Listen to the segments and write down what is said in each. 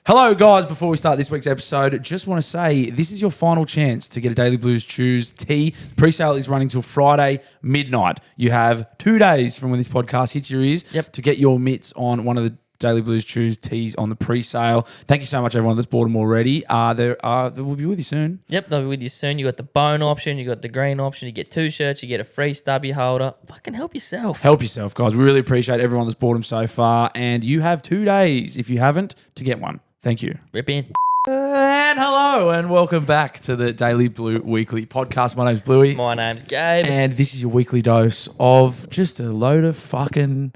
Hello, guys. Before we start this week's episode, just want to say this is your final chance to get a Daily Blues Chews tee. The pre-sale is running till Friday midnight. You have 2 days from when this podcast hits your ears to get your mitts on one of the Daily Blues Chews tees on the pre-sale. Thank you so much, everyone that's bought them already. They will be with you soon. Yep, they'll be with you soon. You got the bone option, you got the green option. You get 2 shirts, you get a free stubby holder. Fucking help yourself. Help yourself, guys. We really appreciate everyone that's bought them so far, and you have 2 days, if you haven't, to get one. Thank you. Rip in. And hello, and welcome back to the Daily Blue Weekly podcast. My name's Bluey. My name's Gabe. And this is your weekly dose of just a load of fucking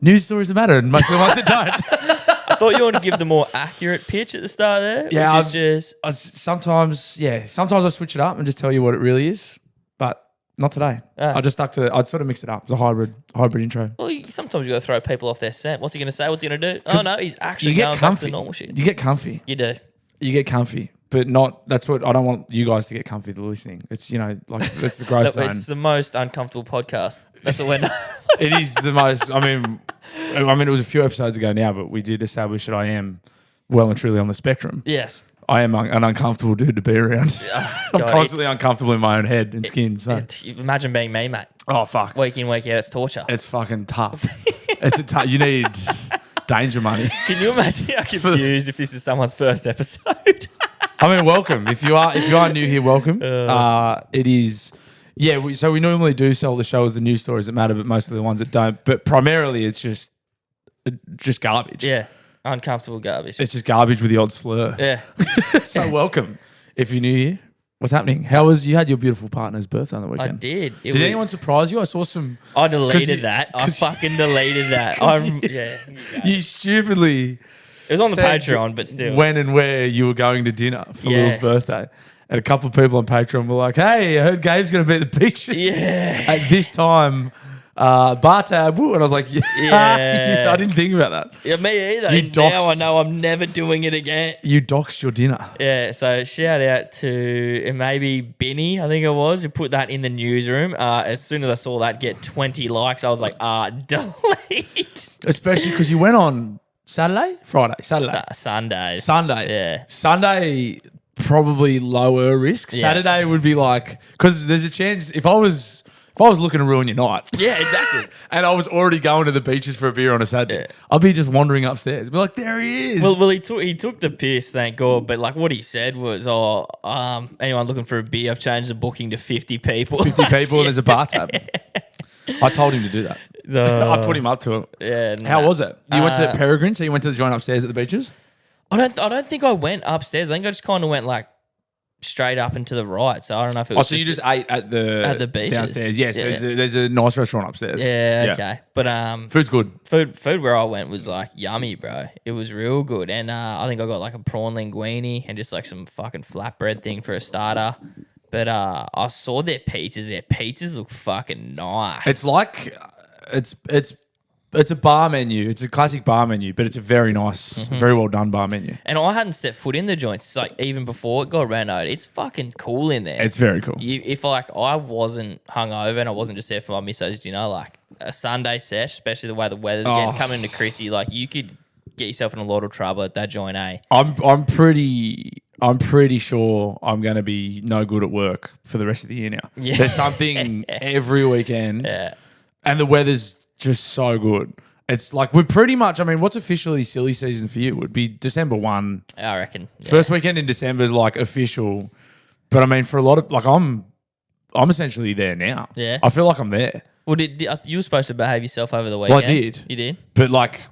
news stories that matter, and most of the ones that don't. I thought you wanted to give the more accurate pitch at the start there. Yeah, sometimes I switch it up and just tell you what it really is, but not today. I just stuck to. I sort of mixed it up. It's a hybrid intro. Well, sometimes you got to throw people off their scent. What's he going to say? What's he going to do? Oh no, he's actually going back to the normal shit. You get comfy. You do. You get comfy, but not. That's what I don't want you guys to get comfy to listening. It's that's the growth zone. It's the most uncomfortable podcast. That's what we're. It is the most. I mean, it was a few episodes ago now, but we did establish that I am well and truly on the spectrum. Yes. I am an uncomfortable dude to be around. I'm constantly uncomfortable in my own head and skin. So imagine being me, mate. Oh fuck! Week in, week out, it's torture. It's fucking tough. You need danger money. Can you imagine how confused if this is someone's first episode? I mean, welcome. If you are new here, welcome. It is. Yeah. So we normally do sell the show as the news stories that matter, but most of the ones that don't. But primarily, it's just garbage. Yeah. Uncomfortable garbage. It's just garbage with the odd slur. Yeah. So welcome. If you're new here, what's happening? You had your beautiful partner's birthday on the weekend? I did. Did anyone surprise you? I saw some. I deleted that. I fucking deleted that. You stupidly. It was on the Patreon, but still. When and where you were going to dinner for Will's birthday. And a couple of people on Patreon were like, hey, I heard Gabe's going to be at the beaches. Yeah. At this time. Bar tab, and I was like, I didn't think about that. Yeah, me either. Now I know I'm never doing it again. You doxed your dinner. Yeah, so shout out to maybe Benny, I think it was, who put that in the newsroom. As soon as I saw that get 20 likes, I was like, delete. Especially because you went on Sunday. Sunday. Yeah. Sunday, probably lower risk. Yeah. Saturday would be like, because there's a chance if I was looking to ruin your night. Yeah, exactly. And I was already going to the beaches for a beer on a Saturday. Yeah. I'll be just wandering upstairs. Be like, there he is. Well, he took the piss, thank God. But like what he said was, anyone looking for a beer, I've changed the booking to 50 people. 50 people and there's a bar tab. I told him to do that. I put him up to it. Yeah. How was it? You went to Peregrine, so you went to the joint upstairs at the beaches? I don't think I went upstairs. I think I just kind of went like straight up and to the right, so I don't know if it was. So you just ate at the beaches downstairs? Yes, yeah, there's a nice restaurant upstairs. Yeah, okay, but food's good. Food where I went was like yummy, bro. It was real good, and I think I got like a prawn linguine and just like some fucking flatbread thing for a starter. But I saw their pizzas. Their pizzas look fucking nice. It's like it's a bar menu. It's a classic bar menu, but it's a very nice, very well done bar menu. And I hadn't stepped foot in the joints like even before it got renovated. It's fucking cool in there. It's very cool. If like I wasn't hungover and I wasn't just there for my misso's dinner, like a Sunday sesh, especially the way the weather's getting coming into Chrissy, like you could get yourself in a lot of trouble at that joint, eh? I'm pretty sure I'm going to be no good at work for the rest of the year now. Yeah. There's something every weekend, and the weather's just so good. It's like we're pretty much, I mean, what's officially silly season for you? Would be December 1. I reckon. Yeah. First weekend in December is like official. But I mean, for a lot of, like I'm essentially there now. Yeah. I feel like I'm there. Well, you were supposed to behave yourself over the weekend. Well, I did. You did? But like,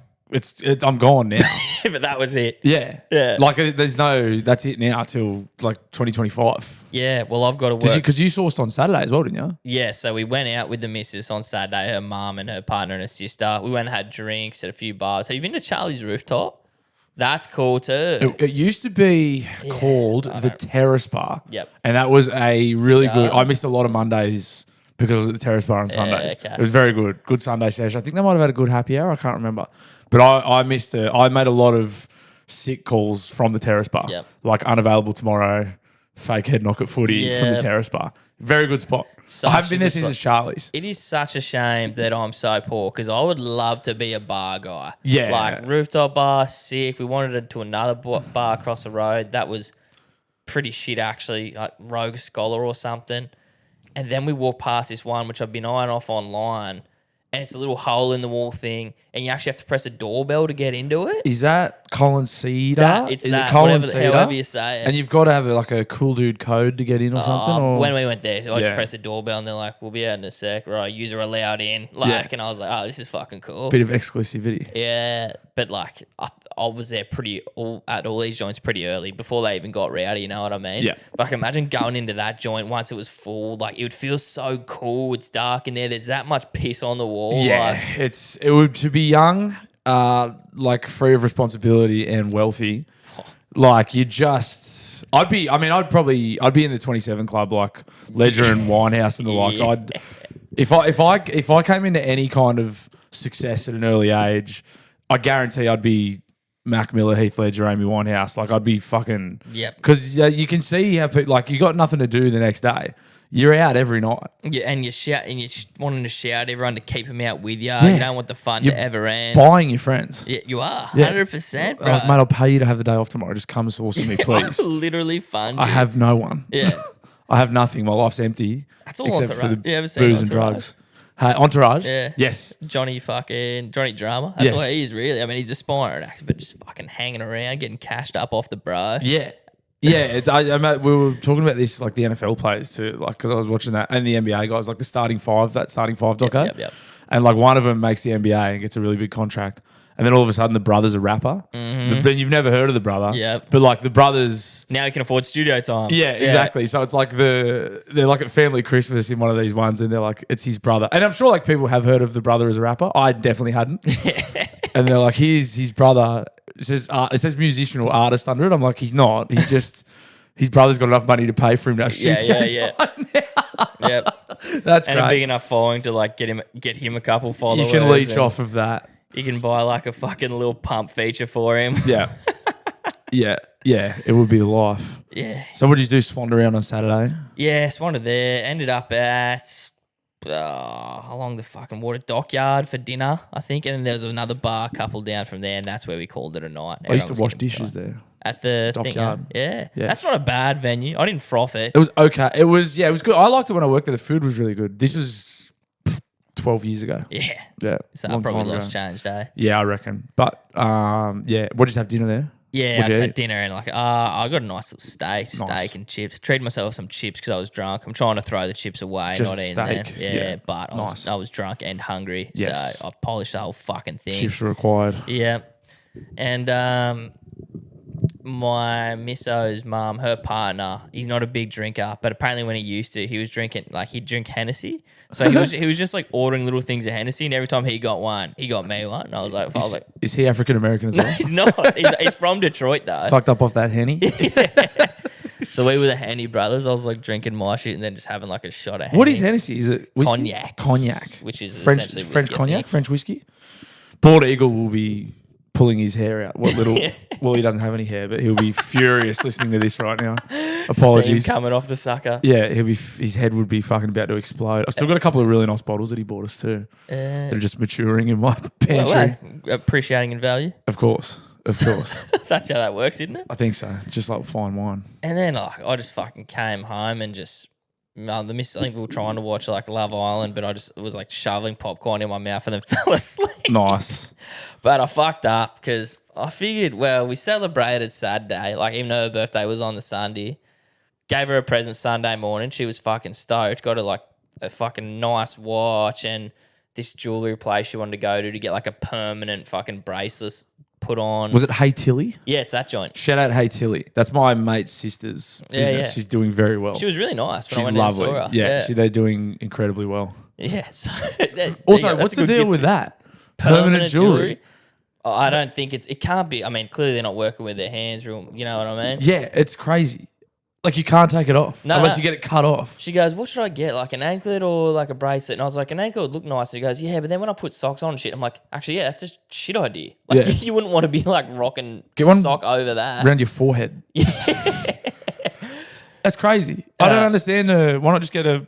I'm gone now. But that was it. Yeah. Yeah. Like that's it now till like 2025. Yeah. Well, I've got to work. Because you sourced on Saturday as well, didn't you? Yeah. So we went out with the missus on Saturday, her mum and her partner and her sister. We went and had drinks at a few bars. Have you been to Charlie's Rooftop? That's cool too. It used to be called the Terrace Bar. Yep. And that was a really good, I missed a lot of Mondays because I was at the Terrace Bar on Sundays. Okay. It was very good. Good Sunday session. I think they might have had a good happy hour. I can't remember. But I missed it. I made a lot of sick calls from the Terrace Bar. Yep. Like unavailable tomorrow, fake head knock at footy from the terrace bar. Very good spot. I haven't been there since it's Charlie's. It is such a shame that I'm so poor because I would love to be a bar guy. Yeah. Like rooftop bar, sick. We wanted it to another bar across the road. That was pretty shit actually, like Rogue Scholar or something. And then we walked past this one, which I've been eyeing off online. And it's a little hole in the wall thing, and you actually have to press a doorbell to get into it. Is that Colin Cedar? It's Is that, it Colin whatever, Cedar? however you say it. And you've got to have like a cool dude code to get in or something? Or? When we went there, I just pressed the doorbell, and they're like, "We'll be out in a sec." Right, user allowed in. And I was like, "Oh, this is fucking cool." Bit of exclusivity. Yeah, but like I was there at all these joints pretty early before they even got rowdy. You know what I mean? Yeah. But I can imagine going into that joint once it was full. Like it would feel so cool. It's dark in there. There's that much piss on the wall. Yeah, it would to be young, like free of responsibility and wealthy. Like I'd be in the 27 club, like Ledger and Winehouse and the likes. If I came into any kind of success at an early age, I guarantee I'd be Mac Miller, Heath Ledger, Amy Winehouse. Like I'd be fucking. Yep. Because you can see how like you got nothing to do the next day. You're out every night. Yeah, and you shout, and you're wanting to shout everyone to keep them out with you. Yeah. You don't want the fun to ever end. Buying your friends. Yeah, you are 100%, bro. Mate, I'll pay you to have the day off tomorrow. Just come source with me, please. Literally fun. I have no one. Yeah. I have nothing. My life's empty. That's all except Entourage. for the You ever seen booze and Entourage? drugs. Hey, Entourage? Yeah. Yes. Johnny Drama. That's Yes. what he is really. I mean, he's a aspiring actor, but just fucking hanging around, getting cashed up off the bro. Yeah. Yeah, we were talking about this, like the NFL players too, like because I was watching that, and the NBA guys, like the starting five doco. Yep. And like one of them makes the NBA and gets a really big contract, and then all of a sudden the brother's a rapper. Then you've never heard of the brother. Yep. But like the brothers. Now he can afford studio time. Yeah, exactly. So it's like they're like at family Christmas in one of these ones, and they're like, it's his brother. And I'm sure like people have heard of the brother as a rapper. I definitely hadn't. And they're like, here's his brother. It says musician or artist under it. I'm like, he's not. He's just his brother's got enough money to pay for him to have studios. Yep. That's and great. a big enough following to like get him a couple followers. You can leech off of that. You can buy like a fucking little pump feature for him. Yeah. Yeah. It would be the life. Yeah. So what did you do? Swanned around on Saturday? Yeah, wandered there. Ended up at along the fucking water dockyard for dinner, I think. And then there was another bar couple down from there, and that's where we called it a night. I used to wash dishes there. At the Dockyard. thing, yeah. Yes. That's not a bad venue. I didn't froth it. It was okay. It was good. I liked it when I worked there. The food was really good. This was 12 years ago. Yeah. Yeah. So I long probably time lost ago. change, eh? Yeah, I reckon. But yeah, what did you have dinner there? Yeah, I What'd you just had eat? dinner and like I got a nice little steak and chips. Treated myself some chips because I was drunk. I'm trying to throw the chips away, Just not eating steak, them. yeah. But Nice. I was drunk and hungry, Yes. so I polished the whole fucking thing. Chips were required. Yeah, and my misso's mum, her partner, he's not a big drinker, but apparently when he used to, he was drinking he'd drink Hennessy. So he was just like ordering little things of Hennessy, and every time he got one, he got me one. And I was like, Is he African American as well? he's not. He's from Detroit though. Fucked up off that Henny. So we were the Henny brothers. I was like drinking my shit and then just having like a shot of Henny. What is Hennessy? Is it whiskey? Cognac. Cognac. Which is French essentially French whiskey, I cognac, think. French whiskey. Bald Eagle will be pulling his hair out. What little? Well, he doesn't have any hair, but he'll be furious listening to this right now. Apologies. Steam coming off the sucker. Yeah, his head would be fucking about to explode. I've still got a couple of really nice bottles that he bought us too. That are just maturing in my pantry. Appreciating in value. Of course. That's how that works, isn't it? I think so. It's just like fine wine. And then I just fucking came home and just I think we were trying to watch like Love Island, but I just was like shoveling popcorn in my mouth and then fell asleep. Nice. But I fucked up because I figured, well, we celebrated Saturday, like even though her birthday was on the Sunday. Gave her a present Sunday morning. She was fucking stoked. Got her like a fucking nice watch and this jewelry place she wanted to go to get like a permanent fucking bracelet put on. Was it Hey Tilly? Yeah, it's that joint. Shout out Hey Tilly. That's my mate's sister's business. Yeah. She's doing very well. She was really nice when She's I went lovely. and saw her. Yeah, they're doing incredibly well. Yeah. So Also, what's the deal with that? Permanent jewelry. Oh, I don't think it can't be. I mean, clearly they're not working with their hands. You know what I mean? Yeah, it's crazy. Like you can't take it off unless you get it cut off. She goes, what should I get? Like an anklet or like a bracelet? And I was like, an anklet would look nice. And she goes, yeah, but then when I put socks on and shit, I'm like, actually, yeah, that's a shit idea. Like you wouldn't want to be like rocking Get one sock over that. around your forehead. And That's crazy. I don't understand. Why not just get a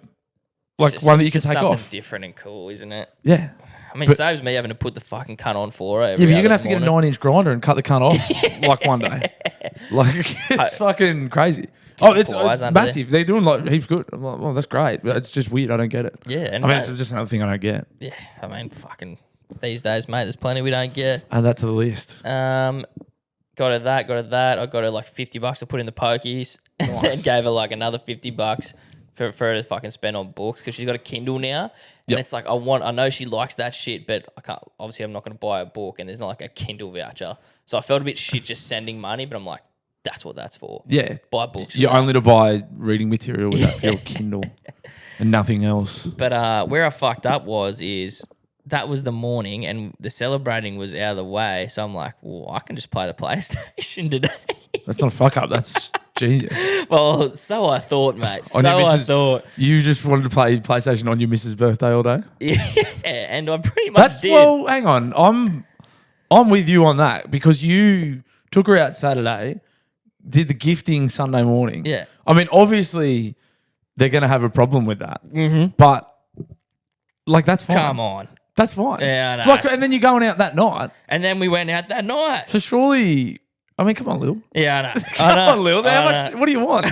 one that you can take something off? different and cool, isn't it? Yeah. I mean, it saves me having to put the fucking cunt on for it. Yeah, but you're gonna have to get a 9-inch grinder and cut the cunt off like one day. Like it's fucking crazy. Oh, it's massive. They're doing like heaps good. I'm like, well, that's great, but it's just weird. I don't get it. Yeah, and I mean, it's just another thing I don't get. Yeah, I mean, fucking these days, mate. There's plenty we don't get. Add that to the list. Got her that. I got her like $50 to put in the pokies, and then gave her like another $50 for her to fucking spend on books because she's got a Kindle now. And it's like I know she likes that shit, but I can't. Obviously, I'm not going to buy a book, and there's not like a Kindle voucher. So I felt a bit shit just sending money, but I'm like, that's what that's for. Yeah, buy books. You're only to buy reading material with that for your Kindle and nothing else. But where I fucked up is that was the morning, and the celebrating was out of the way. So I'm like, well, I can just play the PlayStation today. That's not a fuck up. That's genius. Well, so I thought, mate. I thought. You just wanted to play PlayStation on your missus' birthday all day? Yeah, and I pretty much did. Well, hang on. I'm with you on that because you took her out Saturday, did the gifting Sunday morning. Yeah. I mean, obviously, they're going to have a problem with that. Mm-hmm. But, like, that's fine. Come on. That's fine. Yeah, I know. Like, and then you're going out that night. And then we went out that night. So surely... I mean, come on, Lil. Yeah, I know. Come on, Lil. How much? What do you want?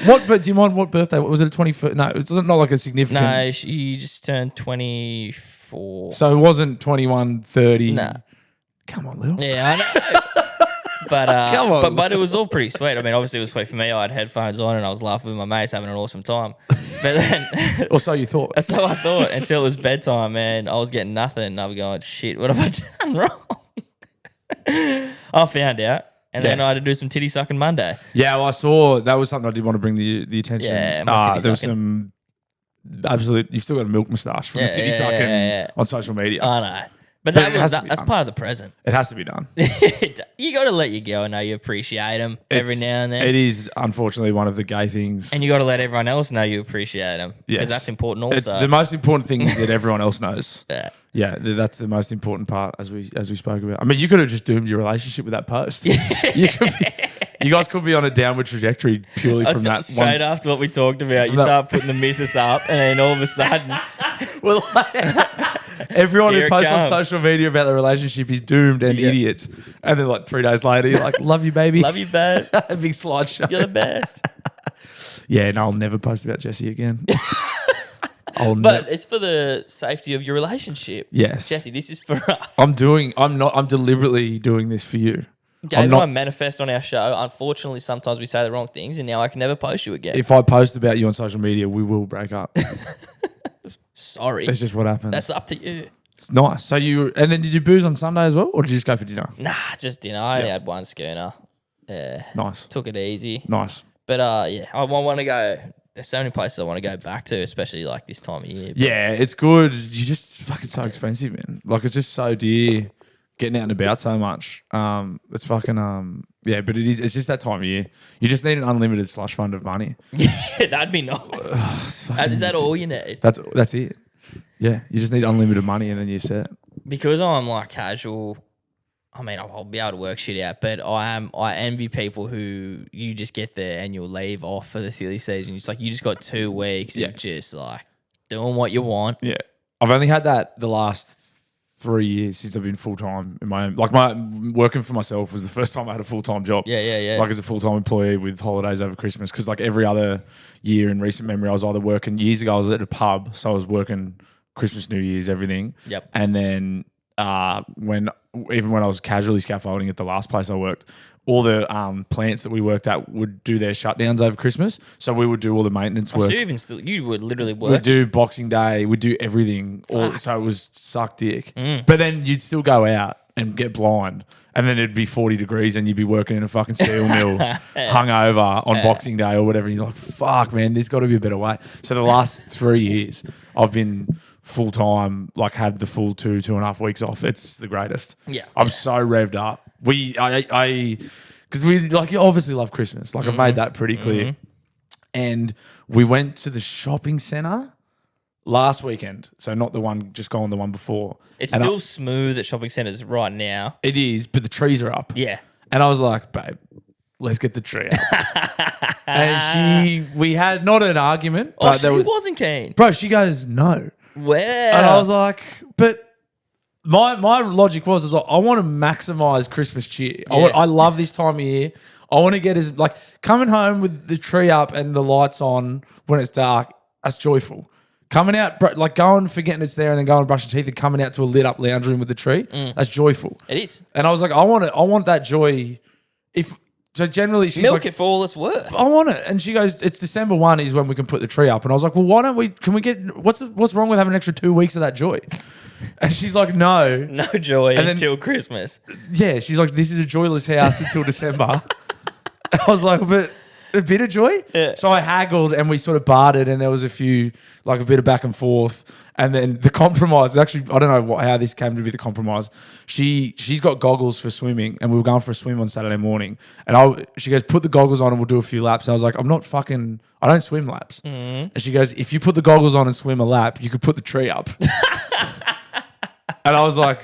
But do you mind what birthday? Was it a 21st? No, it's not like a significant. No, she just turned 24. So it wasn't 21, 30. No. Come on, Lil. Yeah, I know. But Come on. but it was all pretty sweet. I mean, obviously it was sweet for me. I had headphones on and I was laughing with my mates, having an awesome time. But then, Or so you thought. So I thought until it was bedtime, and I was getting nothing. I was going, shit, what have I done wrong? I found out, and then I had to do some titty sucking Monday. Yeah, well, I saw that was something I did want to bring the attention. Yeah, there was some absolute. You've still got a milk moustache from the titty sucking on social media. I know, but that's part of the present. It has to be done. You got to let your girl know you appreciate them every now and then. It is unfortunately one of the gay things, and you got to let everyone else know you appreciate them because that's important. Also, it's the most important thing is that everyone else knows. Yeah. Yeah, that's the most important part, as we spoke about. I mean, you could have just doomed your relationship with that post. You guys could be on a downward trajectory purely from that. Straight after what we talked about, you start putting the missus up, and then all of a sudden, well, everyone who posts on social media about the relationship is doomed and idiots. And then, like 3 days later, you're like, "Love you, baby. Love you, babe. A big slideshow. You're the best." Yeah, no, I'll never post about Jesse again. But it's for the safety of your relationship. Yes. Jesse, this is for us. I'm deliberately doing this for you. Gabe and I manifest on our show. Unfortunately, sometimes we say the wrong things, and now I can never post you again. If I post about you on social media, we will break up. Sorry. It's just what happens. That's up to you. It's nice. So and then did you booze on Sunday as well, or did you just go for dinner? Nah, just dinner. I only had one schooner. Yeah. Nice. Took it easy. Nice. But I want to go. There's so many places I want to go back to, especially like this time of year. Yeah, it's good. You're just fucking so expensive, man. Like it's just so dear getting out and about so much. It's fucking yeah, but it's just that time of year. You just need an unlimited slush fund of money. Yeah, that'd be nice. Is that all you need? That's it. Yeah, you just need unlimited money and then you're set. Because I'm like casual. I mean, I'll be able to work shit out, but I envy people who you just get their annual leave off for the silly season. It's like you just got 2 weeks of just like doing what you want. Yeah, I've only had that the last 3 years since I've been full time in my own. Like my working for myself was the first time I had a full time job. Yeah. Like as a full time employee with holidays over Christmas, because like every other year in recent memory, I was either working. Years ago, I was at a pub, so I was working Christmas, New Year's, everything. Yep. And then when I was casually scaffolding at the last place I worked, all the plants that we worked at would do their shutdowns over Christmas. So we would do all the maintenance work. So you would literally work. We'd do Boxing Day. We'd do everything. So it was suck dick. But then you'd still go out and get blind. And then it'd be 40 degrees and you'd be working in a fucking steel mill hungover on Boxing Day or whatever. And you're like, fuck, man, there's got to be a better way. So the last 3 years, I've been full time, like have the full 2.5 weeks off. It's the greatest. Yeah. I'm so revved up. Because we like you obviously love Christmas. Like I've made that pretty clear. And we went to the shopping centre last weekend. So not the one just gone, the one before. It's still smooth at shopping centres right now. It is, but the trees are up. Yeah. And I was like, babe, let's get the tree up. And we had not an argument. Oh, But she wasn't keen. Bro, she goes, no. Wow. And I was like, but my logic was like, I want to maximize Christmas cheer. I love this time of year. I want to get coming home with the tree up and the lights on when it's dark. That's joyful. Coming out, going, forgetting it's there and then going and brushing teeth and coming out to a lit up lounge room with the tree. That's joyful. It is. And I was like, I want that joy. So generally she's milk it for all it's worth. I want it. And she goes, it's December 1 is when we can put the tree up. And I was like, well, why don't we, can we get, what's wrong with having an extra 2 weeks of that joy? And she's like, no. No joy until Christmas. Yeah. She's like, this is a joyless house until December. And I was like, but a bit of joy? Yeah. So I haggled and we sort of bartered and there was a bit of back and forth. And then the compromise, actually, I don't know how this came to be the compromise. She's got goggles for swimming and we were going for a swim on Saturday morning. And she goes, put the goggles on and we'll do a few laps. And I was like, I don't swim laps. And she goes, if you put the goggles on and swim a lap, you could put the tree up. And I was like,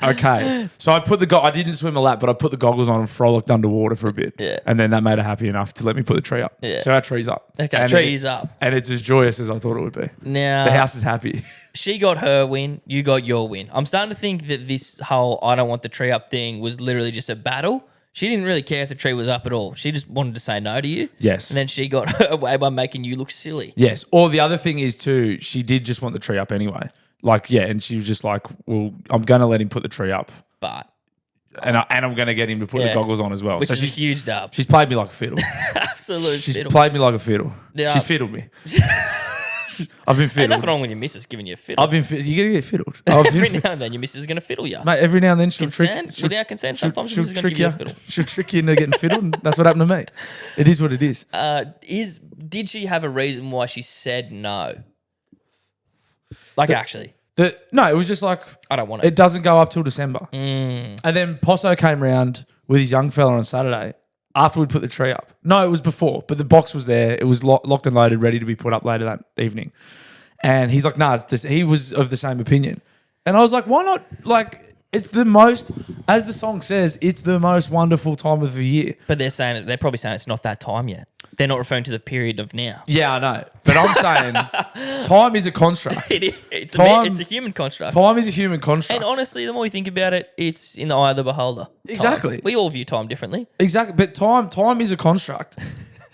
okay. So I didn't swim a lap, but I put the goggles on and frolicked underwater for a bit. Yeah. And then that made her happy enough to let me put the tree up. Yeah. So our tree's up. Okay, and tree's up. And it's as joyous as I thought it would be. Now, the house is happy. She got her win. You got your win. I'm starting to think that this whole I don't want the tree up thing was literally just a battle. She didn't really care if the tree was up at all. She just wanted to say no to you. Yes. And then she got her way by making you look silly. Yes. Or the other thing is too, she did just want the tree up anyway. And she was just like, well, I'm going to let him put the tree up. But. And I'm going to get him to put the goggles on as well. Which is a huge dub. She's played me like a fiddle. Absolute She's fiddle. played me like a fiddle. Yeah. She's fiddled me. I've been fiddled. Ain't nothing wrong with your missus giving you a fiddle. You're going to get fiddled. Every now and then your missus is going to fiddle you. Mate, every now and then she'll Without consent, sometimes your missus is going to give you a fiddle. She'll trick you into getting fiddled. And that's what happened to me. It is what it is. Did she have a reason why she said no? Actually. No, it was just like, I don't want it. It doesn't go up till December. And then Posso came round with his young fella on Saturday after we'd put the tree up. No, it was before, but the box was there. It was locked and loaded, ready to be put up later that evening. And he's like, nah, he was of the same opinion. And I was like, why not? It's the most, as the song says, it's the most wonderful time of the year. But they're probably saying it's not that time yet. They're not referring to the period of now. Yeah, I know. But I'm saying time is a construct. It's a human construct. Time is a human construct. And honestly, the more you think about it, it's in the eye of the beholder. Exactly. Time. We all view time differently. Exactly. But time is a construct.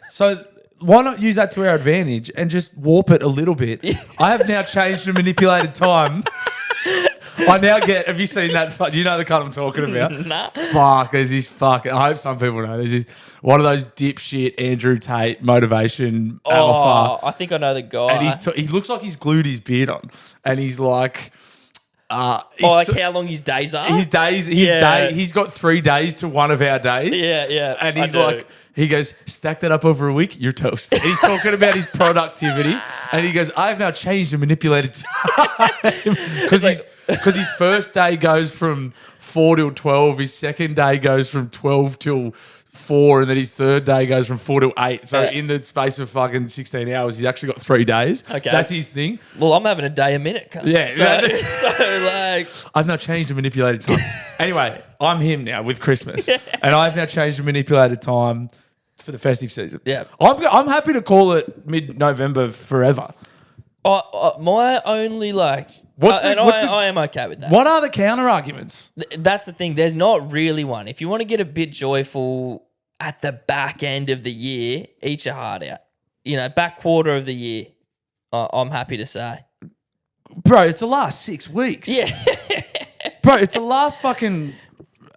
So why not use that to our advantage and just warp it a little bit? I have now changed and manipulated time. I now get, have you seen that? Do you know the kind I'm talking about? Nah. Fuck, there's this fucking, I hope some people know. There's this, one of those dipshit Andrew Tate motivation alpha. I think I know the guy. And he looks like he's glued his beard on. And he's like, how long his days are? He's got 3 days to one of our days. Yeah. And he's like, he goes, stack that up over a week, you're toast. And he's talking about his productivity. And he goes, I've now changed and manipulated time. Because his first day goes from 4 till 12. His second day goes from 12 till 4. And then his third day goes from 4 till 8. So in the space of fucking 16 hours, he's actually got 3 days. Okay. That's his thing. Well, I'm having a day a minute. Cunt. Yeah. So I've now changed and manipulated time. Anyway, I'm him now with Christmas. And I've now changed and manipulated time for the festive season. Yeah. I'm happy to call it mid-November forever. My only I am okay with that. What are the counter arguments? That's the thing. There's not really one. If you want to get a bit joyful at the back end of the year, eat your heart out. Back quarter of the year, I'm happy to say. Bro, it's the last 6 weeks. Yeah. Bro, it's the last fucking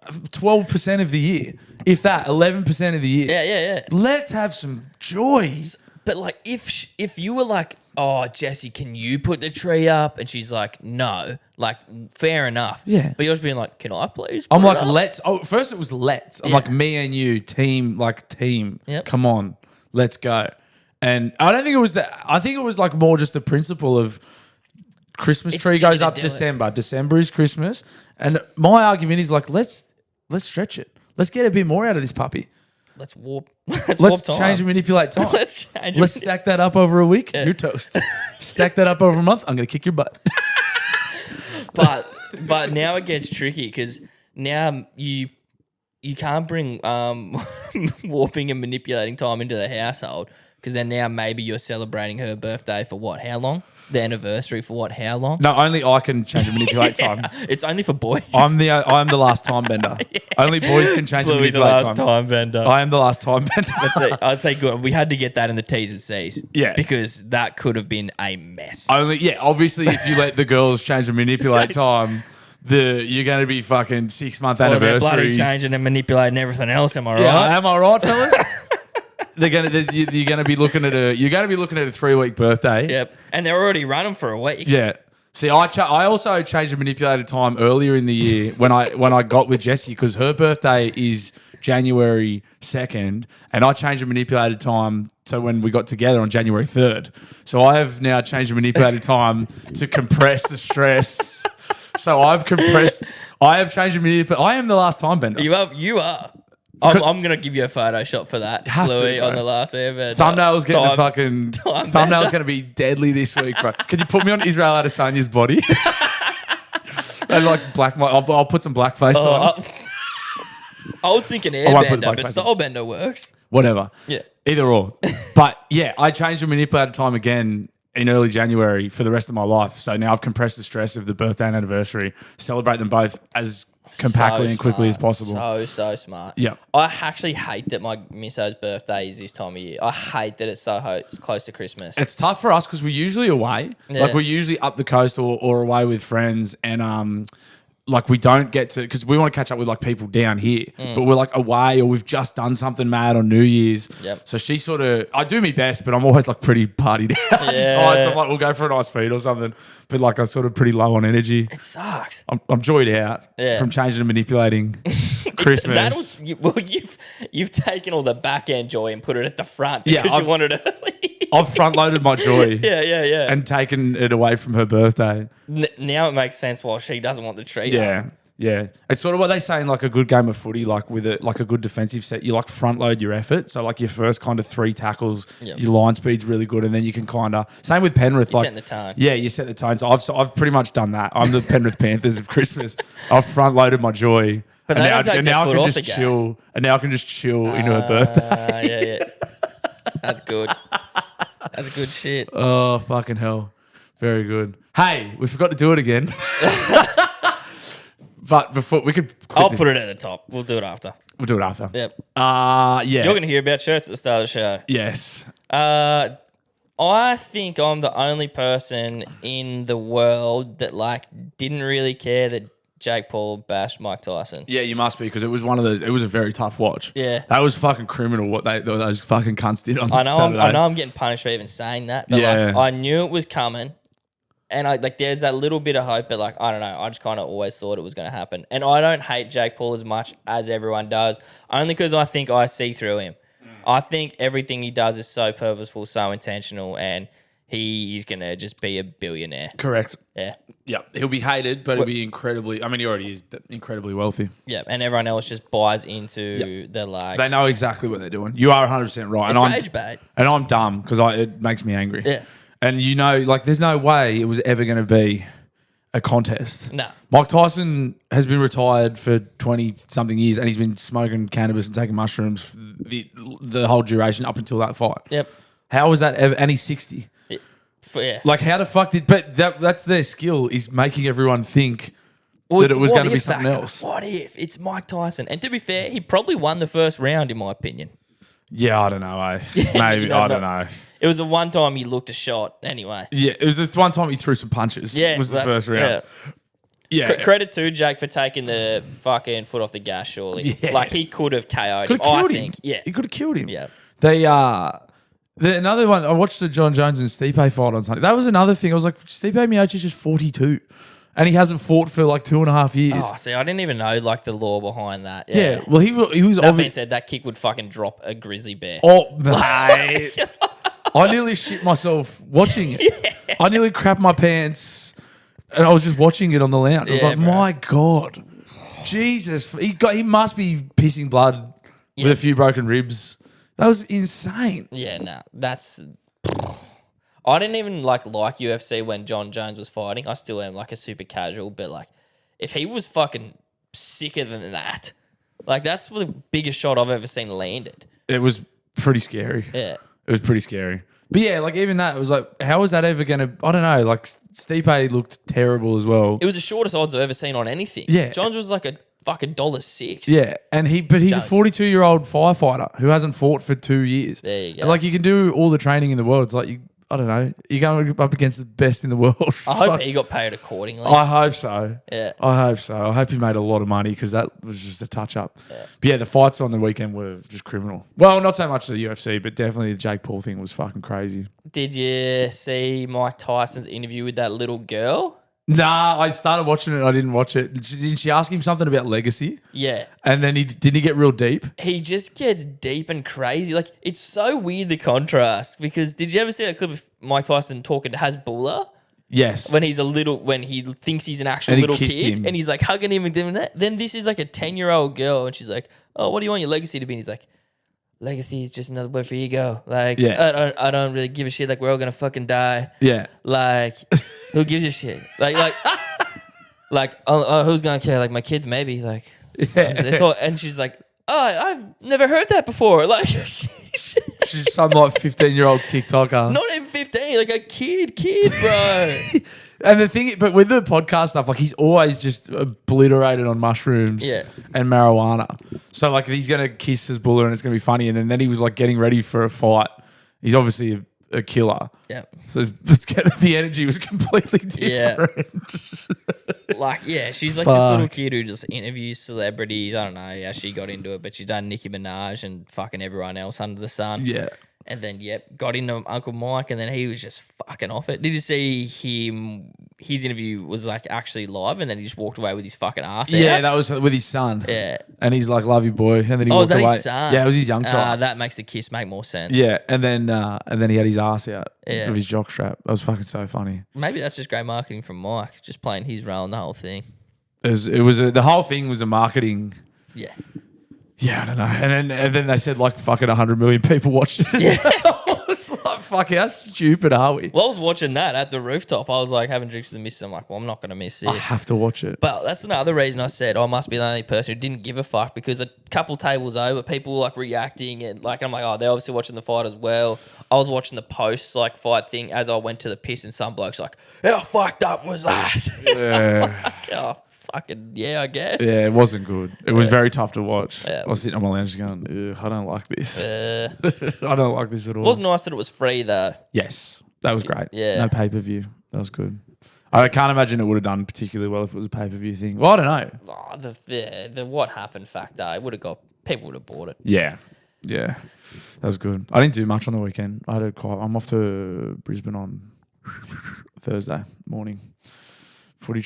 12% of the year. If that, 11% of the year. Yeah. Let's have some joy. But if you were like, oh, Jessie, can you put the tree up? And she's like, no. Fair enough. Yeah. But you're just being like, can I please? I'm like, let's. Oh, first it was let's. I'm like, me and you, team. Yep. Come on, let's go. And I don't think it was that. I think it was more just the principle of Christmas tree goes up December. December is Christmas. And my argument is let's stretch it. Let's get a bit more out of this puppy. Let's warp. Let's change and manipulate time. Let's stack that up over a week. Yeah. You're toast. Stack that up over a month. I'm gonna kick your butt. But now it gets tricky because now you you can't bring warping and manipulating time into the household because then now maybe you're celebrating her birthday for what? How long? The anniversary for what? How long? No, only I can change and manipulate time. It's only for boys. I'm the last time bender. Only boys can change and Bluey, the manipulate last time. time bender. I am the last time bender. I'd say good. We had to get that in the T's and C's. Yeah. Because that could have been a mess. Obviously, if you let the girls change and manipulate time, you're going to be fucking 6-month Well, they're anniversaries. bloody changing and manipulating everything else. Am I right? Yeah, am I right, fellas? You're going to be looking at a 3-week birthday. Yep. And they're already running for a week. Yeah. See, I also changed and manipulated time earlier in the year when I got with Jessie because her birthday is January 2nd, and I changed and manipulated time to when we got together on January 3rd. So I have now changed and manipulated time to compress the stress. So I have changed and manipulated. I am the last time bender. You are. I'm going to give you a Photoshop for that, Bluey, on the last airbender. Thumbnail's thumbnail's going to be deadly this week, bro. Could you put me on Israel Adesanya's body? And like I'll put some blackface on. I was thinking won't put airbender, but blackface on. stylebender works. Whatever. Yeah. Either or. But yeah, I changed and manipulated time again in early January for the rest of my life. So now I've compressed the stress of the birthday and anniversary, celebrate them both as compactly and quickly as possible. So smart. Yeah. I actually hate that my misso's birthday is this time of year. I hate that it's it's close to Christmas. It's tough for us because we're usually away. Yeah. Like we're usually up the coast or away with friends, and like we don't get to because we want to catch up with like people down here, but we're like away or we've just done something mad on New Year's. Yep. So she I do me best, but I'm always like pretty partied out and tired. So I'm like, we'll go for a nice feed or something. But like I'm sort of pretty low on energy. It sucks. I'm joyed out from changing and manipulating Christmas. You've taken all the back end joy and put it at the front because you wanted early. I've front loaded my joy. Yeah. And taken it away from her birthday. Now it makes sense why she doesn't want the treat. Yeah. It's sort of what they say in like a good game of footy, like with a good defensive set, you like front load your effort. So like your first kind of 3 tackles, your line speed's really good, and then you can kind of same with Penrith. You set the tone. Yeah, you set the tone. So I've pretty much done that. I'm the Penrith Panthers of Christmas. I've front loaded my joy. But now I can just chill. And now I can just chill into her birthday. Yeah. That's good. That's good shit. Oh, fucking hell. Very good. Hey, we forgot to do it again. But before we could I'll put it at the top. We'll do it after. We'll do it after. Yep. Yeah. You're going to hear about shirts at the start of the show. Yes. I think I'm the only person in the world that like didn't really care that Jake Paul bashed Mike Tyson. Yeah, you must be because it was it was a very tough watch. Yeah. That was fucking criminal what those fucking cunts did on Saturday. I know I'm getting punished for even saying that, but like I knew it was coming. And there's that little bit of hope, but like, I don't know. I just kind of always thought it was going to happen. And I don't hate Jake Paul as much as everyone does, only because I think I see through him. I think everything he does is so purposeful, so intentional, and he is going to just be a billionaire. Correct. Yeah. Yeah. He'll be hated, but he'll be incredibly, I mean, he already is incredibly wealthy. Yeah. And everyone else just buys into the like. They know exactly what they're doing. You are 100% right. It's rage bait. And I'm dumb because it makes me angry. Yeah. And you know, like, there's no way it was ever going to be a contest. No. Mike Tyson has been retired for 20-something years and he's been smoking cannabis and taking mushrooms the whole duration up until that fight. Yep. How was that ever? And he's 60. Yeah. Like, how the fuck but that's their skill, is making everyone think that it was going to be something else. What if it's Mike Tyson? And to be fair, he probably won the first round, in my opinion. Yeah, I don't know. Maybe, I don't know. It was the one time he looked a shot anyway. Yeah, it was the one time he threw some punches. Yeah, was the first round. Yeah. Credit to Jake for taking the fucking foot off the gas, surely. Yeah. Like, he could have KO'd him, Could have killed I him. think. Yeah. He could have killed him. Yeah. Another one, I watched the John Jones and Stipe fight on Sunday. That was another thing. I was like, Stipe Miocic's just 42. And he hasn't fought for like 2.5 years. Oh, see, I didn't even know like the law behind that. Yeah. Well, he was That being said, that kick would fucking drop a grizzly bear. Oh, mate. I nearly shit myself watching it. Yeah. I nearly crapped my pants and I was just watching it on the lounge. I was like, bro. My God. Jesus. He must be pissing blood with a few broken ribs. That was insane. Yeah, no. That's... I didn't even like UFC when John Jones was fighting. I still am like a super casual, but like if he was fucking sicker than that, Like, that's the biggest shot I've ever seen landed. It was pretty scary. Yeah. It was pretty scary. But yeah, like even that, it was like, how was that ever going to, I don't know, like Stipe looked terrible as well. It was the shortest odds I've ever seen on anything. Yeah. John's was like a fucking $1.06. Yeah, and he's Jones. a 42-year-old firefighter who hasn't fought for 2 years. There you go. And like you can do all the training in the world. It's like I don't know, you're going up against the best in the world. I hope he got paid accordingly. I hope so. Yeah. I hope so. I hope he made a lot of money because that was just a touch up. Yeah. But yeah, the fights on the weekend were just criminal. Well, not so much the UFC, but definitely the Jake Paul thing was fucking crazy. Did you see Mike Tyson's interview with that little girl? Nah, I started watching it and I didn't watch it. Didn't she ask him something about legacy? Yeah. And then didn't he get real deep? He just gets deep and crazy. Like, it's so weird, the contrast. Because did you ever see that clip of Mike Tyson talking to Hasbulla? Yes. When he thinks he's an actual And he little kissed kid. him. And he's like hugging him and doing that. Then this is like a 10-year-old girl. And she's like, oh, what do you want your legacy to be? And he's like, legacy is just another word for ego. Like, Yeah. I don't really give a shit. Like, we're all going to fucking die. Yeah. Like, who gives a shit? Who's gonna care? Like, my kids, maybe. Like, it's all. And she's like, oh, I've never heard that before. Like, She's some like 15-year-old TikToker. not even 15, like a kid, bro. And the thing, but with the podcast stuff, like he's always just obliterated on mushrooms and marijuana. So like he's gonna kiss his buller and it's gonna be funny. And then he was like getting ready for a fight. He's obviously a killer. Yeah. So the energy was completely different. She's like this little kid who just interviews celebrities. I don't know how she got into it, but she's done Nicki Minaj and fucking everyone else under the sun. Yeah. And then, got into Uncle Mike, and then he was just fucking off it. Did you see him? His interview was like actually live, and then he just walked away with his fucking ass out. Yeah, that was with his son. Yeah. And he's like, love you, boy. And then he walked that away. His son? Yeah, it was his young fella. That makes the kiss make more sense. Yeah, and then he had his ass out Yeah. of his jockstrap. That was fucking so funny. Maybe that's just great marketing from Mike, just playing his role in the whole thing. The whole thing was a marketing. Yeah. Yeah, I don't know. And then they said like fucking 100 million people watched it. Yeah. I was like, fuck, how stupid are we? Well, I was watching that at the rooftop. I was like having drinks with the missus. I'm like, well, I'm not going to miss this. I have to watch it. But that's another reason I said I must be the only person who didn't give a fuck, because a couple tables over, people were like reacting and like, I'm like, oh, they're obviously watching the fight as well. I was watching the post like fight thing as I went to the piss, and some bloke's like, how fucked up was that? Yeah. Like, oh, fucking yeah, I guess. Yeah, it wasn't good. It was very tough to watch. Yeah. I was sitting on my lounge going, ugh, I don't like this. It I don't like this at all. was nice that it was free though. Yes, that was great. Yeah. No pay-per-view. That was good. I can't imagine it would have done particularly well if it was a pay-per-view thing. Well, I don't know. Oh, the what happened factor, it would have got, people would have bought it. Yeah. Yeah. That was good. I didn't do much on the weekend. I'm off to Brisbane on Thursday morning. Footy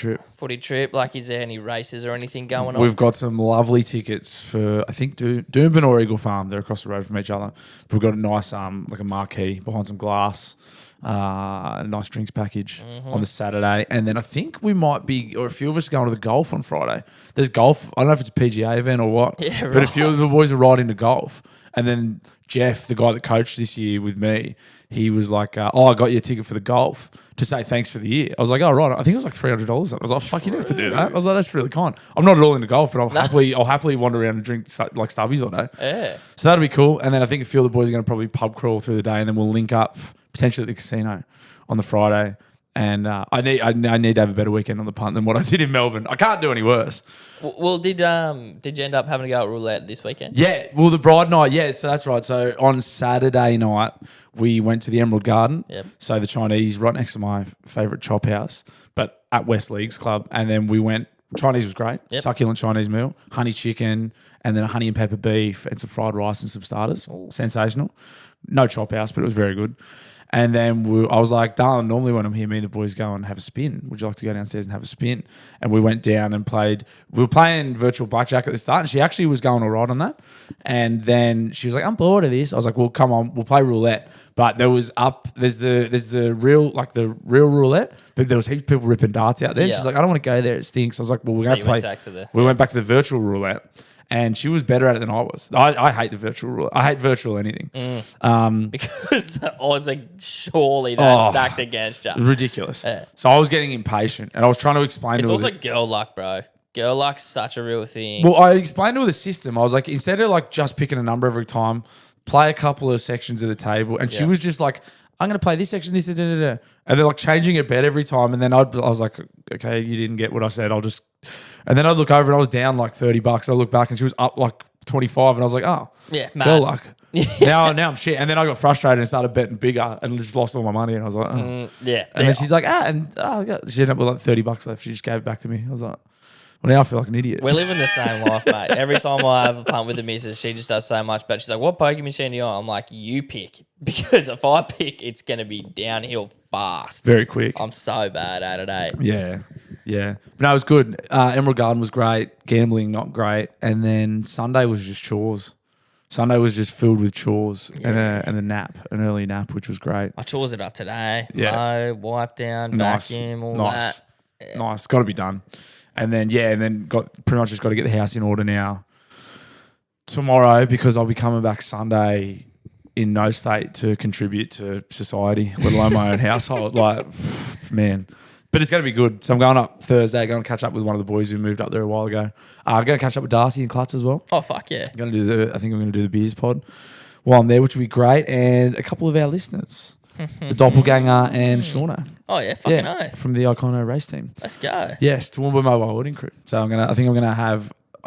trip. Like, is there any races or anything going on? We've got some lovely tickets for, I think, Doomben or Eagle Farm. They're across the road from each other. But we've got a nice, like a marquee behind some glass, a nice drinks package on the Saturday. And then I think we might be, or a few of us are going to the golf on Friday. There's golf. I don't know if it's a PGA event or what. Yeah, But a few of the boys are right into golf. And then Jeff, the guy that coached this year with me, he was like, I got you a ticket for the golf to say thanks for the year. I was like, oh, right. I think it was like $300. I was like, fuck, you don't have to do that. I was like, that's really kind. I'm not at all into golf, but I'll happily wander around and drink like stubbies all day. Yeah. So that'll be cool. And then I think a few of the boys are going to probably pub crawl through the day, and then we'll link up potentially at the casino on the Friday. And I need to have a better weekend on the punt than what I did in Melbourne. I can't do any worse. Well, did you end up having to go at roulette this weekend? Yeah, well, the bride night, yeah, so that's right. So on Saturday night, we went to the Emerald Garden. Yep. So the Chinese, right next to my favourite chop house, but at West Leagues Club. And then we went, Chinese was great, succulent Chinese meal, honey chicken, and then a honey and pepper beef and some fried rice and some starters. Ooh. Sensational. No chop house, but it was very good. And then I was like, darling, normally when I'm here, me and the boys go and have a spin. Would you like to go downstairs and have a spin? And we went down and played. We were playing virtual blackjack at the start, and she actually was going all right on that. And then she was like, I'm bored of this. I was like, well, come on, we'll play roulette. But there's the real roulette, but there was heaps of people ripping darts out there. And she's like, I don't want to go there, it stinks. I was like, well, we're going to play. We went back to the virtual roulette. And she was better at it than I was. I hate the virtual roulette. I hate virtual anything. Because the odds are surely that stacked against you. Ridiculous. Yeah. So I was getting impatient, and I was trying to explain It's to her. also girl luck, bro. Girl luck's such a real thing. Well, I explained to her the system. I was like, instead of like just picking a number every time, play a couple of sections of the table. And she was just like, I'm going to play this section, this, da, da, da. And they're like changing a bet every time. And then I was like, okay, you didn't get what I said. And then I'd look over and I was down like $30. I look back and she was up like 25. And I was like, oh, yeah, girl luck. Now I'm shit. And then I got frustrated and started betting bigger and just lost all my money. And I was like, oh. Yeah. And then she's like, she ended up with like $30 left. She just gave it back to me. I was like, well, now I feel like an idiot. We're living the same life, mate. Every time I have a punt with the missus, she just does so much. But she's like, what poker machine are you on? I'm like, you pick. Because if I pick, it's going to be downhill fast. Very quick. I'm so bad at it, eh? Yeah. Yeah. But no, it was good. Emerald Garden was great. Gambling, not great. And then Sunday was just chores. Sunday was just filled with chores and a nap, an early nap, which was great. I chores it up today. Yeah. Mow, wipe down, vacuum, all that. Yeah. Nice. Got to be done. And then, got pretty much just got to get the house in order now tomorrow because I'll be coming back Sunday in no state to contribute to society, let alone my own household. Like, man. But it's going to be good. So I'm going up Thursday, going to catch up with one of the boys who moved up there a while ago. I'm going to catch up with Darcy and Klutz as well. Oh, fuck yeah. I think I'm going to do the beers pod while I'm there, which will be great. And a couple of our listeners, the Doppelganger and Shauna. Oh, yeah, fucking oath. From the Icono race team. Let's go. Yes, to Toowoomba Mobile Holding Crew. So I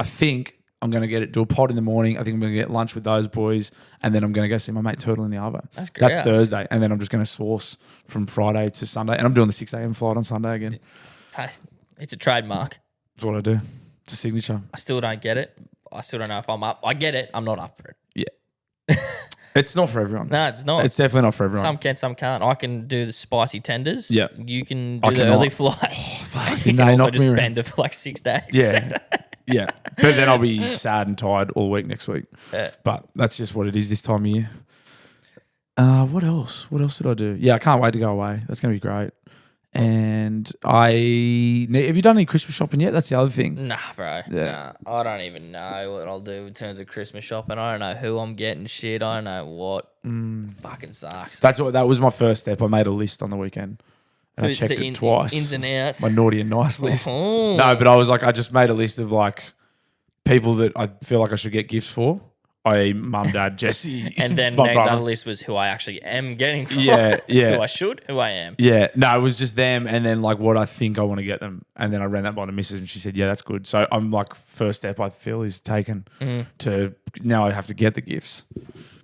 think I'm going to do a pod in the morning. I think I'm going to get lunch with those boys, and then I'm going to go see my mate Turtle in the Arvo. That's great. That's Thursday, and then I'm just going to source from Friday to Sunday, and I'm doing the 6 a.m. flight on Sunday again. Hey, it's a trademark. That's what I do. It's a signature. I still don't get it. I still don't know if I'm up. I get it. I'm not up for it. Yeah. It's not for everyone. No, it's not. It's definitely not for everyone. Some can, some can't. I can do the spicy tenders. Yeah. You can do the early flights. Oh, fuck. You Didn't can they also knock just me around? bend it for like 6 days. Yeah. Yeah. But then I'll be sad and tired all week next week. Yeah. But that's just what it is this time of year. What else? What else did I do? Yeah, I can't wait to go away. That's going to be great. And have you done any Christmas shopping yet? That's the other thing. Nah, bro. Yeah. Nah, I don't even know what I'll do in terms of Christmas shopping. I don't know who I'm getting shit. I don't know what. Fucking sucks. That was my first step. I made a list on the weekend. And I checked it twice. Ins and outs. My naughty and nice list. Oh. No, but I was like, I just made a list of like people that I feel like I should get gifts for. I, mum, dad, Jesse. And then my the brother. other list was who I actually am getting for. Yeah. Who I should, who I am. Yeah. No, it was just them and then like what I think I want to get them. And then I ran that by the missus and she said, yeah, that's good. So I'm like, first step I feel is taken to now I have to get the gifts.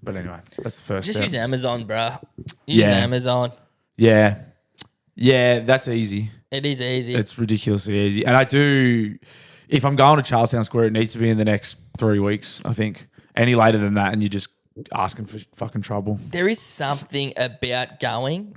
But anyway, that's the first Just step. use Amazon, bro. Use Amazon. Yeah. Yeah, that's easy. It is easy. It's ridiculously easy. And I do, if I'm going to Charlestown Square, it needs to be in the next 3 weeks, I think. Any later than that and you're just asking for fucking trouble. There is something about going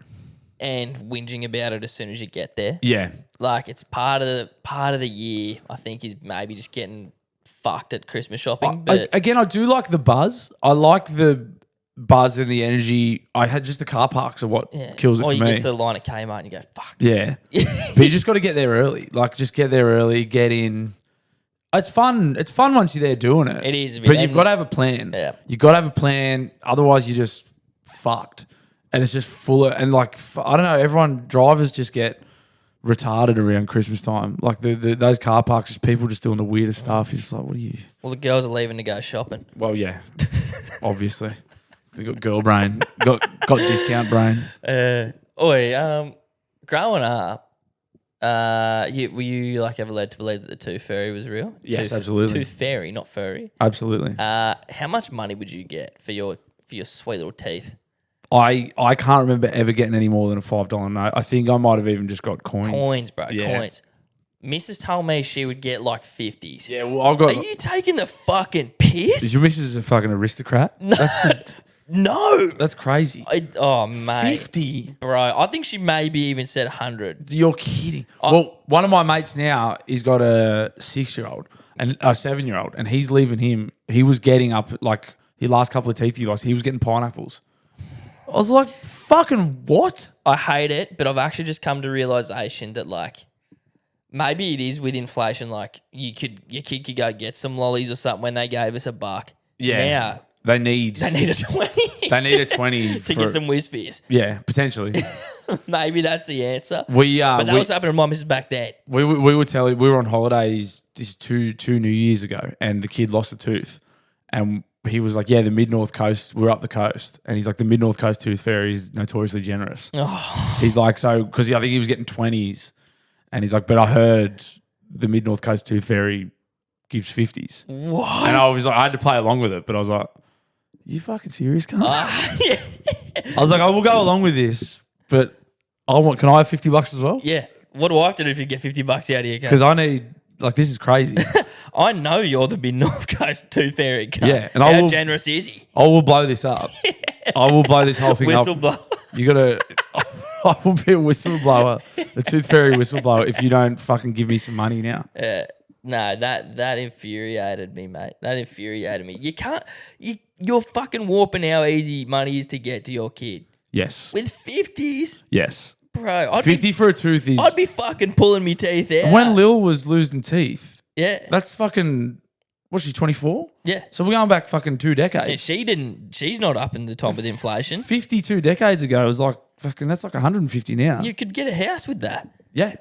and whinging about it as soon as you get there. Yeah. Like it's part of the year, I think, is maybe just getting fucked at Christmas shopping. But Again, I do like the buzz. I like the buzz and the energy. I had just the car parks are what kills it for or me. you get to the line at Kmart and you go, fuck. Yeah. But you just got to get there early. Like just get there early, get in. It's fun. It's fun once you're there doing it. It is a bit. But you've got to have a plan. Yeah. You've got to have a plan. Otherwise, you're just fucked. And it's just full of, and like, I don't know, drivers just get retarded around Christmas time. Like those car parks, just people just doing the weirdest stuff. You're just like, what are you? Well, the girls are leaving to go shopping. Well, yeah, obviously. They got girl brain, got discount brain. Growing up, were you like ever led to believe that the tooth fairy was real? Yes, absolutely. Tooth fairy, not furry. Absolutely. How much money would you get for your sweet little teeth? I can't remember ever getting any more than a $5 note. I think I might have even just got coins. Coins, bro. Yeah. Coins. Mrs. told me she would get like 50s. Yeah, well, I've got. Are you taking the fucking piss? Is your missus a fucking aristocrat? No. No. That's crazy. Oh, mate. 50? Bro, I think she maybe even said 100. You're kidding. Well, one of my mates now, he's got a 6-year-old and a 7-year-old, and he's leaving him. He was getting up, like, the last couple of teeth he lost, he was getting pineapples. I was like, fucking what? I hate it, but I've actually just come to realization that, like, maybe it is with inflation. Like, your kid could go get some lollies or something when they gave us $1. Yeah. Now, They need a 20. They need a 20 to get some whiz beers. Yeah, potentially. Maybe that's the answer. But that was happening to my missus back then. We were telling we were on holidays this two New Years ago, and the kid lost a tooth, and he was like, "Yeah, the Mid North Coast. We're up the coast," and he's like, "The Mid North Coast Tooth Fairy is notoriously generous." Oh. He's like, "So because I think he was getting 20s, and he's like, but I heard the Mid North Coast Tooth Fairy gives 50s." What? And I was like, I had to play along with it, but I was like, "You fucking serious, cunt?" Yeah. I was like, "I will go along with this, but can I have $50 as well?" Yeah. What do I have to do if you get $50 out of your account? Because I need, this is crazy. I know you're the Mid North Coast Tooth Fairy cunt. Yeah, and how generous is he? I will blow this up. I will blow this whole thing Whistleblower. up. You gotta. I will be a whistleblower, the Tooth Fairy whistleblower, if you don't fucking give me some money now. No, that infuriated me, mate. That infuriated me. You can't. You're fucking warping how easy money is to get to your kid. Yes. With 50s, Yes. bro. 50 for a tooth is. I'd be fucking pulling me teeth out. When Lil was losing teeth, yeah, that's fucking. What's she, 24? Yeah. So we're going back fucking 2 decades. Yeah, she's not up in the top with inflation. 52 decades ago was like fucking. That's like 150 now. You could get a house with that. Yeah.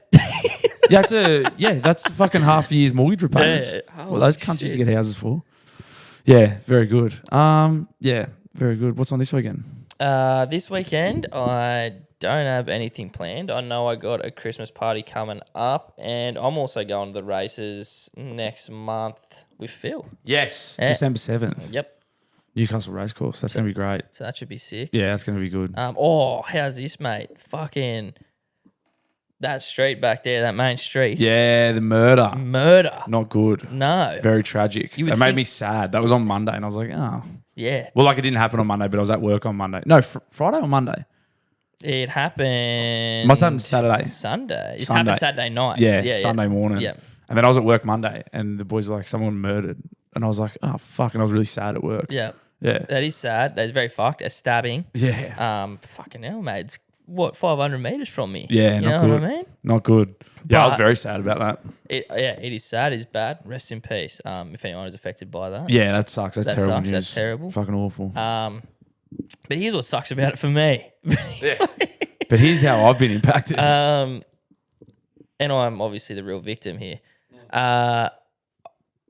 That's fucking half a year's mortgage repayments. Yeah. Well, those cunts used to get houses for. Yeah, very good. Yeah, very good. What's on this weekend? This weekend, I don't have anything planned. I know I got a Christmas party coming up, and I'm also going to the races next month with Phil. Yes, Yeah. December 7th. Yep. Newcastle Racecourse. That's going to be great. So that should be sick. Yeah, that's going to be good. How's this, mate? Fucking that street back there, that main street. Yeah, the murder. Not good. No. Very tragic. You would It made think- me sad. That was on Monday, and I was like, oh. Yeah. Well, it didn't happen on Monday, but I was at work on Monday. No, Friday or Monday? It happened. Must happen Saturday. Sunday. It Sunday. happened Saturday night. Yeah, Sunday morning. Yeah. And then I was at work Monday, and the boys were like, someone murdered. And I was like, oh, fuck. And I was really sad at work. Yeah. Yeah. That is sad. That is very fucked. A stabbing. Yeah. Fucking hell, mate. It's 500 meters from me. Yeah, you not know good. what I mean? Not good. Yeah, I was But- very sad about that. It is sad. It's bad. Rest in peace. If anyone is affected by that. Yeah, that sucks. That's That terrible sucks. news. That's terrible. Fucking awful. But here's what sucks about it for me. But here's how I've been impacted. And I'm obviously the real victim here.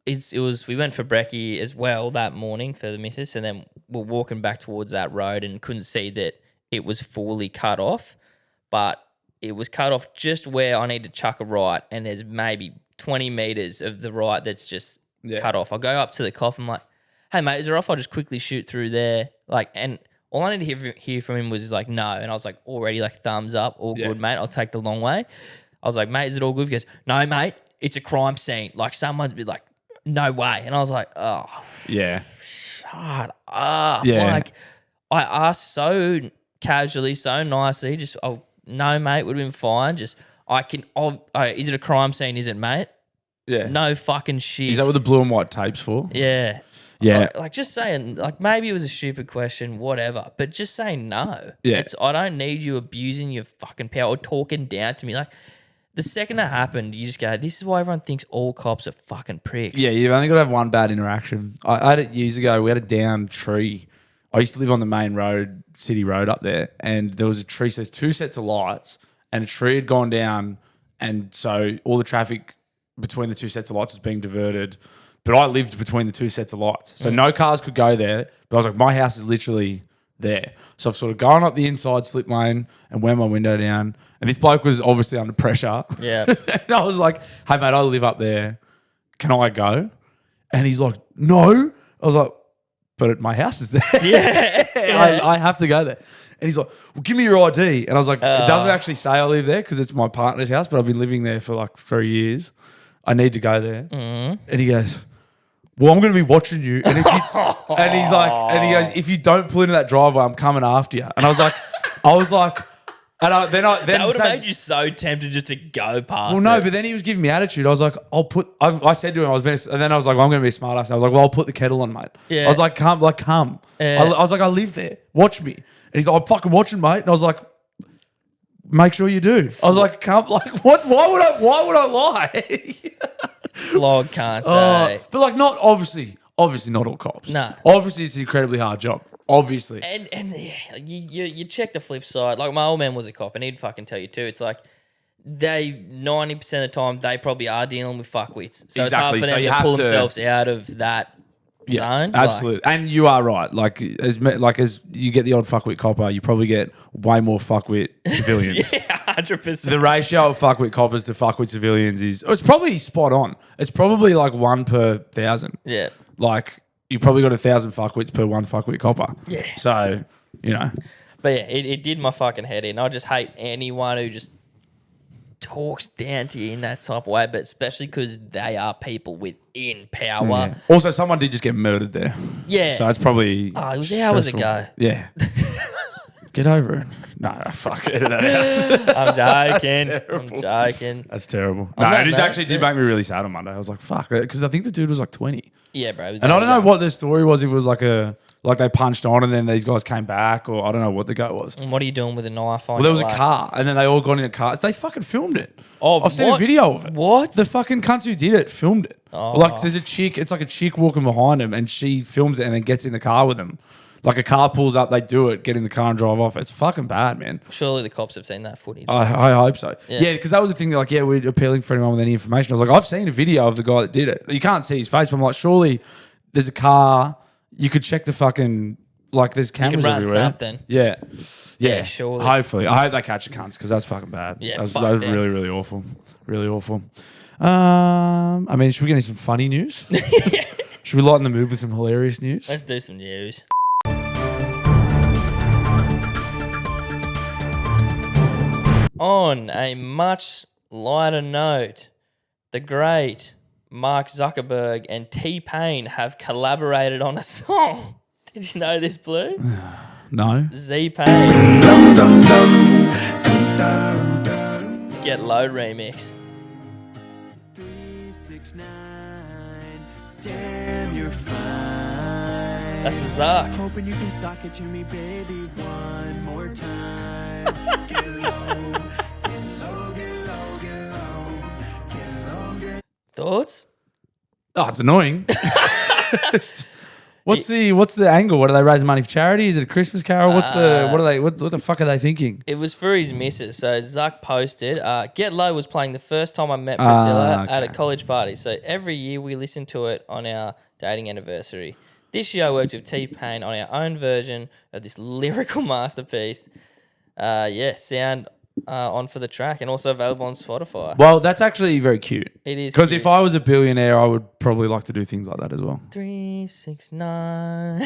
We went for brekkie as well that morning for the missus, and then we're walking back towards that road and couldn't see that it was fully cut off, but it was cut off just where I need to chuck a right, and there's maybe 20 meters of the right that's just cut off. I go up to the cop, I'm like, "Hey mate, is it off? I'll just quickly shoot through there." And all I need to hear from him was like, "No," and I was like, already like thumbs up, all good, mate. I'll take the long way. I was like, "Mate, is it all good?" He goes, "No, mate, it's a crime scene. Like someone's been like, no way." And I was like, "Oh, yeah. shut up." Yeah. Like I asked so casually, so nicely, just, "Oh, no, mate, would have been fine. Just, is it a crime scene? Is it, mate?" Yeah. No fucking shit. Is that what the blue and white tape's for? Yeah. Yeah. Like just saying, like maybe it was a stupid question, whatever, but just saying no. Yeah. I don't need you abusing your fucking power or talking down to me. Like the second that happened, you just go, "This is why everyone thinks all cops are fucking pricks." Yeah, you've only got to have one bad interaction. I had it years ago. We had a downed tree. I used to live on the main road, city road up there, and there was a tree. So there's 2 sets of lights, and a tree had gone down, and so all the traffic between the 2 sets of lights was being diverted. But I lived between the 2 sets of lights, so no cars could go there. But I was like, my house is literally there. So I've sort of gone up the inside slip lane and wound my window down. And this bloke was obviously under pressure. Yeah. And I was like, "Hey, mate, I live up there. Can I go?" And he's like, "No." I was like, "But my house is there. Yeah. I have to go there." And he's like, "Well, give me your ID." And I was like, "It doesn't actually say I live there because it's my partner's house, but I've been living there for like 3 years. I need to go there." And he goes, "Well, I'm going to be watching you." And if you, and he goes, "If you don't pull into that driveway, I'm coming after you." And I was like, then That would have said- made you so tempted just to go past. Well, no, it. but then he was giving me attitude. I was like, I said to him, and then I was like, "Well, I'm going to be a smart ass." And I was like, "Well, I'll put the kettle on, mate." Yeah. I was like, come. Yeah. I was like, "I live there. Watch me." And he's like, "I'm fucking watching, mate." And I was like, "Make sure you do." I was like, "Come, like, what? Why would I lie?" Flog can't say. But like, not obviously. Obviously, not all cops. No. Obviously, it's an incredibly hard job. Obviously. And yeah, you check the flip side. Like my old man was a cop, and he'd fucking tell you too. It's like they 90% of the time they probably are dealing with fuckwits. So it's hard for them to pull themselves out of that zone. Absolutely. And you are right. Like as you get the odd fuckwit copper, you probably get way more fuckwit civilians. Yeah, 100%. The ratio of fuckwit coppers to fuckwit civilians it's probably spot on. It's probably like 1 per 1,000. Yeah. Like you probably got 1,000 fuckwits per 1 fuckwit copper. Yeah. So, But yeah, it did my fucking head in. I just hate anyone who just talks down to you in that type of way, but especially because they are people within power. Yeah. Also, someone did just get murdered there. Yeah. So it's probably... Oh, it was hours stressful. ago. Yeah. Get over it. No, fuck. Edit that out. I'm joking. That's terrible. On No, that it note, actually did make me really sad on Monday. I was like, fuck. Because I think the dude was like 20. Yeah, bro. And I don't know what the story was. It was like they punched on and then these guys came back, or I don't know what the go was. And what are you doing with a knife on? Well, there was a car, and then they all got in a car. They fucking filmed it. Oh, I've seen a video of it. What? The fucking cunts who did it filmed it. Oh. Like, there's a chick, it's like a chick walking behind him, and she films it and then gets in the car with him. Like, a car pulls up, they do it, get in the car and drive off. It's fucking bad, man. Surely the cops have seen that footage. I hope so. Yeah, because that was the thing. Like, yeah, we're appealing for anyone with any information. I was like, I've seen a video of the guy that did it. You can't see his face, but I'm like, surely there's a car. You could check the fucking... Like, there's cameras run everywhere. something. Yeah. Yeah, surely. Hopefully. I hope they catch the cunts because that's fucking bad. Yeah, that was fuck them. really, really awful. Really awful. I mean, should we get into some funny news? Should we lighten the mood with some hilarious news? Let's do some news. On a much lighter note, the great Mark Zuckerberg and T-Pain have collaborated on a song. Did you know this, Blue? No. Z-Pain. Get Low remix. 369, damn, you're fine. That's the Zuck. Hoping you can sock it to me, baby, one more time. Get low, get low, get low, get low, get low, get. Thoughts? Oh, it's annoying. What's the angle? What, are they raising money for charity? Is it a Christmas carol? What the fuck are they thinking? It was for his missus. So Zuck posted, Get Low was playing the first time I met Priscilla at a college party. So every year we listen to it on our dating anniversary. This year I worked with T-Pain on our own version of this lyrical masterpiece. Sound on for the track and also available on Spotify. Well, that's actually very cute. It is Because cute. if I was a billionaire, I would probably like to do things like that as well. 369.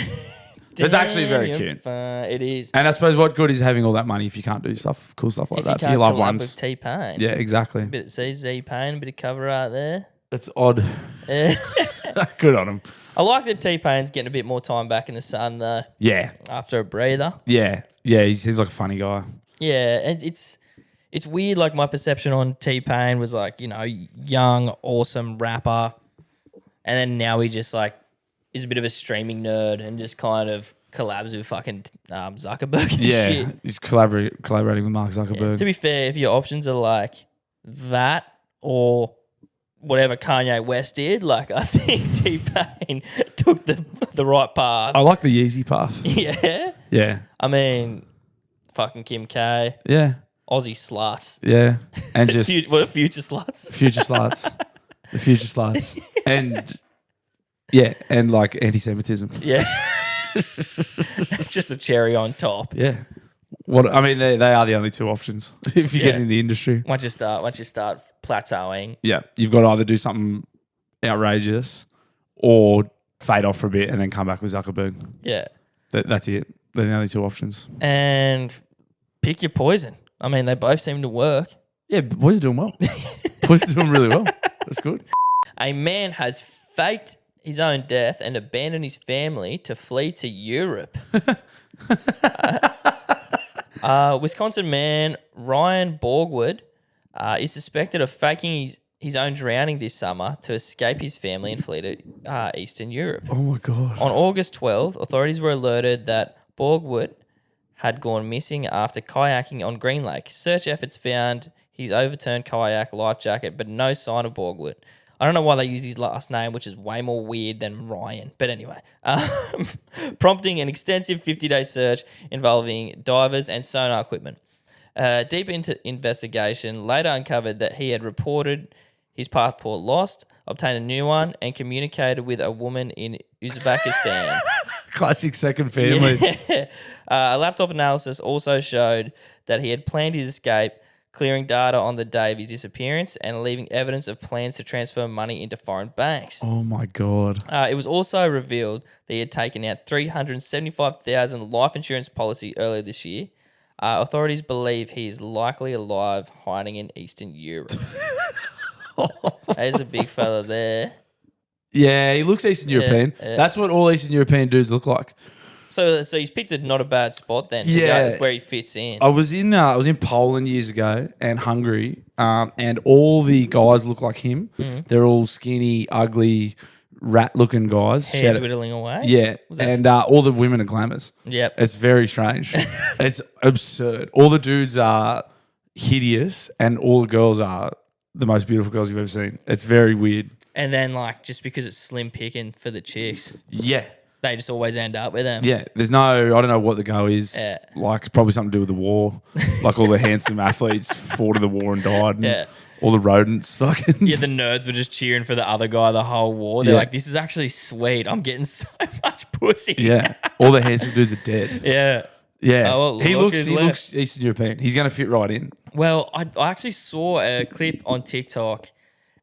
It's actually very Damn, cute. It is. And I suppose what good is having all that money if you can't do cool stuff like If that you for your can't loved collab ones? with T-Pain. Yeah, exactly. Bit of Z-Pain, bit of cover art there. It's odd. Eh. Good on him. I like that T-Pain's getting a bit more time back in the sun though Yeah. after a breather. Yeah. Yeah, he seems like a funny guy. Yeah, and it's weird. Like my perception on T-Pain was like, young, awesome rapper, and then now he just like is a bit of a streaming nerd and just kind of collabs with fucking Zuckerberg and shit. He's collaborating with Mark Zuckerberg. Yeah, to be fair, if your options are like that or whatever Kanye West did, like I think T-Pain took the right path. I like the Yeezy path. Yeah. Yeah. I mean, fucking Kim K, Yeah. Aussie sluts. Yeah. And just future sluts. future sluts. The future sluts. And like anti-Semitism. Yeah. Just a cherry on top. Yeah. What I mean, they are the only two options if you get in the industry. Once you start plateauing. Yeah. You've got to either do something outrageous or fade off for a bit and then come back with Zuckerberg. Yeah. That's it. They're the only two options. And pick your poison. I mean, they both seem to work. Yeah, boys are doing well. Boys are doing really well. That's good. A man has faked his own death and abandoned his family to flee to Europe. Wisconsin man Ryan Borgwood is suspected of faking his own drowning this summer to escape his family and flee to Eastern Europe. Oh my God. On August 12th, authorities were alerted that Borgwood had gone missing after kayaking on Green Lake. Search efforts found his overturned kayak, life jacket, but no sign of Borgwood. I don't know why they use his last name, which is way more weird than Ryan. But anyway, prompting an extensive 50-day search involving divers and sonar equipment. Deep into investigation later uncovered that he had reported his passport lost, obtained a new one, and communicated with a woman in Uzbekistan. Classic second family. Yeah. A laptop analysis also showed that he had planned his escape, clearing data on the day of his disappearance and leaving evidence of plans to transfer money into foreign banks. Oh my God. It was also revealed that he had taken out $375,000 life insurance policy earlier this year. Authorities believe he is likely alive, hiding in Eastern Europe. There's a big fella there. Yeah, he looks Eastern European. Yeah. That's what all Eastern European dudes look like. So he's picked a not a bad spot then. Yeah. That's where he fits in. I was in Poland years ago and Hungary, and all the guys look like him. Mm-hmm. They're all skinny, ugly, rat-looking guys. Hair dwiddling away. Yeah, and all the women are glamours. Yep. It's very strange. It's absurd. All the dudes are hideous, and all the girls are the most beautiful girls you've ever seen. It's very weird. And then just because it's slim picking for the chicks, Yeah. they just always end up with them. Yeah, I don't know what the go is. Yeah. Like, it's probably something to do with the war. Like, all the handsome athletes fought in the war and died. And Yeah. all the rodents fucking. Yeah, the nerds were just cheering for the other guy the whole war. They're Yeah. like, this is actually sweet. I'm getting so much pussy. Yeah. All the handsome dudes are dead. Yeah. Yeah. Oh, well, he look who's left. looks Eastern European. He's going to fit right in. Well, I actually saw a clip on TikTok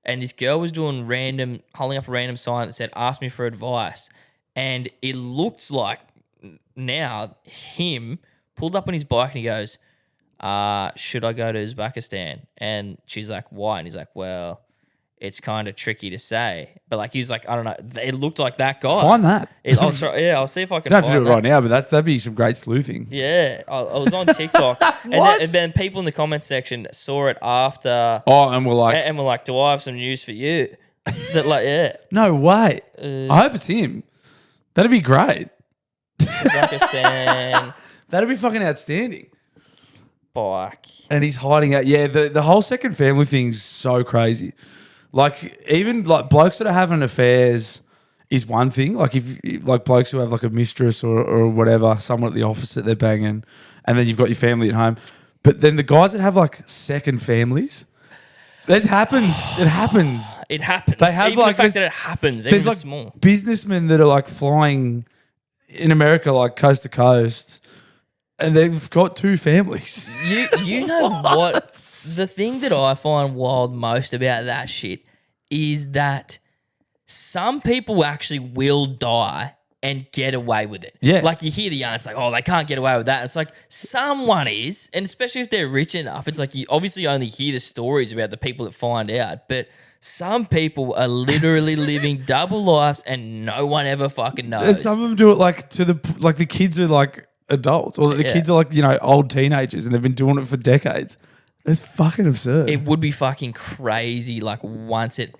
and this girl was holding up a random sign that said, ask me for advice. And it looked like now him pulled up on his bike and he goes, should I go to Uzbekistan? And she's like, why? And he's like, well, it's kind of tricky to say. But he's like, I don't know. It looked like that guy. Find that. I'll try, yeah, I'll see if I can Don't have to find do it right now, but that'd be some great sleuthing. Yeah, I was on TikTok. and then people in the comment section saw it after. Oh, and we're like, And we're like, do I have some news for you? Yeah. no way. I hope it's him. That'd be great. Uzbekistan That'd be fucking outstanding. bike. And he's hiding out. Yeah, the whole second family thing's so crazy. Even blokes that are having affairs is one thing. If blokes who have a mistress or whatever, someone at the office that they're banging, and then you've got your family at home. But then the guys that have second families, it happens. It happens. It happens. They have even the fact that it happens. There's Even small. businessmen that are flying in America coast to coast, and they've got two families. You know what? The thing that I find wild most about that shit is that some people actually will die and get away with it. Yeah. You hear the answer, they can't get away with that. It's someone is, and especially if they're rich enough, it's you obviously only hear the stories about the people that find out, but some people are literally living double lives and no one ever fucking knows. And some of them do it to the kids are adults, or the kids are old teenagers, and they've been doing it for decades. It's fucking absurd. It would be fucking crazy, once it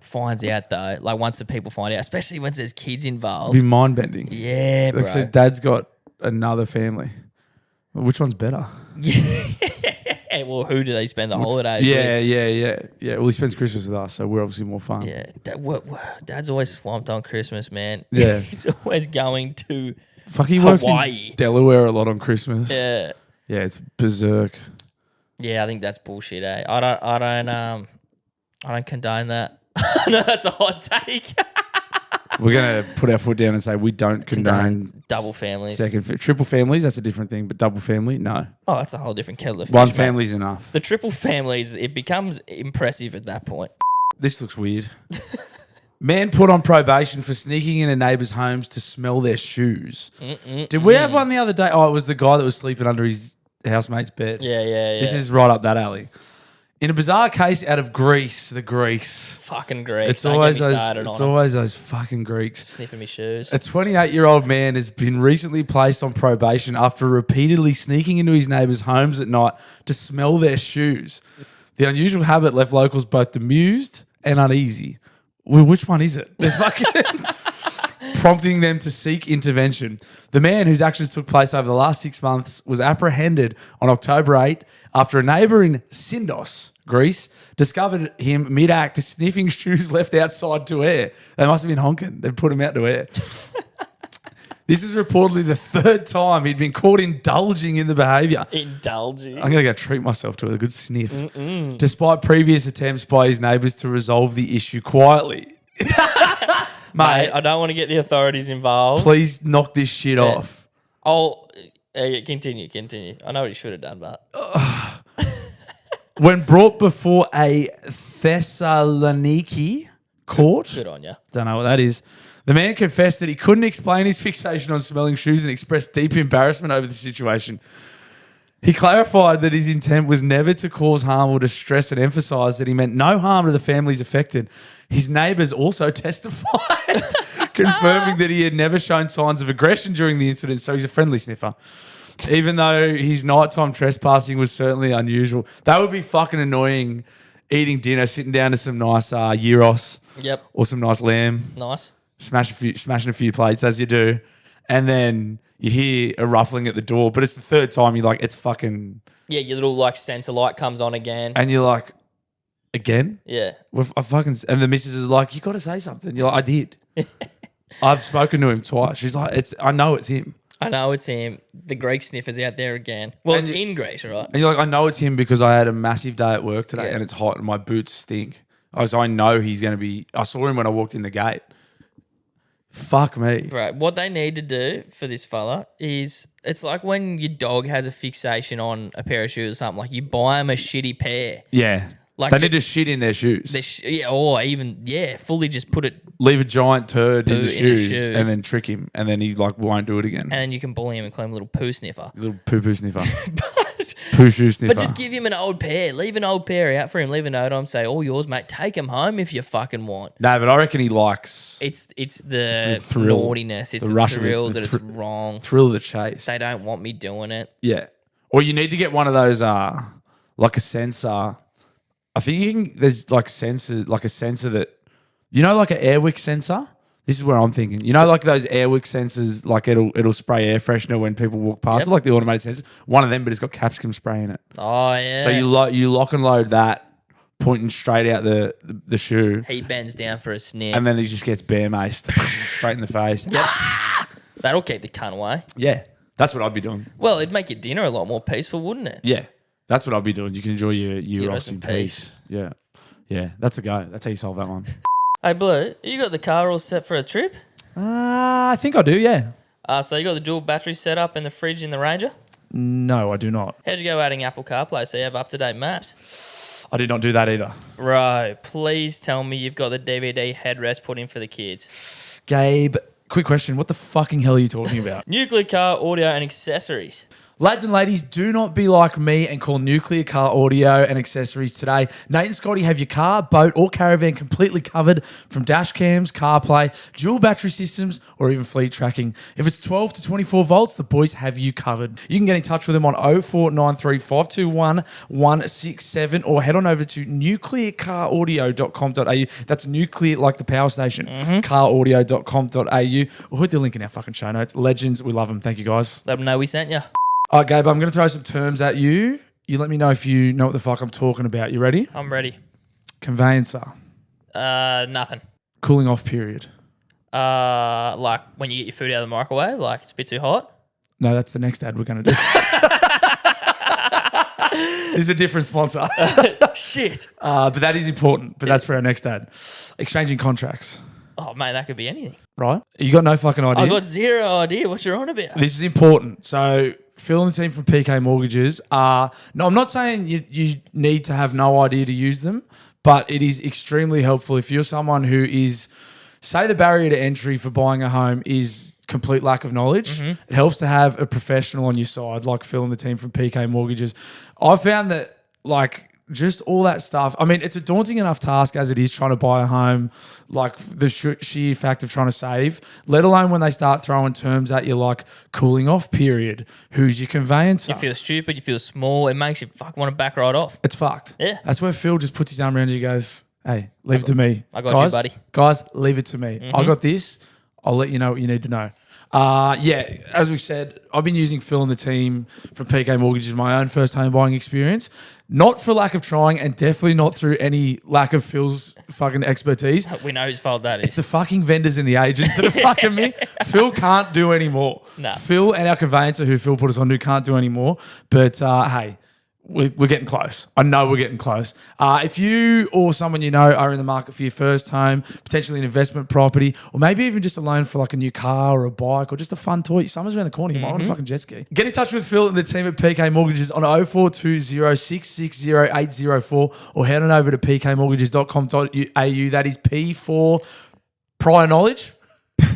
finds out, though. Once the people find out, especially when there's kids involved. It'd be mind bending. Yeah, bro. So dad's got another family. Well, which one's better? Well, who do they spend the holidays Yeah. Well, he spends Christmas with us, so we're obviously more fun. with? Yeah. Dad's always swamped on Christmas, man. Yeah. He's always going to He works Hawaii. in Delaware a lot on Christmas. Yeah. Yeah, it's berserk. Yeah, I think that's bullshit, eh? I don't condone that. No, that's a hot take. We're going to put our foot down and say we don't condone double families. Triple families, that's a different thing, but double family, no. Oh, that's a whole different kettle of fish. One mate. family's enough. The triple families, it becomes impressive at that point. This looks weird. Man put on probation for sneaking into neighbours' homes to smell their shoes. Did we have one the other day? Oh, it was the guy that was sleeping under his housemate's bed. Yeah. This is right up that alley. In a bizarre case out of Greece, the Greeks. Fucking Greek. It's Don't always get me those. started It's on 'em. always those fucking Greeks. Sniffing me shoes. A 28-year-old man has been recently placed on probation after repeatedly sneaking into his neighbours' homes at night to smell their shoes. The unusual habit left locals both amused and uneasy. Well, which one is it? They're fucking prompting them to seek intervention. The man, whose actions took place over the last 6 months, was apprehended on October 8 after a neighbour in Sindos, Greece, discovered him mid-act sniffing shoes left outside to air. They must have been honking. They put him out to air. This is reportedly the third time he'd been caught indulging in the behaviour. Indulging. I'm going to go treat myself to a good sniff. Despite previous attempts by his neighbours to resolve the issue quietly. Mate, I don't want to get the authorities involved. please knock this shit off. Oh, continue. I know what he should have done, but When brought before a Thessaloniki court, good on you. don't know what that is, the man confessed that he couldn't explain his fixation on smelling shoes and expressed deep embarrassment over the situation. He clarified that his intent was never to cause harm or distress and emphasised that he meant no harm to the families affected. His neighbours also testified, confirming that he had never shown signs of aggression during the incident, so he's a friendly sniffer. Even though his nighttime trespassing was certainly unusual. That would be fucking annoying, eating dinner, sitting down to some nice gyros Yep. or some nice lamb, Nice. smashing a few plates as you do, and then you hear a ruffling at the door, but it's the third time you're like, it's fucking... Yeah, your little like sensor light comes on again. And you're like, again? Yeah. And the missus is like, you got to say something. You're like, I did. I've spoken to him twice. She's like, I know it's him. I know it's him. The Greek sniffer's out there again. Well, And it's in Greece, right? And you're like, I know it's him because I had a massive day at work today Yeah. and it's hot and my boots stink. I know he's going to be... I saw him when I walked in the gate. Fuck me. Right. What they need to do for this fella is it's like when your dog has a fixation on a pair of shoes or something, like you buy them a shitty pair. Yeah. Like They need to shit in their shoes. Or even, fully just put it, Leave a giant turd in Poo the in his shoes shoes. and then trick him and then he like won't do it again. and then you can bully him and call him a little poo sniffer. Little poo-poo sniffer. Poo shoe sniffer. But just give him an old pair. Leave an old pair out for him. Leave a note on him. Say, all yours, mate. Take them home if you fucking want. No, but I reckon he likes It's the the thrill. naughtiness. It's The the, rush of it. thrill The that it's wrong. thrill of the chase. They don't want me doing it. Yeah. Or you need to get one of those like a sensor. I think there's like sensors, like a sensor that, you know, like an Airwick sensor. This is where I'm thinking. You know, like those Airwick sensors, like it'll spray air freshener when people walk past. Yep. Like the automated sensors. One of them, but it's got capsicum spray in it. Oh, yeah. So you lock and load that, pointing straight out the shoe, He bends down for a sniff. and then he just gets bear maced straight in the face. Yep. That'll keep the cunt away. Yeah, that's what I'd be doing. Well, it'd make your dinner a lot more peaceful, wouldn't it? Yeah, that's what I'd be doing. You can enjoy your rest Ross in in peace. Yeah, yeah, that's the go. That's how you solve that one. Hey, Blue, you got the car all set for a trip? I think I do. Yeah. So you got the dual battery set up in the fridge in the Ranger? No, I do not. How'd you go adding Apple CarPlay so you have up-to-date maps? I did not do that either. Bro, please tell me you've got the DVD headrest put in for the kids. Gabe, quick question. What the fucking hell are you talking about? Nuclear car, audio, and accessories. Lads and ladies, do not be like me and call Nuclear Car Audio and Accessories today. Nate and Scotty have your car, boat, or caravan completely covered from dash cams, CarPlay, dual battery systems, or even fleet tracking. If it's 12 to 24 volts, the boys have you covered. You can get in touch with them on 0493 521 167 or head on over to nuclearcaraudio.com.au. That's nuclear like the power station. Caraudio.com.au. Or hit the link in our fucking show notes. Legends, we love them. Thank you, guys. Let them know we sent you. All right, Gabe, I'm going to throw some terms at you. You let me know if you know what the fuck I'm talking about. You ready? I'm ready. Conveyancer. Nothing. Cooling off period. Like when you get your food out of the microwave, like it's a bit too hot. No, that's the next ad we're going to do. It's a different sponsor. Shit. But that is important. But that's for our next ad. Exchanging contracts. Oh, mate, that could be anything. Right? You got no fucking idea? I got zero idea what you're on about. This is important. So Phil and the team from PK Mortgages are... No, I'm not saying you need to have no idea to use them, but it is extremely helpful if you're someone who is... Say the barrier to entry for buying a home is complete lack of knowledge. It helps to have a professional on your side like Phil and the team from PK Mortgages. I found that like... Just all that stuff. I mean, it's a daunting enough task as it is trying to buy a home, like the sheer fact of trying to save, let alone when they start throwing terms at you like cooling off period, who's your conveyancer. You feel stupid, you feel small. It makes you want to back right off. It's fucked. Yeah. That's where Phil just puts his arm around you and goes, hey, leave it to me. I got you, buddy. Guys, leave it to me. I got this. I'll let you know what you need to know. Yeah, as we've said, I've been using Phil and the team from PK Mortgages in my own first home buying experience. Not for lack of trying and definitely not through any lack of Phil's fucking expertise. We know whose fault that is. It's the fucking vendors and the agents that are fucking me. Phil can't do any more. No. Phil and our conveyancer who Phil put us on to can't do any more. But hey, we're getting close. I know we're getting close. If you or someone you know are in the market for your first home, potentially an investment property, or maybe even just a loan for like a new car or a bike or just a fun toy, summer's around the corner, you might want a fucking jet ski. Get in touch with Phil and the team at PK Mortgages on 0420660804 or head on over to pkmortgages.com.au. That is P for prior knowledge.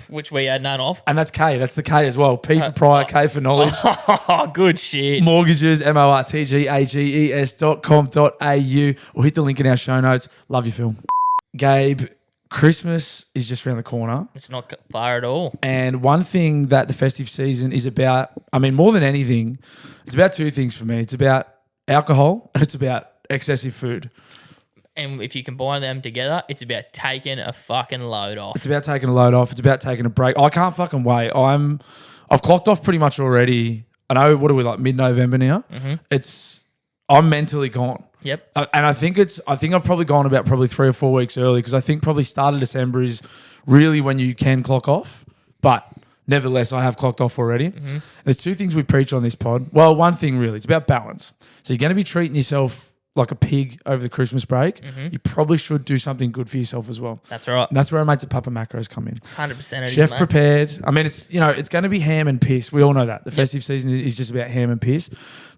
Which we had none of. And that's K. That's the K as well. P for prior, K for knowledge. Oh, good shit. Mortgages, mortgages.com.au, or hit the link in our show notes. Love you, Phil. Gabe, Christmas is just around the corner. It's not far at all. And one thing that the festive season is about, I mean, more than anything, it's about two things for me. It's about alcohol and it's about excessive food. And if you combine them together, it's about taking a fucking load off. It's about taking a load off. It's about taking a break. I can't fucking wait. I've clocked off pretty much already. I know, what are we like, mid-November now? I'm mentally gone. Yep. And I think I've probably gone about 3 or 4 weeks early because I think probably start of December is really when you can clock off. But nevertheless, I have clocked off already. There's two things we preach on this pod. Well, one thing really, it's about balance. So you're going to be treating yourself like a pig over the Christmas break. You probably should do something good for yourself as well. That's right. And that's where our mates at Papa Macros come in. 100% Chef prepared. I mean, it's it's going to be ham and piss. We all know that. The festive season is just about ham and piss.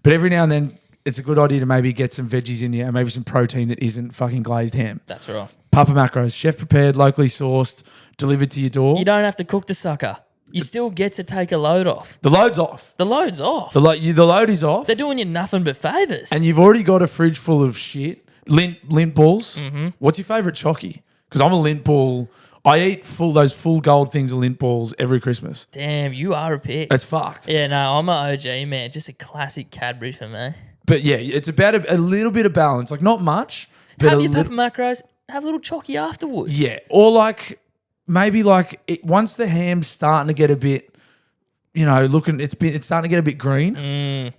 But every now and then, it's a good idea to maybe get some veggies in you and maybe some protein that isn't fucking glazed ham. That's right. Papa Macros, chef prepared, locally sourced, delivered to your door. You don't have to cook the sucker. You still get to take a load off. The load's off. The load's off. The load is off. They're doing you nothing but favours. And you've already got a fridge full of shit. Lint balls. What's your favourite chocky? Because I'm a lint ball. I eat those full gold things of lint balls every Christmas. Damn, you are a pig. It's fucked. Yeah, no, I'm an OG, man. Just a classic Cadbury for me. But yeah, it's about a little bit of balance. Like not much. But Have your Papa Macros, have a little chocky afterwards. Yeah. Or like maybe like once the ham's starting to get a bit, it's starting to get a bit green.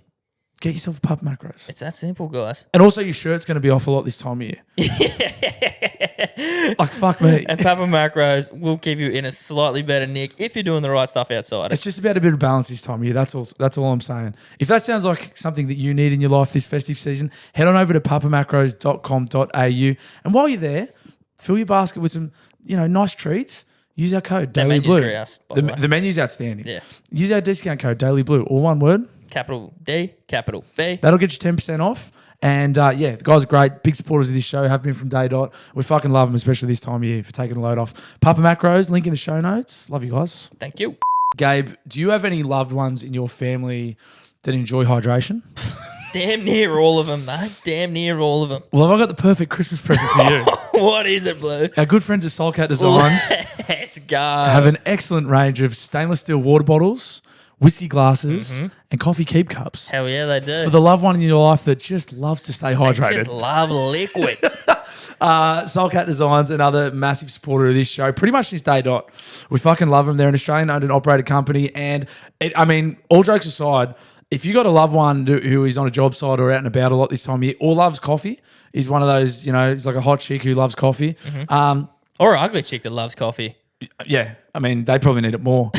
Get yourself a Papa Macros. It's that simple, guys. And also your shirt's going to be off a lot this time of year. Like, fuck me. And Papa Macros will keep you in a slightly better nick if you're doing the right stuff outside. It's just about a bit of balance this time of year. That's all I'm saying. If that sounds like something that you need in your life this festive season, head on over to papamacros.com.au. And while you're there, fill your basket with some, nice treats. Use our code, Daily Blue. The menu's outstanding. Yeah. Use our discount code, Daily Blue. All one word. Capital D, capital B. That'll get you 10% off. And the guys are great. Big supporters of this show. Have been from day dot. We fucking love them, especially this time of year for taking a load off. Papa Macros, link in the show notes. Love you guys. Thank you. Gabe, do you have any loved ones in your family that enjoy hydration? Damn near all of them, mate. Damn near all of them. Well, have I got the perfect Christmas present for you? What is it, Blue? Our good friends at Soulcat Designs Let's go. have an excellent range of stainless steel water bottles, whiskey glasses, and coffee keep cups. Hell yeah, they do. For the loved one in your life that just loves to stay hydrated. They just love liquid. Soulcat Designs, another massive supporter of this show, pretty much since day dot. We fucking love them. They're an Australian owned and operated company. And all jokes aside, if you got a loved one who is on a job site or out and about a lot this time of year or loves coffee, is one of those, he's like a hot chick who loves coffee. Or an ugly chick that loves coffee. Yeah. They probably need it more.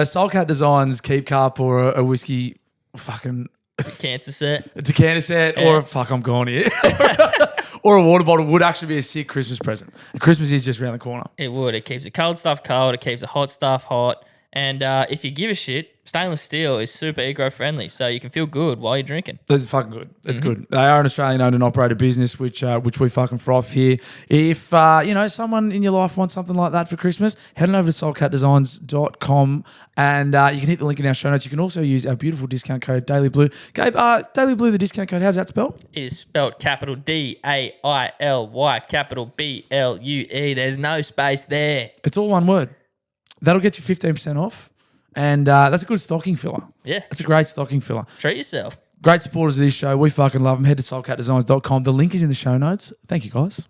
Soulcat Designs keep cup or a whiskey fucking Cancer set. a decanter set or a fuck I'm gone here or a water bottle would actually be a sick Christmas present. And Christmas is just around the corner. It would. It keeps the cold stuff cold. It keeps the hot stuff hot. And if you give a shit, stainless steel is super eco-friendly, so you can feel good while you're drinking. That's fucking good. That's good. They are an Australian owned and operated business, which we fucking froth here. If someone in your life wants something like that for Christmas, head on over to soulcatdesigns.com and you can hit the link in our show notes. You can also use our beautiful discount code Daily Blue. Gabe, Daily Blue, the discount code, how's that spelled? It is spelled capital D-A-I-L-Y, capital B-L-U-E. There's no space there. It's all one word. That'll get you 15% off. And that's a good stocking filler. Yeah. That's a great stocking filler. Treat yourself. Great supporters of this show. We fucking love them. Head to soulcatdesigns.com. The link is in the show notes. Thank you, guys.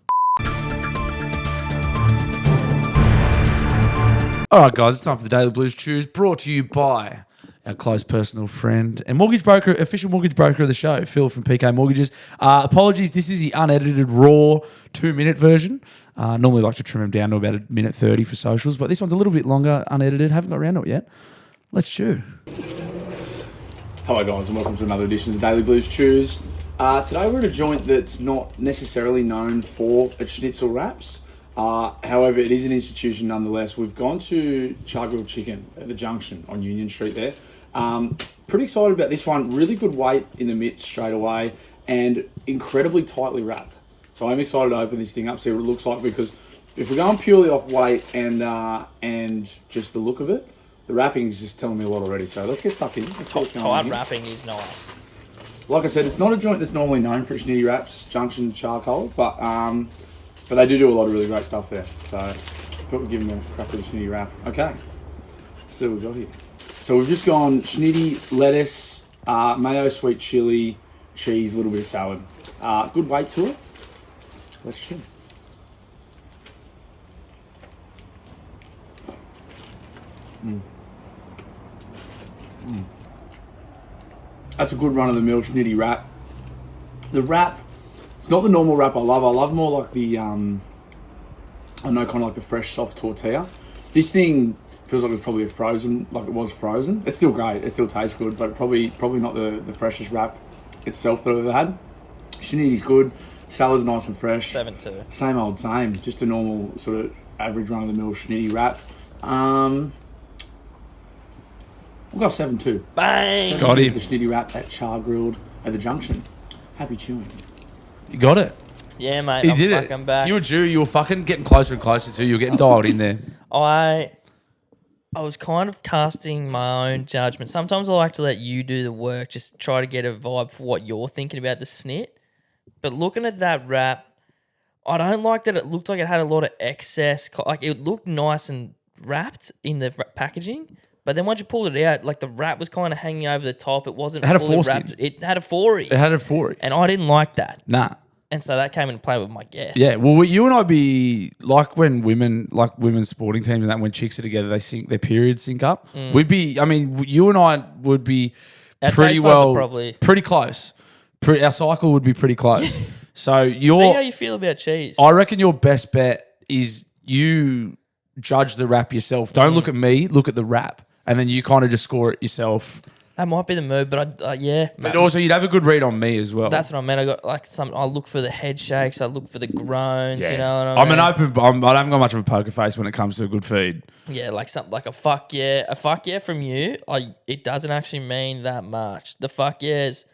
All right, guys, it's time for the Daily Blues Chews, brought to you by our close personal friend and mortgage broker, official mortgage broker of the show, Phil from PK Mortgages. Apologies, this is the unedited, raw 2-minute version. Normally like to trim them down to about 1:30 for socials, but this one's a little bit longer, unedited. Haven't got around to it yet. Let's chew. Hello, guys, and welcome to another edition of the Daily Blues Chews. Today we're at a joint that's not necessarily known for its schnitzel wraps. However, it is an institution nonetheless. We've gone to Char Grilled Chicken at the junction on Union Street there. Pretty excited about this one. Really good weight in the mitts straight away and incredibly tightly wrapped. So I'm excited to open this thing up, see what it looks like, because if we're going purely off weight and just the look of it, the wrapping is just telling me a lot already. So let's get stuck in. Let's see what's going on here. Wrapping is nice. Like I said, it's not a joint that's normally known for its schnitty wraps, junction charcoal, but they do a lot of really great stuff there. So I thought we'd give them a crack with the schnitty wrap. Okay, let's see what we've got here. So we've just gone schnitty, lettuce, mayo, sweet chili, cheese, a little bit of salad. Good weight to it. Let's chew. That's a good run-of-the-mill schnitty wrap. The wrap, it's not the normal wrap I love. I love more like the, I know, kind of like the fresh, soft tortilla. This thing feels like it's probably frozen, like it was frozen. It's still great. It still tastes good, but probably not the freshest wrap itself that I've ever had. Schnitty's good. Salad's nice and fresh. 7-2. Same old same. Just a normal sort of average run-of-the-mill schnitty wrap. We've got 7-2. Bang! Got him. The schnitty wrap at Char Grilled at the junction. Happy chewing. You got it. Yeah, mate. You did it. I'm back. You were due. You were fucking getting closer and closer to. You were getting dialed in there. I was kind of casting my own judgment. Sometimes I like to let you do the work, just try to get a vibe for what you're thinking about the snit. But looking at that wrap, I don't like that it looked like it had a lot of excess. Like, it looked nice and wrapped in the packaging. But then once you pulled it out, like, the wrap was kind of hanging over the top. It wasn't fully wrapped. It had a four-y. It had a four-y. And I didn't like that. Nah. And so that came into play with my guess. Yeah, well, you and I be like when women's sporting teams and that, when chicks are together, their periods sync up. We'd be, I mean, you and I would be Our pretty taste buds are well, probably pretty close. Our cycle would be pretty close. So See how your, you feel about cheese. I reckon your best bet is you judge the wrap yourself. Don't look at me, look at the wrap. And then you kind of just score it yourself. That might be the move, but yeah. But also, you'd have a good read on me as well. That's what I meant. I got like I look for the head shakes. I look for the groans. Yeah. You know what I mean? I haven't got much of a poker face when it comes to a good feed. Yeah, like something like a fuck yeah from you. It doesn't actually mean that much. The fuck yes.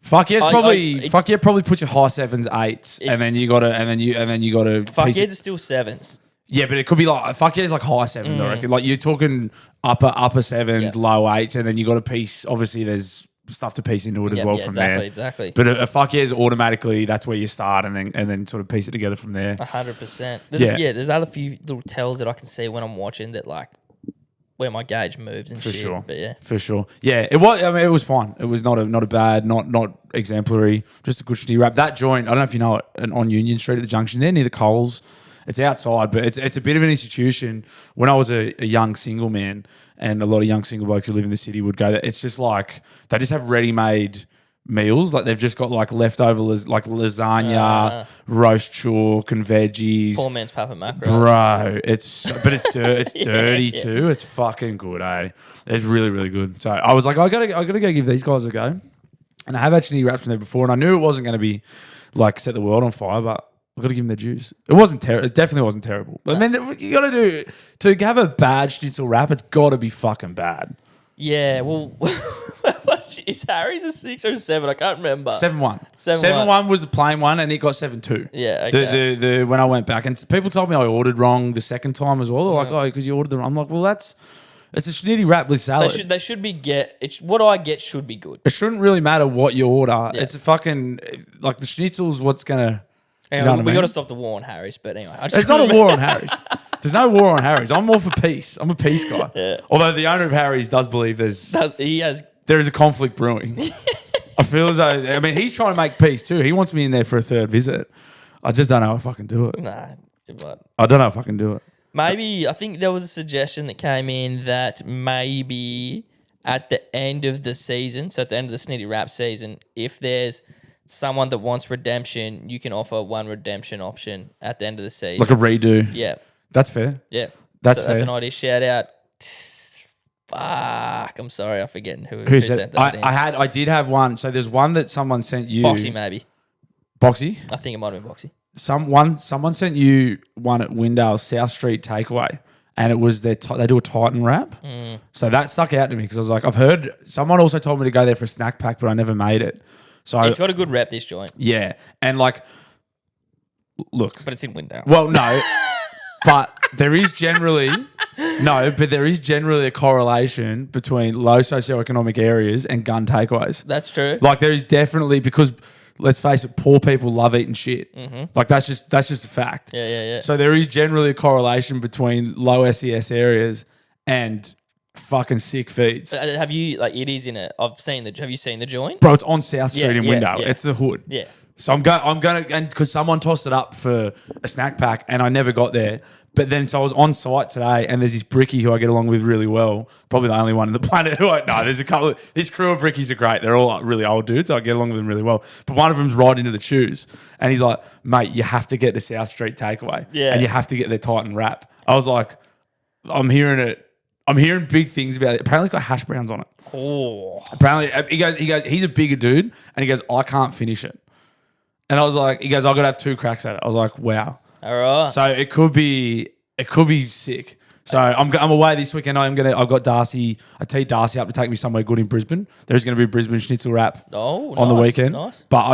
Fuck yeah, probably puts your high 7s, 8s, and then you gotta. Fuck yes is still 7s. Yeah, but it could be like fuck yeah is like high 7s. I reckon. Like, you're talking upper 7s, low 8s, and then you got a piece. Obviously, there's stuff to piece into it as well from there. Exactly. But a fuck yeah is automatically, that's where you start, and then sort of piece it together from there. 100%. There's other few little tells that I can see when I'm watching that, like where my gauge moves and shit. Sure. But yeah, for sure. Yeah, it was. I mean, it was fine. It was not a bad, not exemplary. Just a good shitty wrap. That joint, I don't know if you know it, on Union Street at the junction there near the Coles. It's outside, but it's a bit of an institution. When I was a young single man, and a lot of young single blokes who live in the city would go there, it's just like they just have ready-made meals. Like, they've just got like leftover like lasagna, roast chalk and veggies. poor man's Papa Macros. Bro, it's dirty too. It's fucking good, eh? It's really, really good. So I was like, I gotta go give these guys a go. And I have actually wrapped from there before, and I knew it wasn't going to be like set the world on fire, but I've got to give them their juice. It wasn't terrible. It definitely wasn't terrible. But I mean, you got to have a bad schnitzel wrap, it's got to be fucking bad. Yeah, well, is Harry's a 6 or 7? I can't remember. 7-1. 7-1 was the plain one, and it got 7-2. Yeah, okay. The when I went back, and people told me I ordered wrong the second time as well. They're like, oh, because you ordered the wrong. I'm like, well, it's a schnitty wrap with salad. They should be what I get should be good. It shouldn't really matter what you order. Yeah. It's a fucking, like, the schnitzel's what's gonna. Anyway, You know what I we mean? got to stop the war on Harry's, but anyway. There's not a war on Harry's. There's no war on Harry's. I'm all for peace. I'm a peace guy. Yeah. Although the owner of Harry's does believe there is a conflict brewing. I feel as though, I mean, he's trying to make peace too. He wants me in there for a third visit. I just don't know if I can do it. Nah, but I don't know if I can do it. Maybe, I think there was a suggestion that came in that maybe at the end of the season, so at the end of the Snitty Rap season, if there's someone that wants redemption, you can offer one redemption option at the end of the season. Like a redo. Yeah. That's fair. Yeah. That's so fair. That's an idea. Shout out. Fuck. I'm sorry. I'm forgetting who Who sent said? that in. I did have one. So there's one that someone sent you. Boxy, maybe. Boxy? I think it might have been Boxy. Someone sent you one at Windale South Street Takeaway, and it was they do a Titan wrap. So that stuck out to me because I was like, I've heard someone also told me to go there for a snack pack, but I never made it. So It's got a good rep, this joint. yeah, and like, look, But it's in Windale. well, no, but there is generally a correlation between low socioeconomic areas and gun takeaways. That's true. Like there is definitely, because let's face it, poor people love eating shit. Like that's just a fact. Yeah. So there is generally a correlation between low SES areas and fucking sick feeds. Have you, like, it is in it. Have you seen the joint? Bro, it's on South Street in yeah, Windale. yeah. It's the hood. Yeah. So I'm gonna, and because someone tossed it up for a snack pack and I never got there. But then, so I was on site today and there's this brickie who I get along with really well. Probably the only one on the planet who there's a couple of, this crew of brickies are great. They're all really old dudes. I get along with them really well. But one of them's right into the chews. And he's like, mate, you have to get the South Street Takeaway. Yeah. And you have to get their Titan wrap. I was like, I'm hearing it. I'm hearing big things about it. Apparently, it's got hash browns on it. Oh. Apparently, he goes, he's a bigger dude, and he goes, I can't finish it. And I was like, he goes, I've got to have 2 cracks at it. I was like, wow. All right. So it could be sick. So I'm away this weekend. I've got Darcy. I teed Darcy up to take me somewhere good in Brisbane. There's going to be a Brisbane Schnitzel wrap on the weekend. Nice. But I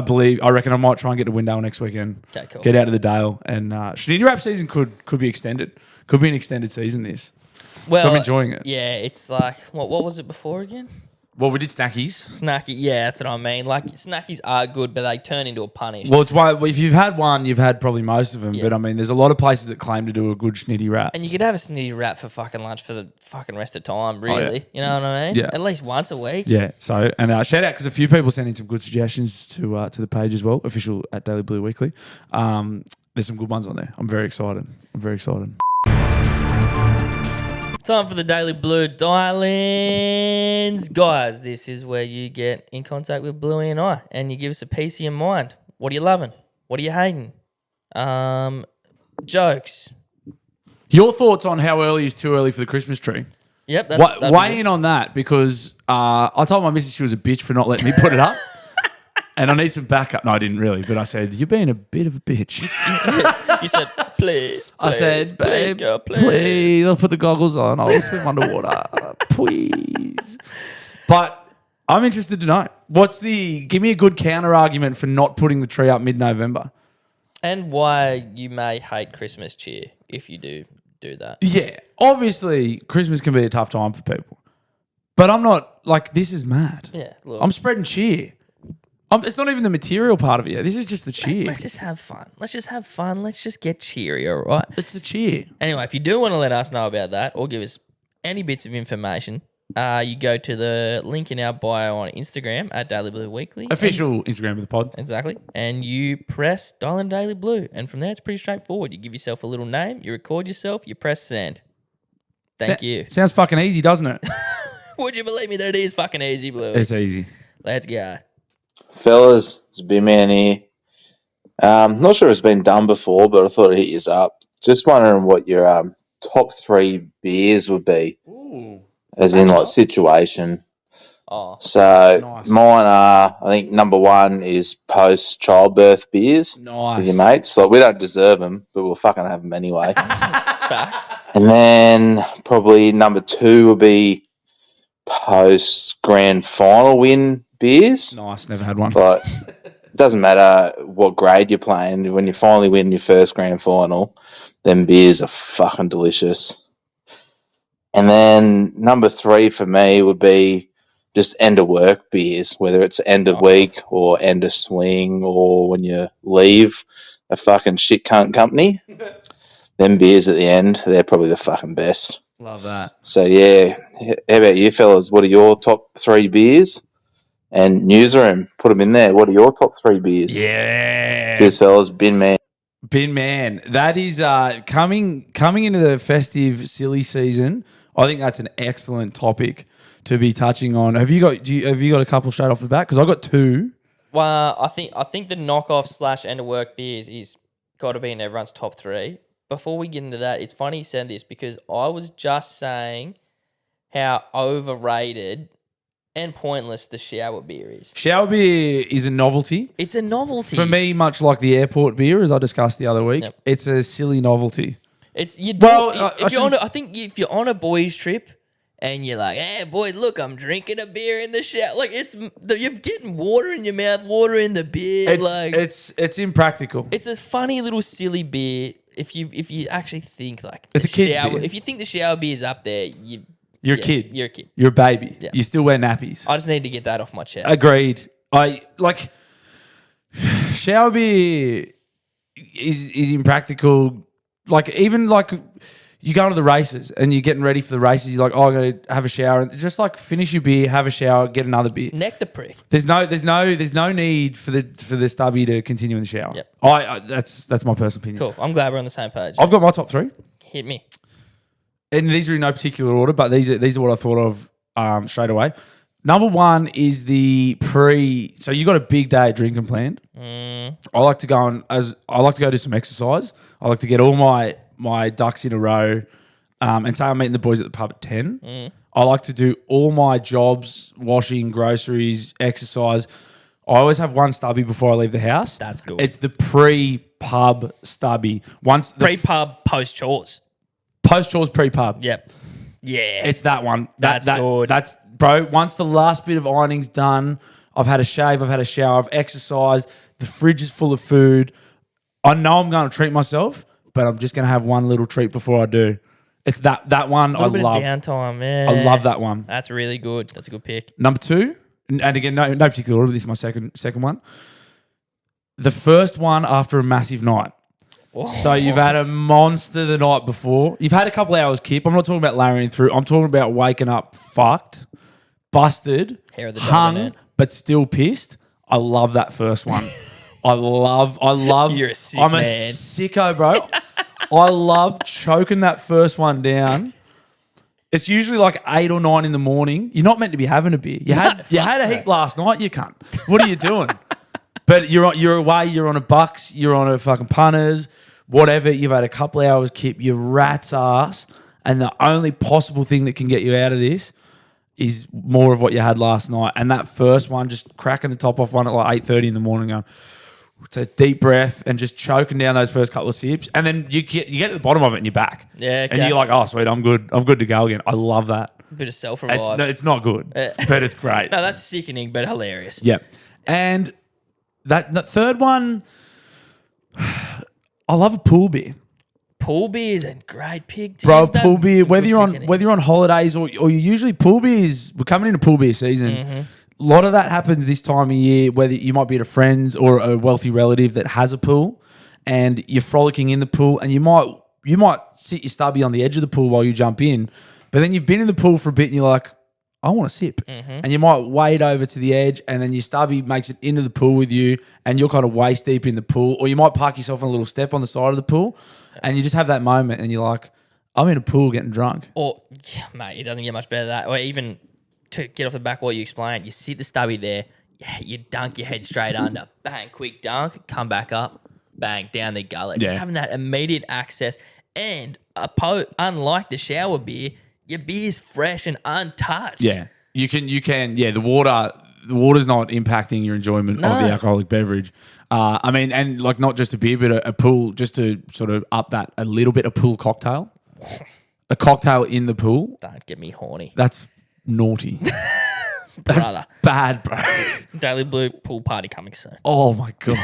reckon I might try and get to Windale next weekend. Okay, cool. Get out of the Dale, and Schnitty Rap season could be extended. Could be an extended season. This. Well, So I'm enjoying it. Yeah, it's like, what was it before again? Well, we did snackies. Snacky, yeah, that's what I mean. Like, snackies are good, but they turn into a punish. Well, it's why if you've had one, you've had probably most of them. Yeah. But I mean, there's a lot of places that claim to do a good schnitty wrap. And you could have a snitty wrap for fucking lunch for the fucking rest of time, really. You know what I mean? Yeah. At least once a week. Yeah. So, and shout out because a few people sent in some good suggestions to the page as well, official at Daily Blue Weekly. There's some good ones on there. I'm very excited. Time for the Daily Blue dial-ins. Guys, this is where you get in contact with Bluey and I, and you give us a piece of your mind. What are you loving? What are you hating? Jokes. Your thoughts on how early is too early for the Christmas tree? Yep. That'd be Weigh good. in on that because I told my missus she was a bitch for not letting me put it up. And I need some backup. No, I didn't really, but I said, you're being a bit of a bitch. You said, please. I said, please, babe, girl, please, I'll put the goggles on. I'll swim underwater. Please. But I'm interested to know. Give me a good counter argument for not putting the tree up mid-November. And why you may hate Christmas cheer if you do that. Yeah. Obviously, Christmas can be a tough time for people. But I'm not, like, this is mad. Yeah, look. I'm spreading cheer. It's not even the material part of it. This is just the cheer. Let's just have fun. Let's just get cheery, all right? It's the cheer. Anyway, if you do want to let us know about that or give us any bits of information, you go to the link in our bio on Instagram at Daily Blue Weekly. Official Instagram of the pod. Exactly. And you press Dial in Daily Blue. And from there, it's pretty straightforward. You give yourself a little name, you record yourself, you press send. Thank you. Sounds fucking easy, doesn't it? Would you believe me that it is fucking easy, Blue? It's easy. Let's go. Fellas, it's a big man here. Not sure it's been done before, but I thought I'd hit you up. Just wondering what your top 3 beers would be. Ooh. As in, like, situation. Oh, So, Nice. mine are, I think, number 1 is post-childbirth beers with Nice. your mates. Like, we don't deserve them, but we'll fucking have them anyway. facts. And then probably number 2 would be post-grand final win beers. Nice. Never had one. But it doesn't matter what grade you're playing. When you finally win your first grand final, them beers are fucking delicious. And then number 3 for me would be just end of work beers, whether it's end of week or end of swing or when you leave a fucking shit cunt company. Them beers at the end, they're probably the fucking best. Love that. So, yeah. How about you fellas? What are your top 3 beers? And newsroom, put them in there. What are your top 3 beers? Yeah. Cheers, fellas. Bin man. Bin man, that is coming into the festive silly season. I think that's an excellent topic to be touching on. Have you got a couple straight off the bat? Because I got two. Well, I think the knockoff / end of work beers is got to be in everyone's top 3. Before we get into that, it's funny you said this because I was just saying how overrated and pointless the shower beer is. Shower beer is a novelty. It's a novelty. For me, much like the airport beer, as I discussed the other week, Yep. it's a silly novelty. It's you. Well, I think if you're on a boys' trip and you're like, "Hey, boy, look, I'm drinking a beer in the shower." Like you're getting water in your mouth, water in the beer. It's impractical. It's a funny little silly beer. If you actually think like It's a kid's shower, beer. if you think the shower beer is up there, You're a kid. You're a kid. You're a baby. Yeah. You still wear nappies. I just need to get that off my chest. Agreed. I like shower beer is impractical. Like even like you go to the races and you're getting ready for the races. You're like, oh, I got to have a shower. And just like finish your beer, have a shower, get another beer. Neck the prick. There's no need for the stubby to continue in the shower. Yep. That's my personal opinion. Cool. I'm glad we're on the same page. I've got my top 3. Hit me. And these are in no particular order, but these are what I thought of straight away. Number 1 is the so you got a big day of drinking planned. I like to go do some exercise. I like to get all my ducks in a row, and say I'm meeting the boys at the pub at 10. I like to do all my jobs, washing, groceries, exercise. I always have one stubby before I leave the house. That's good. It's the pre-pub stubby. Pre-pub, post-chores. Post-chores, pre-pub. Yep. Yeah. It's that one. That's good. That's, bro, once the last bit of ironing's done, I've had a shave, I've had a shower, I've exercised, the fridge is full of food. I know I'm going to treat myself, but I'm just going to have one little treat before I do. It's that one I love. A little bit of downtime, man. I love that one. That's really good. That's a good pick. Number 2, and again, no particular order, this is my second one. The first one after a massive night. Whoa. So you've had a monster the night before. You've had a couple hours kip. I'm not talking about layering through. I'm talking about waking up fucked, busted, Hair of the dog, hung, innit? but still pissed. I love that first one. I love. You're a sick I'm a man. sicko, bro. I love choking that first one down. It's usually like 8 or 9 in the morning. You're not meant to be having a beer. You had a heap last night, you cunt. What are you doing? But you're away, you're on a Bucks, you're on a fucking punters, whatever. You've had a couple of hours kip, you rat's ass, and the only possible thing that can get you out of this is more of what you had last night. And that first one, just cracking the top off one at like 8:30 in the morning, going, it's a deep breath and just choking down those first couple of sips, and then you get to the bottom of it and you're back. Yeah, okay. And you're like, oh sweet, I'm good to go again. I love that. Bit of self-revive. It's not good, but it's great. No, that's sickening, but hilarious. Yeah. And that third one, I love a pool beer. Pool beer is a great pick, Tim. Bro, That's pool beer, some whether good you're picking. on holidays or you usually pool beers, we're coming into pool beer season. Mm-hmm. A lot of that happens this time of year, whether you might be at a friend's or a wealthy relative that has a pool and you're frolicking in the pool, and you might sit your stubby on the edge of the pool while you jump in, but then you've been in the pool for a bit and you're like, I want a sip. Mm-hmm. And you might wade over to the edge, and then your stubby makes it into the pool with you, and you're kind of waist deep in the pool. Or you might park yourself on a little step on the side of the pool, and you just have that moment, and you're like, I'm in a pool getting drunk. Or, yeah, mate, it doesn't get much better than that. Or even to get off the back of what you explained, you sit the stubby there, you dunk your head straight under, bang, quick dunk, come back up, bang, down the gullet. Just having that immediate access. And unlike the shower beer, your beer's fresh and untouched. Yeah, you can. Yeah, the water's not impacting your enjoyment of the alcoholic beverage. I mean, and like not just a beer, but a pool, just to sort of up that a little bit, a pool cocktail. A cocktail in the pool. Don't get me horny. That's naughty. Brother. Bad, bro. Daily Blue pool party coming soon. Oh my God.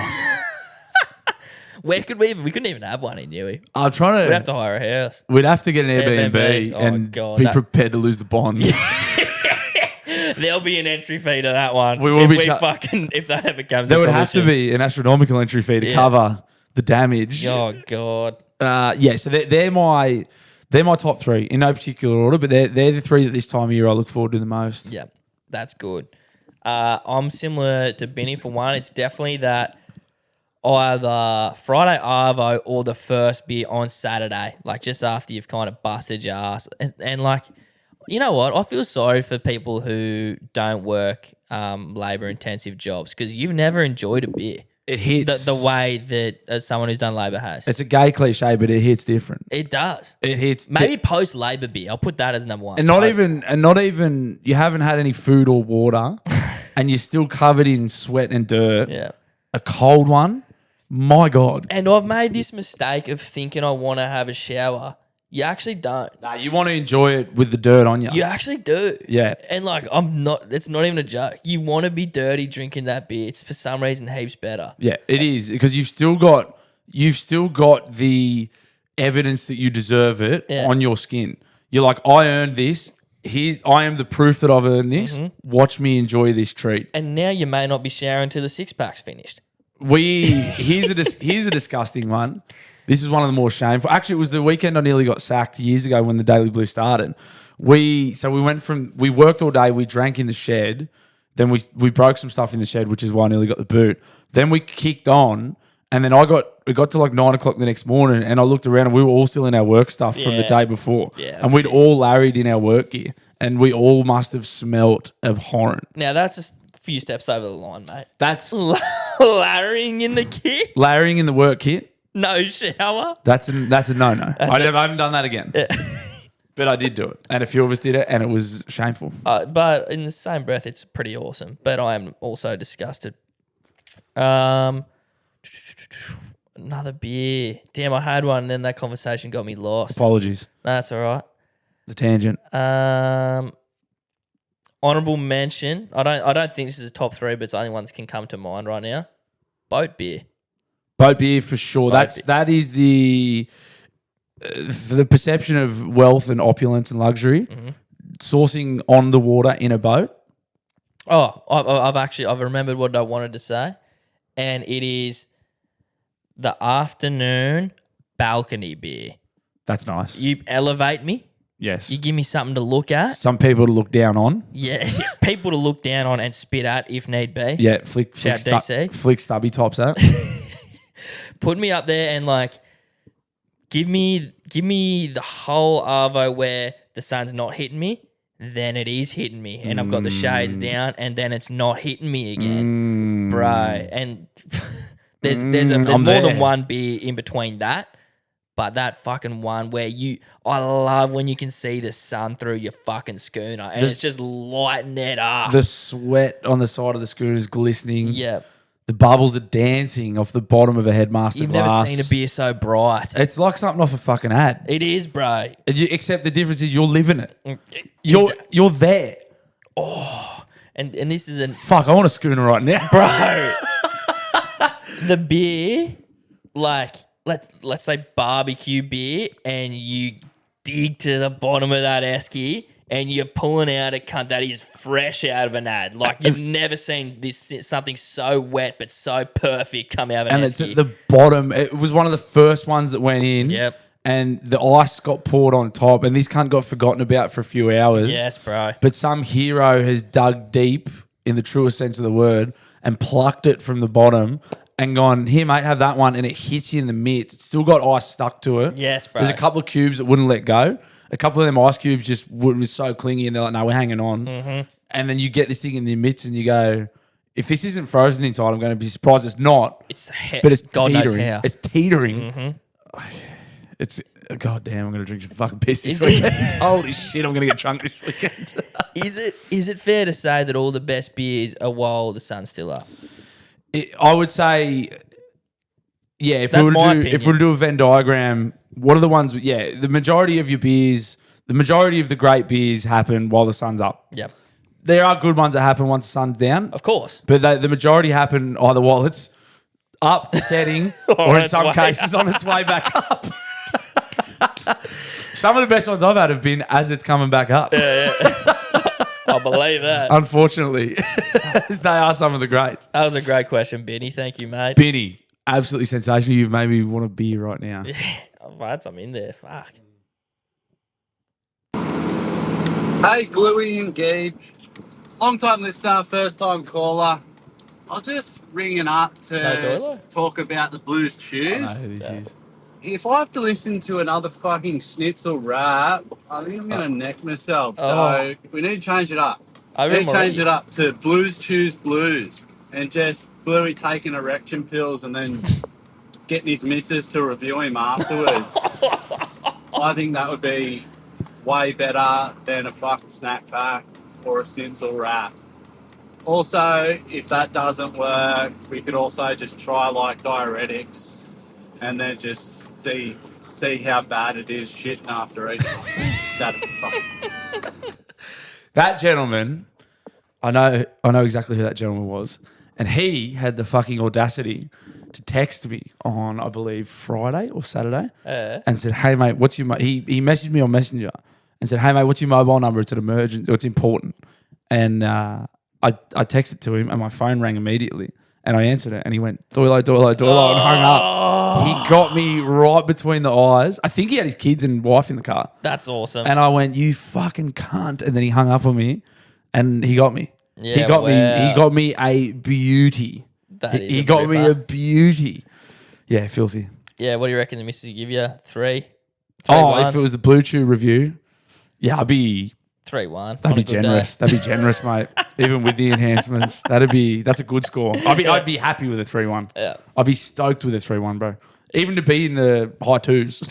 Where could we couldn't even have one in Newey. I'm trying to. We'd have to hire a house. We'd have to get an Airbnb, Airbnb. Oh, and God, be prepared to lose the bond. There'll be an entry fee to that one. We will if be if that ever comes. There to would have to fruition. be an astronomical entry fee to cover the damage. Oh God. Yeah, so they're my top 3 in no particular order, but they're the 3 that this time of year I look forward to the most. Yeah, that's good. I'm similar to Benny for one. It's definitely that either Friday Arvo or the first beer on Saturday, like just after you've kind of busted your ass. And like, you know what? I feel sorry for people who don't work labor intensive jobs because you've never enjoyed a beer. It hits the way that as someone who's done labour has. It's a gay cliche, but it hits different. It does. It hits maybe post labour beer. I'll put that as number one. And not even you haven't had any food or water, and you're still covered in sweat and dirt. Yeah. A cold one, my God. And I've made this mistake of thinking I want to have a shower. You actually don't. Nah, you want to enjoy it with the dirt on you. You actually do. Yeah. And like, it's not even a joke. You want to be dirty drinking that beer. It's for some reason heaps better. Yeah, it is because you've still got the evidence that you deserve it on your skin. You're like, I earned this. I am the proof that I've earned this. Mm-hmm. Watch me enjoy this treat. And now you may not be showering till the 6-pack's finished. Here's a disgusting one. This is one of the more shameful. Actually, it was the weekend I nearly got sacked years ago when the Daily Blue started. We worked all day, we drank in the shed, then we broke some stuff in the shed, which is why I nearly got the boot. Then we kicked on, and then it got to like 9 o'clock the next morning, and I looked around and we were all still in our work stuff from the day before. Yeah, and we'd all larried in our work gear, and we all must have smelt abhorrent. Now that's a few steps over the line, mate. That's Larrying in the kit. layering in the work kit. No shower. That's a no-no. I haven't done that again. Yeah. But I did do it. And a few of us did it, and it was shameful. But in the same breath, it's pretty awesome. But I am also disgusted. Another beer. Damn, I had one, and then that conversation got me lost. Apologies. That's all right. The tangent. Honorable mention. I don't think this is top 3, but it's the only ones that can come to mind right now. Boat beer. Boat beer for sure. That is the for the perception of wealth and opulence and luxury. Mm-hmm. Sourcing on the water in a boat. Oh, I've remembered what I wanted to say, and it is the afternoon balcony beer. That's nice. You elevate me. Yes. You give me something to look at. Some people to look down on. Yeah, people to look down on and spit at if need be. Yeah, flick DC. Flick stubby tops at. Put me up there and like give me the whole arvo where the sun's not hitting me, then it is hitting me, and I've got the shades down, and then it's not hitting me again, bro. And there's more than one beer in between that. But that fucking one where I love when you can see the sun through your fucking schooner and it's just lighting it up. The sweat on the side of the schooner is glistening. Yeah. The bubbles are dancing off the bottom of a Headmaster You've glass. never seen a beer so bright. It's like something off a fucking ad. It is, bro. Except the difference is you're living it. You're there. Oh, and this is fuck, I want a schooner right now. Bro. The beer, like... Let's say barbecue beer, and you dig to the bottom of that esky, and you're pulling out a cunt that is fresh out of an ad. Like you've never seen something so wet but so perfect come out of an esky. And it's at the bottom. It was one of the first ones that went in. Yep. And the ice got poured on top, and this cunt got forgotten about for a few hours. Yes, bro. But some hero has dug deep, in the truest sense of the word, and plucked it from the bottom. And gone, here, mate, have that one. And it hits you in the midst. It's still got ice stuck to it. Yes, bro. There's a couple of cubes that wouldn't let go. A couple of them ice cubes just was so clingy, and they're like, no, we're hanging on. Mm-hmm. And then you get this thing in the midst, and you go, if this isn't frozen inside, I'm going to be surprised it's not. But it's God teetering. Knows how. It's teetering. Mm-hmm. It's, God damn, I'm going to drink some fucking piss this weekend. Holy shit, I'm going to get drunk this weekend. Is it fair to say that all the best beers are while the sun's still up? I would say, yeah, if That's we my were to do a Venn diagram, what are the ones, the majority of your beers, the majority of the great beers happen while the sun's up. Yep. There are good ones that happen once the sun's down. Of course. But the majority happen either while it's up, setting, or in some cases on its way back up. Some of the best ones I've had have been as it's coming back up. Yeah. I believe that. Unfortunately, they are some of the greats. That was a great question, Benny. Thank you, mate. Benny, absolutely sensational. You've made me want a beer right now. Yeah, I've had some in there. Fuck. Hey, Bluey and Gabe. Long time listener, first time caller. I'm just ringing up No to Doilo? talk about the Blues I Chews. know who this is. If I have to listen to another fucking Schnitzel rap, I think I'm gonna neck myself. So Oh. we need to change it up. I We need to remember change it up to Blues Chews Blues, and just Bluey taking erection pills and then getting his missus to review him afterwards. I think that would be way better than a fucking snack pack or a Schnitzel wrap. Also, if that doesn't work, we could also just try like diuretics and then just see how bad it is shitting after eating. That'd be fun. That gentleman, I know exactly who that gentleman was, and he had the fucking audacity to text me on, I believe, Friday or Saturday, and said, "Hey mate, what's your?" He messaged me on Messenger and said, "Hey mate, what's your mobile number? It's an emergency. It's important." And I texted to him, and my phone rang immediately, and I answered it, and he went, "Doilo, doilo, doilo," and hung up. He got me right between the eyes. I think he had his kids and wife in the car. That's awesome. And I went, "You fucking cunt!" And then he hung up on me, and he got me. Yeah, he got me. wow. He got me a beauty. That is He a got me ripper. a beauty. Yeah, filthy. Yeah, what do you reckon the missus give you? 3? Oh, 3-1? if it was the Blue Chew review, yeah, I'd be 3-1. that'd be generous. That'd be generous, mate. Even with the enhancements, that's a good score. I'd be happy with a 3-1. Yeah. I'd be stoked with a 3-1, bro. Even to be in the high twos.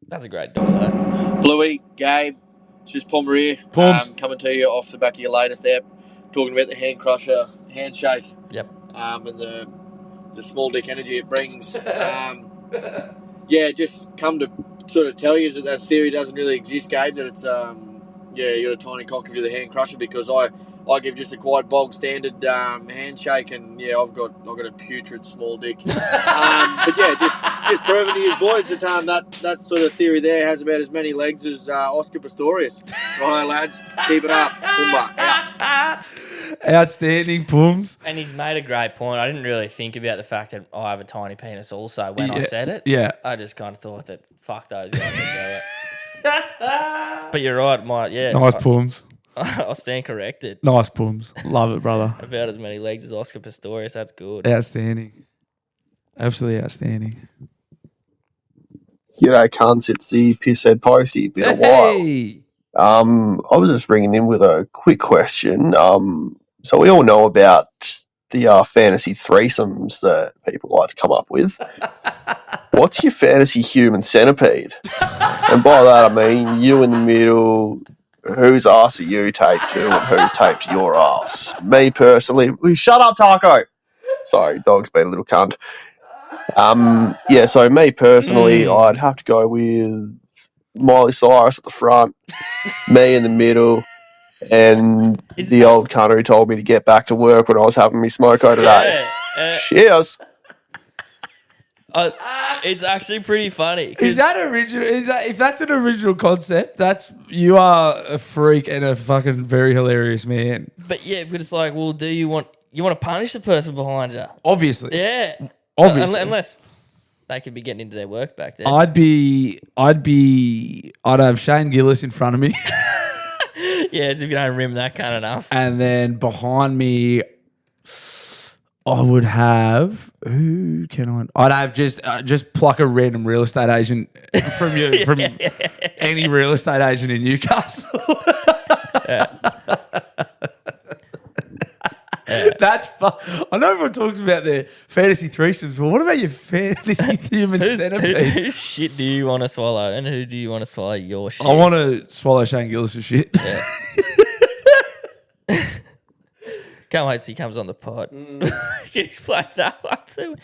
That's a great dog, though. Bluey, Gabe, it's just Palmer here. Pumps. Coming to you off the back of your latest app, talking about the hand crusher, handshake, Yep. and the small dick energy it brings. Yeah, just come to sort of tell you that theory doesn't really exist, Gabe. That it's you got a tiny cock if you're the hand crusher, because I give just a quite bog standard handshake, and yeah, I've got a putrid small dick. But yeah, just proving to you boys that that sort of theory there has about as many legs as Oscar Pistorius. Right, lads, keep it up. Pumba, out. Outstanding, Pums. And he's made a great point. I didn't really think about the fact that I have a tiny penis also when I said it. Yeah. I just kind of thought that, fuck those guys that do it. But you're right, Nice Pums. I'll stand corrected. Nice Pums. Love it, brother. About as many legs as Oscar Pistorius. That's good. Outstanding. Absolutely outstanding. G'day, cunts. It's the Pisshead Postie. Been a while. Hey. I was just ringing in with a quick question. So we all know about the fantasy threesomes that people like to come up with. What's your fantasy human centipede? And by that I mean you in the middle. Whose ass are you taped to, and who's taped to your ass? Me personally, shut up, Taco. Sorry, dog's been a little cunt. So me personally, I'd have to go with Miley Cyrus at the front, me in the middle, and the old cunt who told me to get back to work when I was having me smoko today. Cheers. It's actually pretty funny. Is that original? If that's an original concept, you are a freak and a fucking very hilarious man. But yeah, but it's like, well, do you want to punish the person behind you? Obviously. Yeah. Obviously. Unless they could be getting into their work back there. I'd have Shane Gillis in front of me. Yeah, as if you don't rim that kind enough. And then behind me, I would have I'd have just pluck a random real estate agent from any real estate agent in Newcastle. That's fun. I know everyone talks about their fantasy threesomes, but what about your fantasy human centipede? Whose shit do you want to swallow, and who do you want to swallow your shit? I want to swallow Shane Gillis' shit. Yeah. Can't wait till he comes on the pod. Can you explain that one to me?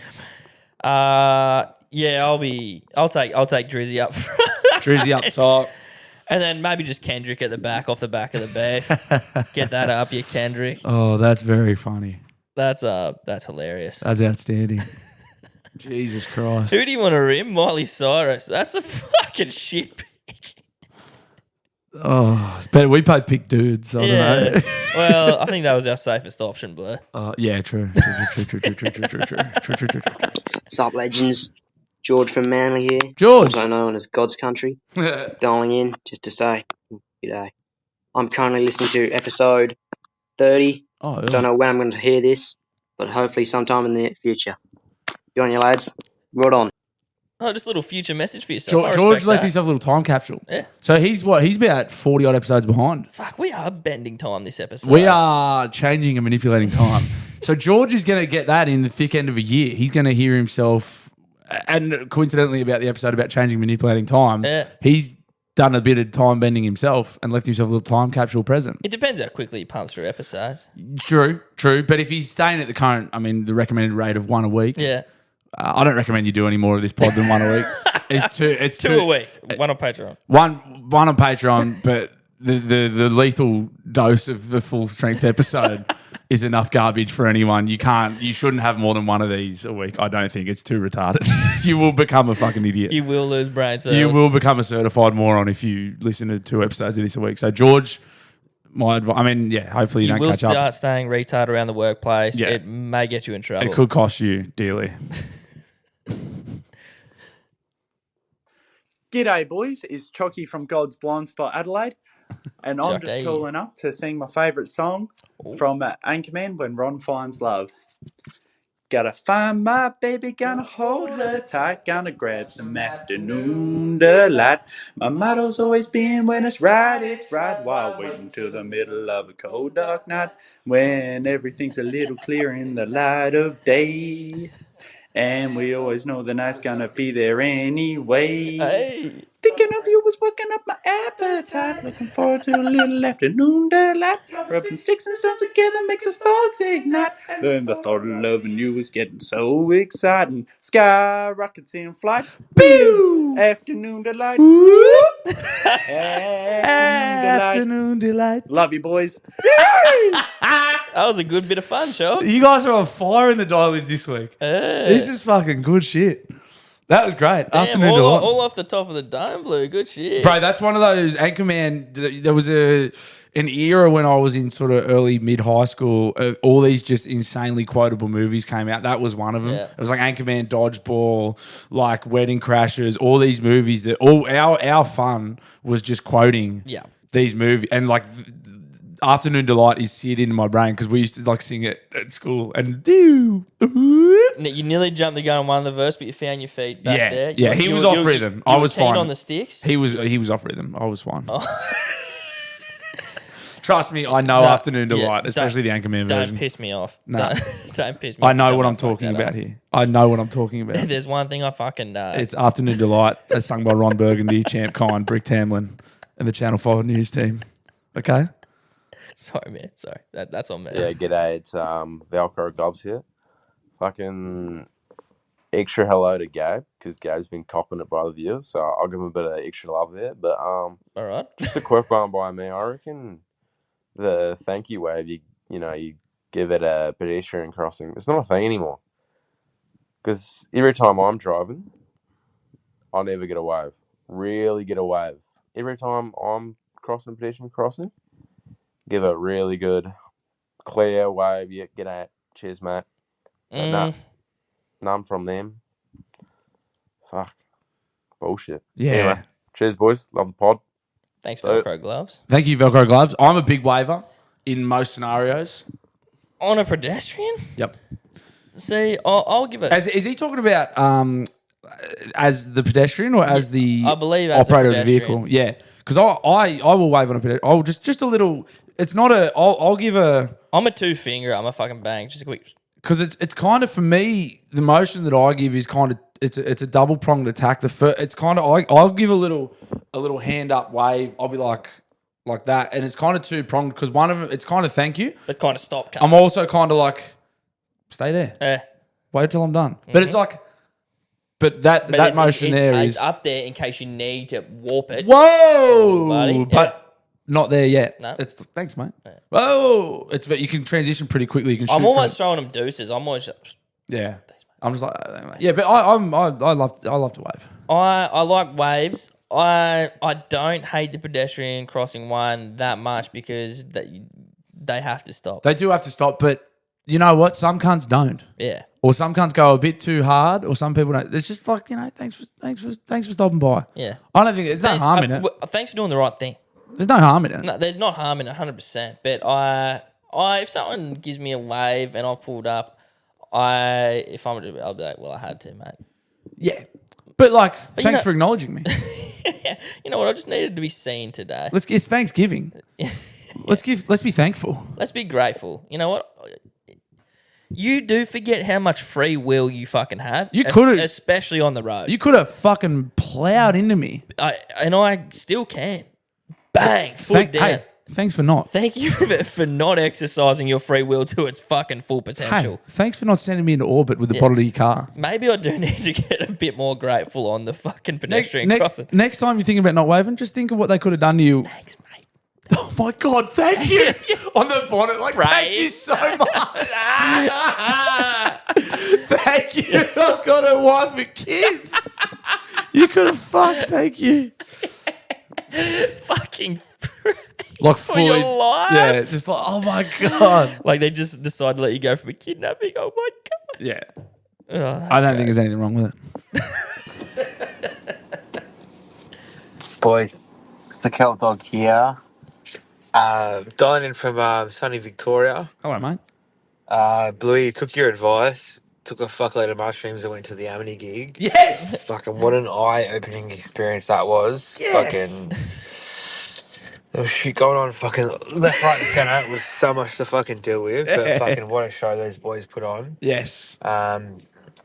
Yeah, I'll take Drizzy up front. Drizzy up top. And then maybe just Kendrick at the back, off the back of the beef. Get that up, you Kendrick. Oh, that's very funny. That's hilarious. That's outstanding. Jesus Christ. Who do you want to rim? Miley Cyrus. That's a fucking shit pick. Oh, it's better. We both pick dudes. So I don't know. Well, I think that was our safest option, Blur. Yeah, true. True. Sup, legends? George from Manly here. George. Also known as God's Country. Dialing in just to say, g'day. I'm currently listening to episode 30. Oh, yeah. Don't know when I'm going to hear this, but hopefully sometime in the future. Good on you, lads. Right on. Oh, just a little future message for yourself. I George respect left that. himself a little time capsule. Yeah. So he's about 40 odd episodes behind. Fuck, we are bending time this episode. We are changing and manipulating time. So George is going to get that in the thick end of a year. He's going to hear himself, and coincidentally about the episode about changing, manipulating time, Yeah. he's done a bit of time bending himself and left himself a little time capsule present. It depends how quickly he pumps through episodes. True. But if he's staying at the recommended rate of one a week, Yeah. I don't recommend you do any more of this pod than one a week. It's two. It's Two a week. One on Patreon. One on Patreon, but the lethal dose of the full strength episode is enough garbage for anyone. You shouldn't have more than one of these a week. I don't think it's too retarded. You will become a fucking idiot. You will lose brain cells. You will become a certified moron if you listen to 2 episodes of this a week. So George, my advice. I mean, yeah. Hopefully you don't will catch up. start staying retard around the workplace. Yeah. It may get you in trouble. It could cost you dearly. G'day, boys. It's Chocky from God's Blind Spot, Adelaide. And I'm Chocky. just calling up to sing my favourite song from Anchorman, When Ron Finds Love. Gotta find my baby, gonna hold her tight, gonna grab some afternoon delight. My motto's always been, when it's right, while waiting till the middle of a cold dark night, when everything's a little clearer in the light of day. And we always know the night's gonna be there anyway. Hey. Thinking of you was working up my appetite. Looking forward to a little afternoon delight. Rubbing sticks and stones together makes us sparks ignite. Then the thought of loving you was getting so exciting. Sky rockets in flight. Boo! Afternoon delight. Afternoon delight. Love you, boys. That was a good bit of fun, Chow. You guys are on fire in the dial-ins this week. Yeah. This is fucking good shit. That was great. Damn, Afternoon delight. all off the top of the dome, Blue. Good shit. Bro, that's one of those Anchorman. There was an era when I was in sort of early mid high school. All these just insanely quotable movies came out. That was one of them. Yeah. It was like Anchorman, Dodgeball, like Wedding Crashers. All these movies that all our fun was just quoting. Yeah. These movies and like. Afternoon Delight is seared into my brain because we used to like sing it at school and You nearly jumped the gun on one of the verse, but you found your feet back there. Yeah, he was off rhythm. I was fine on the sticks. He was off rhythm. I was fine. Trust me, I know Afternoon Delight, especially the Anchorman version. Don't piss me off. No. Don't piss me off. I know Don't what I'm fuck talking that about up. here. I know what I'm talking about. There's one thing I fucking know. It's Afternoon Delight, as sung by Ron Burgundy, Champ Kine, Brick Tamlin, and the Channel 5 News team. Okay? Sorry, man. Sorry. That's on me. Yeah, g'day. It's Velcro Gobs here. Fucking extra hello to Gabe, because Gabe's been copping it by the viewers, so I'll give him a bit of extra love there. But All right. just a quick one by me. I reckon the thank you wave, you give it a pedestrian crossing. It's not a thing anymore. Because every time I'm driving, I never get a wave. Really get a wave. Every time I'm crossing a pedestrian crossing, give a really good, clear wave. Yeah, g'day, cheers, mate. None from them. Fuck. Bullshit. Yeah. Anyway, cheers, boys. Love the pod. Thanks, Velcro gloves. Thank you, Velcro Gloves. I'm a big waver in most scenarios. On a pedestrian? Yep. See, I'll give it. Is he talking about as the pedestrian or as the I believe as a operator of the pedestrian. vehicle? Yeah, because I will wave on a pedestrian. Oh, just a little. It's not a. I'll give a. I'm a 2-finger. I'm a fucking bang. Just a quick. Because it's kind of, for me, the motion that I give is kind of it's a double pronged attack. It's kind of I'll give a little hand up wave. I'll be like that, and it's kind of 2-pronged because one of them it's kind of thank you. But kind of stop. I'm also kind of like stay there. Yeah. Wait till I'm done. But it's like, that motion there is up there in case you need to warp it. Whoa, buddy. but not there yet. No. It's thanks, mate. Yeah. Whoa, it's you can transition pretty quickly. You can. I'm shoot almost throwing them deuces. I'm almost. Yeah, I'm just like yeah, but I love to wave. I like waves. I don't hate the pedestrian crossing one that much because they have to stop. They do have to stop, but you know what? Some cunts don't. Yeah. Or some cunts go a bit too hard, or some people don't. It's just like, thanks for stopping by. Yeah. I don't think it's no harm in it. Thanks for doing the right thing. There's no harm in it. No, there's not harm in it, 100%. But I, if someone gives me a wave and I've pulled up, if I'm to, I'll be like, well, I had to, mate. Yeah. But like, you thanks know- for acknowledging me. You know what? I just needed to be seen today. It's Thanksgiving. Let's be thankful. Let's be grateful. You know what? You do forget how much free will you fucking have. You could've- especially on the road. You could have fucking plowed into me. I still can. Bang, foot down. Hey, thanks for not. Thank you for not exercising your free will to its fucking full Hey, potential. thanks for not sending me into orbit with the bottom of your car. Maybe I do need to get a bit more grateful on the fucking pedestrian crossing. Next time you're thinking about not waving, just think of what they could have done to you. Thanks, mate. Oh my God, thank you. On the bonnet, like, thank you so much. Thank you. I've got a wife and kids. You could have fucked, thank you. Fucking Like for fully, your life. yeah, just like, oh my God. Like they just decide to let you go from a kidnapping. Oh my God. Yeah. Oh, I don't think there's anything wrong with it. Boys, it's the Kel Dog here. Dining from sunny Victoria. Hello, mate. Bluey, took your advice, took a fuckload of mushrooms and went to the Amity gig. Yes. Fucking what an eye-opening experience that was. Yes. Fucking, there was shit going on fucking left, right and centre. It was so much to fucking deal with. But fucking what a show those boys put on. Yes.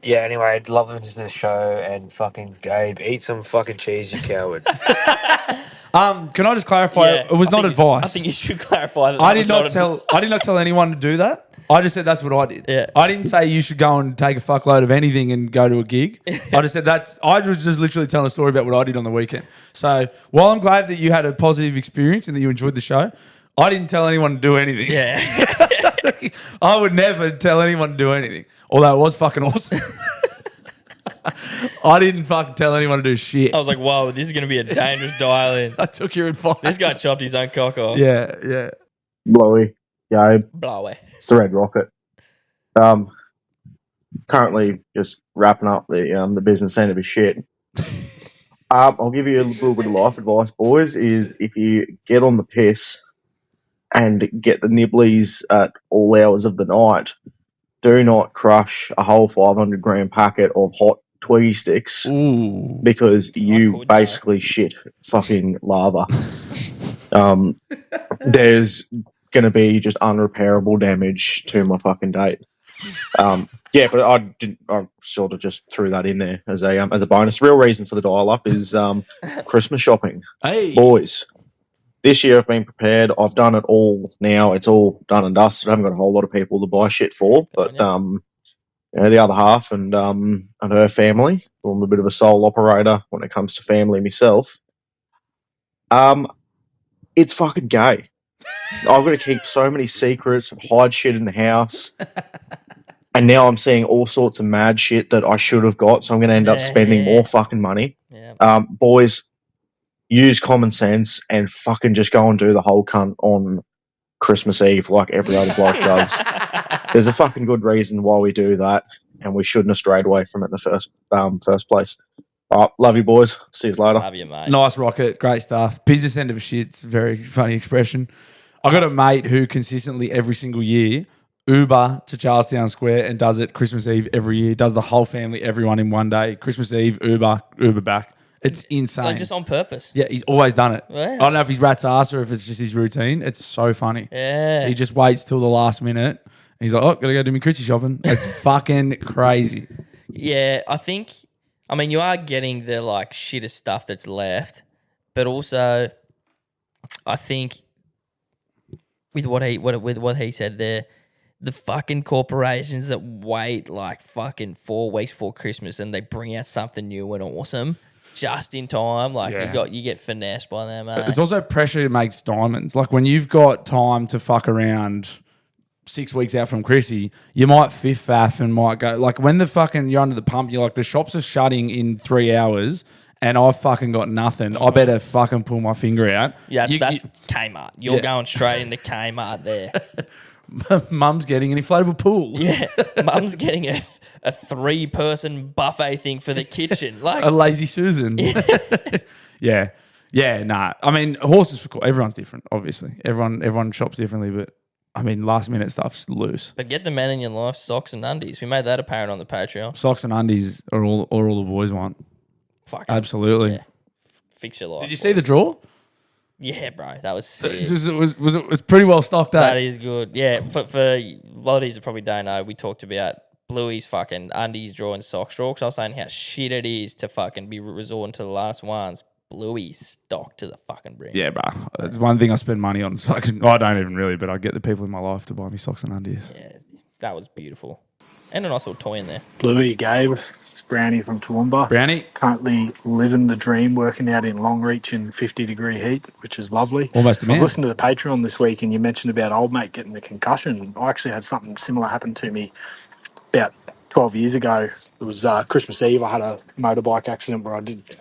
Yeah, anyway, I'd love them to the show and fucking Gabe, eat some fucking cheese, you coward. Can I just clarify? Yeah, It was I not think- advice. I think you should clarify that. I that did was not not tell. I did not tell anyone to do that. I just said that's what I did. Yeah. I didn't say you should go and take a fuckload of anything and go to a gig. I just said that's. I was just literally telling a story about what I did on the weekend. So while I'm glad that you had a positive experience and that you enjoyed the show, I didn't tell anyone to do anything. Yeah. I would never tell anyone to do anything. Although it was fucking awesome. I didn't fucking tell anyone to do shit. I was like, whoa, this is going to be a dangerous dial in. I took your advice. This guy chopped his own cock off. Yeah, yeah. Bluey, Gabe, Blow away. it's the Red Rocket. Currently just wrapping up the business end of his shit. I'll give you a little bit of life advice, boys. Is if you get on the piss and get the nibblies at all hours of the night, do not crush a whole 500 gram packet of hot Twiggy sticks. Ooh. Because you could, basically shit fucking lava. There's going to be just unrepairable damage to my fucking date. Yeah, but I sort of just threw that in there as a bonus. Real reason for the dial up is Christmas shopping. Hey. Boys, this year I've been prepared. I've done it all now. It's all done and dusted. I haven't got a whole lot of people to buy shit for, but the other half and her family. I'm a bit of a sole operator when it comes to family myself. It's fucking gay. I've got to keep so many secrets and hide shit in the house. And now I'm seeing all sorts of mad shit that I should have got, so I'm going to end up spending more fucking money. Yeah. Boys, use common sense and fucking just go and do the whole cunt on Christmas Eve like every other bloke does. There's a fucking good reason why we do that, and we shouldn't have strayed away from it in the first place. All right, love you, boys. See you later. Love you, mate. Nice rocket, great stuff. Business end of shit's a very funny expression. I got a mate who consistently every single year Uber to Charlestown Square and does it Christmas Eve every year. Does the whole family, everyone in one day. Christmas Eve, Uber back. It's insane. Like just on purpose. Yeah, he's always done it. Yeah. I don't know if he's rat's ass or if it's just his routine. It's so funny. Yeah. He just waits till the last minute. He's like, oh, gotta go do my Christmas shopping. It's fucking crazy. Yeah, I mean, you are getting the like shittest stuff that's left, but also, I think with what he said there, the fucking corporations that wait like fucking 4 weeks before Christmas and they bring out something new and awesome just in time, like you get finessed by them. It's also pressure makes diamonds. Like when you've got time to fuck around 6 weeks out from Chrissy, you might faff and might go like when the fucking you're under the pump, you're like the shops are shutting in 3 hours and I've fucking got nothing. I better fucking pull my finger out. Yeah, that's Kmart. You're going straight into Kmart there. Mum's getting an inflatable pool. Yeah, Mum's getting a 3-person buffet thing for the kitchen, like a lazy Susan. Yeah. Yeah, nah. I mean, horses for everyone's different. Obviously, everyone shops differently, but I mean, last minute stuff's loose. But get the men in your life socks and undies. We made that apparent on the Patreon. Socks and undies are all the boys want. Fuck Absolutely. Yeah. Fix your life. Did you see the draw? Yeah, bro. That was sick. It was pretty well stocked up. That is good. Yeah, for a lot of these that probably don't know, we talked about Bluey's fucking undies draw and socks draw. Because I was saying how shit it is to fucking be resorting to the last ones. Bluey stocked to the fucking brim. Yeah, bro. It's one thing I spend money on. So I don't even really, but I get the people in my life to buy me socks and undies. Yeah, that was beautiful. And a nice little toy in there. Bluey, Gabe, it's Brownie from Toowoomba. Brownie. Currently living the dream, working out in Longreach in 50-degree heat, which is lovely. Almost a I was man. listening to the Patreon this week and you mentioned about old mate getting the concussion. I actually had something similar happen to me about 12 years ago. It was Christmas Eve. I had a motorbike accident where I did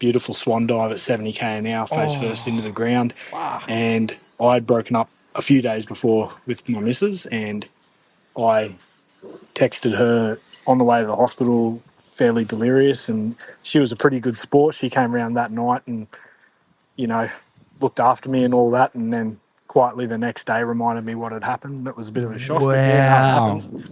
beautiful swan dive at 70k an hour, face first into the ground. And I'd broken up a few days before with my missus, and I texted her on the way to the hospital fairly delirious, and she was a pretty good sport. She came around that night and, you know, looked after me and all that, and then quietly the next day reminded me what had happened. That was a bit of a shock. But yeah, no, it happens.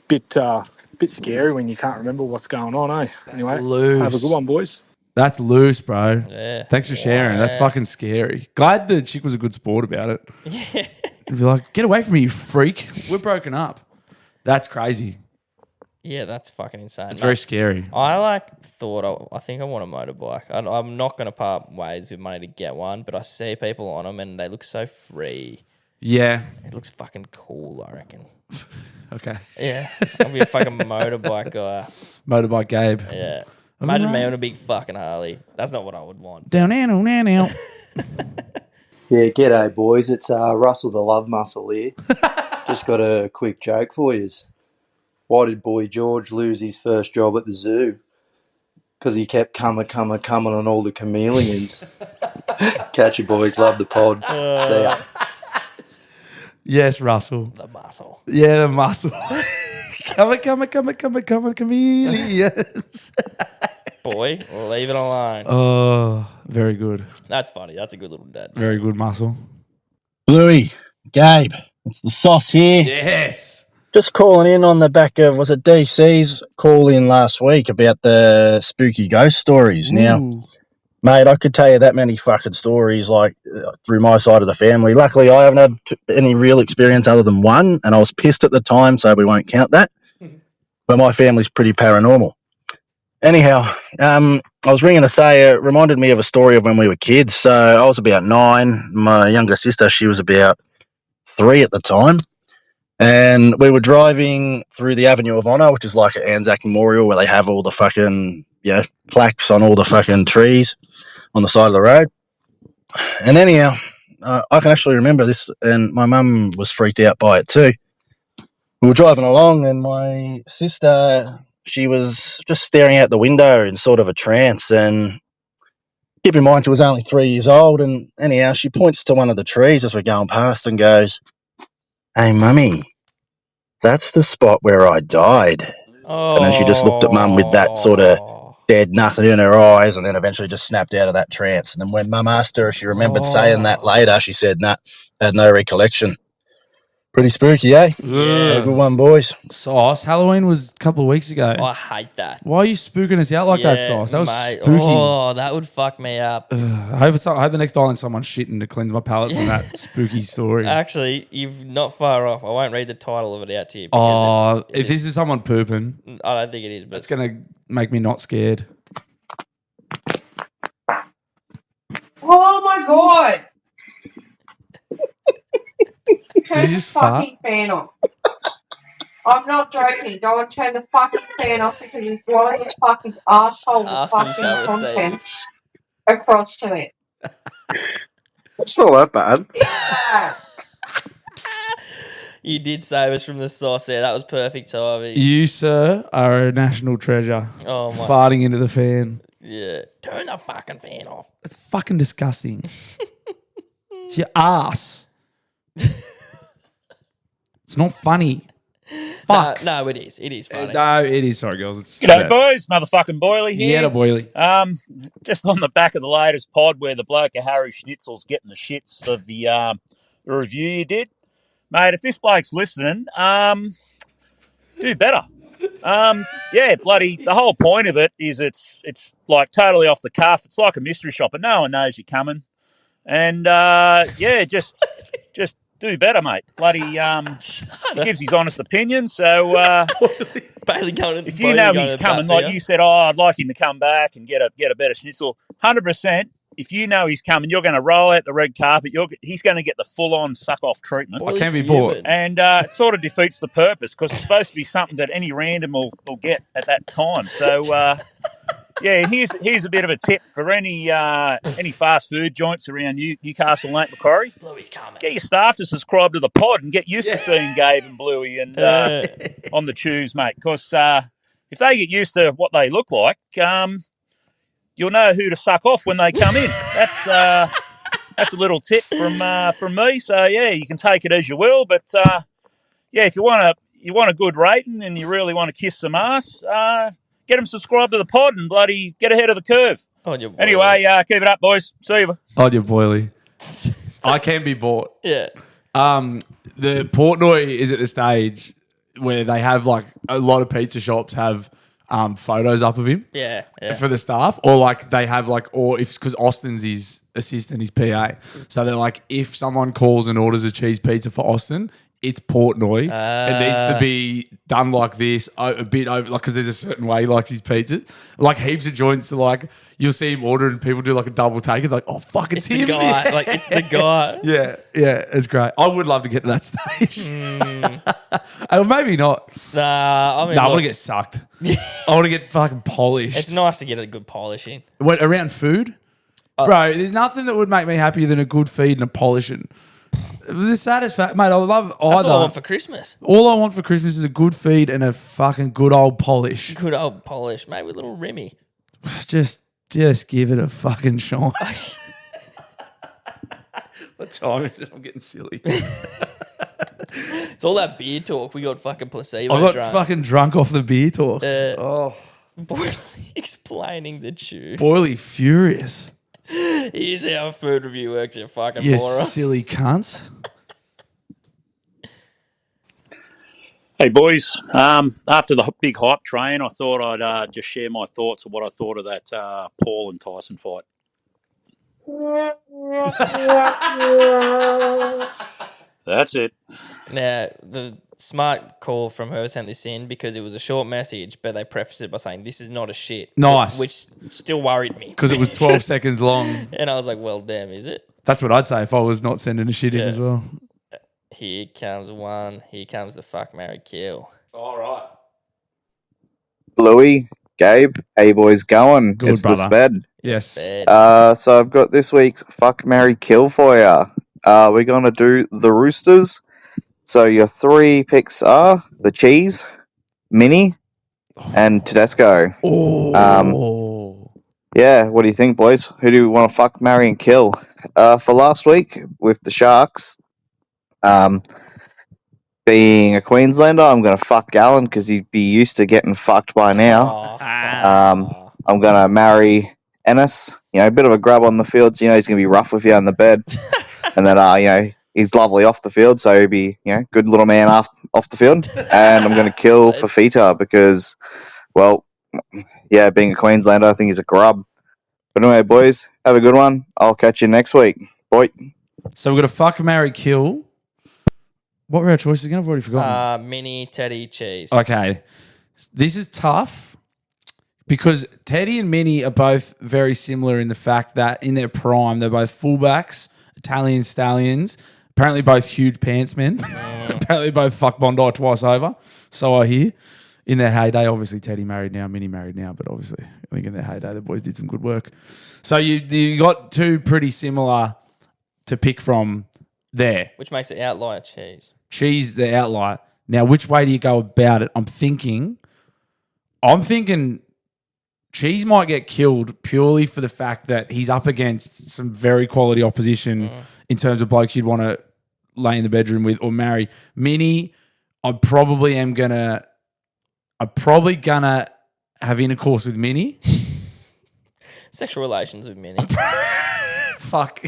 It's a bit scary when you can't remember what's going on, eh? Anyway, have a good one, boys. That's loose, bro. Yeah. Thanks for sharing. That's fucking scary. Glad the chick was a good sport about it. Yeah. Be like, get away from me, you freak. We're broken up. That's crazy. Yeah, that's fucking insane. It's very scary. I I think I want a motorbike. I'm not going to part ways with money to get one, but I see people on them and they look so free. Yeah. It looks fucking cool, I reckon. Okay. Yeah. I'll be a fucking motorbike guy. Motorbike Gabe. Yeah. Imagine me on a big fucking Harley. That's not what I would want. Down, now. Yeah, g'day boys. It's Russell the Love Muscle here. Just got a quick joke for yous. Why did Boy George lose his first job at the zoo? Because he kept coming on all the chameleons. Catch you boys. Love the pod. See ya. Yes, Russell. The muscle. Yeah, the muscle. Come, chameleons. Boy, leave it alone. Oh, very good. That's funny. That's a good little dad. Very good muscle. Bluey, Gabe, it's the sauce here. Yes. Just calling in on the back of, was it DC's call in last week about the spooky ghost stories? Ooh. Now, mate, I could tell you that many fucking stories, through my side of the family. Luckily, I haven't had any real experience other than one, and I was pissed at the time, so we won't count that. But my family's pretty paranormal. Anyhow, I was ringing to say it reminded me of a story of when we were kids. So I was about 9. My younger sister, she was about 3 at the time. And we were driving through the Avenue of Honour, which is like an Anzac Memorial where they have all the fucking, plaques on all the fucking trees on the side of the road. And anyhow, I can actually remember this, and my mum was freaked out by it too. We were driving along, and my sister, she was just staring out the window in sort of a trance, and keep in mind she was only 3 years old, and anyhow she points to one of the trees as we're going past and goes, "Hey mummy, that's the spot where I died." Oh. And then she just looked at mum with that sort of dead nothing in her eyes, and then eventually just snapped out of that trance. And then when mum asked her if she remembered saying that later, she said nah, had no recollection. Pretty spooky, eh? Yes. Had a good one, boys. Sauce. Halloween was a couple of weeks ago. I hate that. Why are you spooking us out like that, Sauce? That was spooky. Oh, that would fuck me up. I hope the next island someone's shitting to cleanse my palate from that spooky story. Actually, you're not far off. I won't read the title of it out to you. If this is someone pooping, I don't think it is, but it's going to make me not scared. Oh my god! Turn the fucking fan off. I'm not joking. Go and turn the fucking fan off because you're blowing your fucking asshole with fucking content across to it. It's not that bad. Yeah. You did save us from the sauce there. That was perfect timing. You, sir, are a national treasure. Oh, my. Farting into the fan. Yeah. Turn the fucking fan off. It's fucking disgusting. It's your ass. It's not funny. Fuck. No, it is. It is funny. No, it is. Sorry, girls. It's G'day, boys. Motherfucking Boily here. Yeah, Boily. Just on the back of the latest pod where the bloke of Harry Schnitzel's getting the shits of the review you did. Mate, if this bloke's listening, do better. Yeah, bloody, the whole point of it is it's like totally off the cuff. It's like a mystery shopper. No one knows you're coming. And, yeah, just do better, mate. Bloody, he gives his honest opinion. So, Bailey going if you know he's coming, like you said, I'd like him to come back and get a better schnitzel. 100%. If you know he's coming, you're going to roll out the red carpet. He's going to get the full-on suck-off treatment. I can't be bought. And it sort of defeats the purpose because it's supposed to be something that any random will get at that time. So, yeah, here's a bit of a tip for any fast food joints around Newcastle, Lake Macquarie. Bluey's coming. Get your staff to subscribe to the pod and get used to seeing Gabe and Bluey and on the Chores, mate. Because if they get used to what they look like, you'll know who to suck off when they come in. That's a little tip from me. So yeah, you can take it as you will. But yeah, if you want a good rating and you really want to kiss some ass, get them subscribed to the pod and bloody get ahead of the curve. Anyway, keep it up, boys. See you. On your boily. I can be bought. Yeah. The Portnoy is at the stage where they have like a lot of pizza shops have photos up of him. Yeah. For the staff, or like they have like, or if because Austin's his assistant, his PA, so they're like, if someone calls and orders a cheese pizza for Austin, it's Portnoy. It needs to be done like this, a bit over, like because there's a certain way he likes his pizzas. Like heaps of joints, like you'll see him order and people do like a double take. It's like, oh fuck, it's him. The guy. Like it's the guy. Yeah, it's great. I would love to get to that stage. Maybe not. Nah, I mean, I want to get sucked. I want to get fucking polished. It's nice to get a good polishing. Around food? Bro, there's nothing that would make me happier than a good feed and a polishing. The saddest fact, mate, I love either. That's all I want for Christmas. All I want for Christmas is a good feed and a fucking good old polish. Good old polish, mate, with a little Remy. Just give it a fucking shine. What time is it? I'm getting silly. It's all that beer talk. We got fucking placebo I got drunk. fucking drunk off the beer talk. Boily explaining the chew. Boily furious. Here's how a food review works, you fucking You moron. silly cunts. Hey boys, after the big hype train, I thought I'd just share my thoughts of what I thought of that Paul and Tyson fight. That's it. Now, the smart call from her sent this in because it was a short message, but they prefaced it by saying, this is not a shit. Nice. Which still worried me. Because it was 12 seconds long. And I was like, well, damn, is it? That's what I'd say if I was not sending a shit in as well. Here comes one. Here comes the fuck, marry, kill. All right. Bluey, Gabe, how you boys going? Good, it's brother. the Sped. Yes. So I've got this week's fuck, marry, kill for you. We're going to do the Roosters. So your three picks are the Cheese, Mini, and Tedesco. Yeah, what do you think, boys? Who do you want to fuck, marry, and kill? For last week with the Sharks, being a Queenslander, I'm going to fuck Gallen because he'd be used to getting fucked by now. I'm going to marry Ennis. You know, a bit of a grub on the field, so you know he's going to be rough with you in the bed. And then, you know, he's lovely off the field, so he'll be, you know, good little man off the field. And I'm going to kill Fafita because, well, yeah, being a Queenslander, I think he's a grub. But anyway, boys, have a good one. I'll catch you next week. Bye. So we've got a fuck, marry, kill. What were our choices again? I've already forgotten. Mini, Teddy, Cheese. Okay. This is tough because Teddy and Mini are both very similar in the fact that in their prime, they're both fullbacks, Italian stallions, apparently both huge pants men. Apparently both fuck Bondi twice over. So I hear. In their heyday, obviously Teddy married now, Mini married now, but obviously I think in their heyday the boys did some good work. So you got two pretty similar to pick from there. Which makes the outlier Cheese. Cheese, the outlier. Now, which way do you go about it? I'm thinking Cheese might get killed purely for the fact that he's up against some very quality opposition in terms of blokes you'd want to lay in the bedroom with or marry. Mini, I'm probably gonna have intercourse with Minnie. Sexual relations with Minnie. Fuck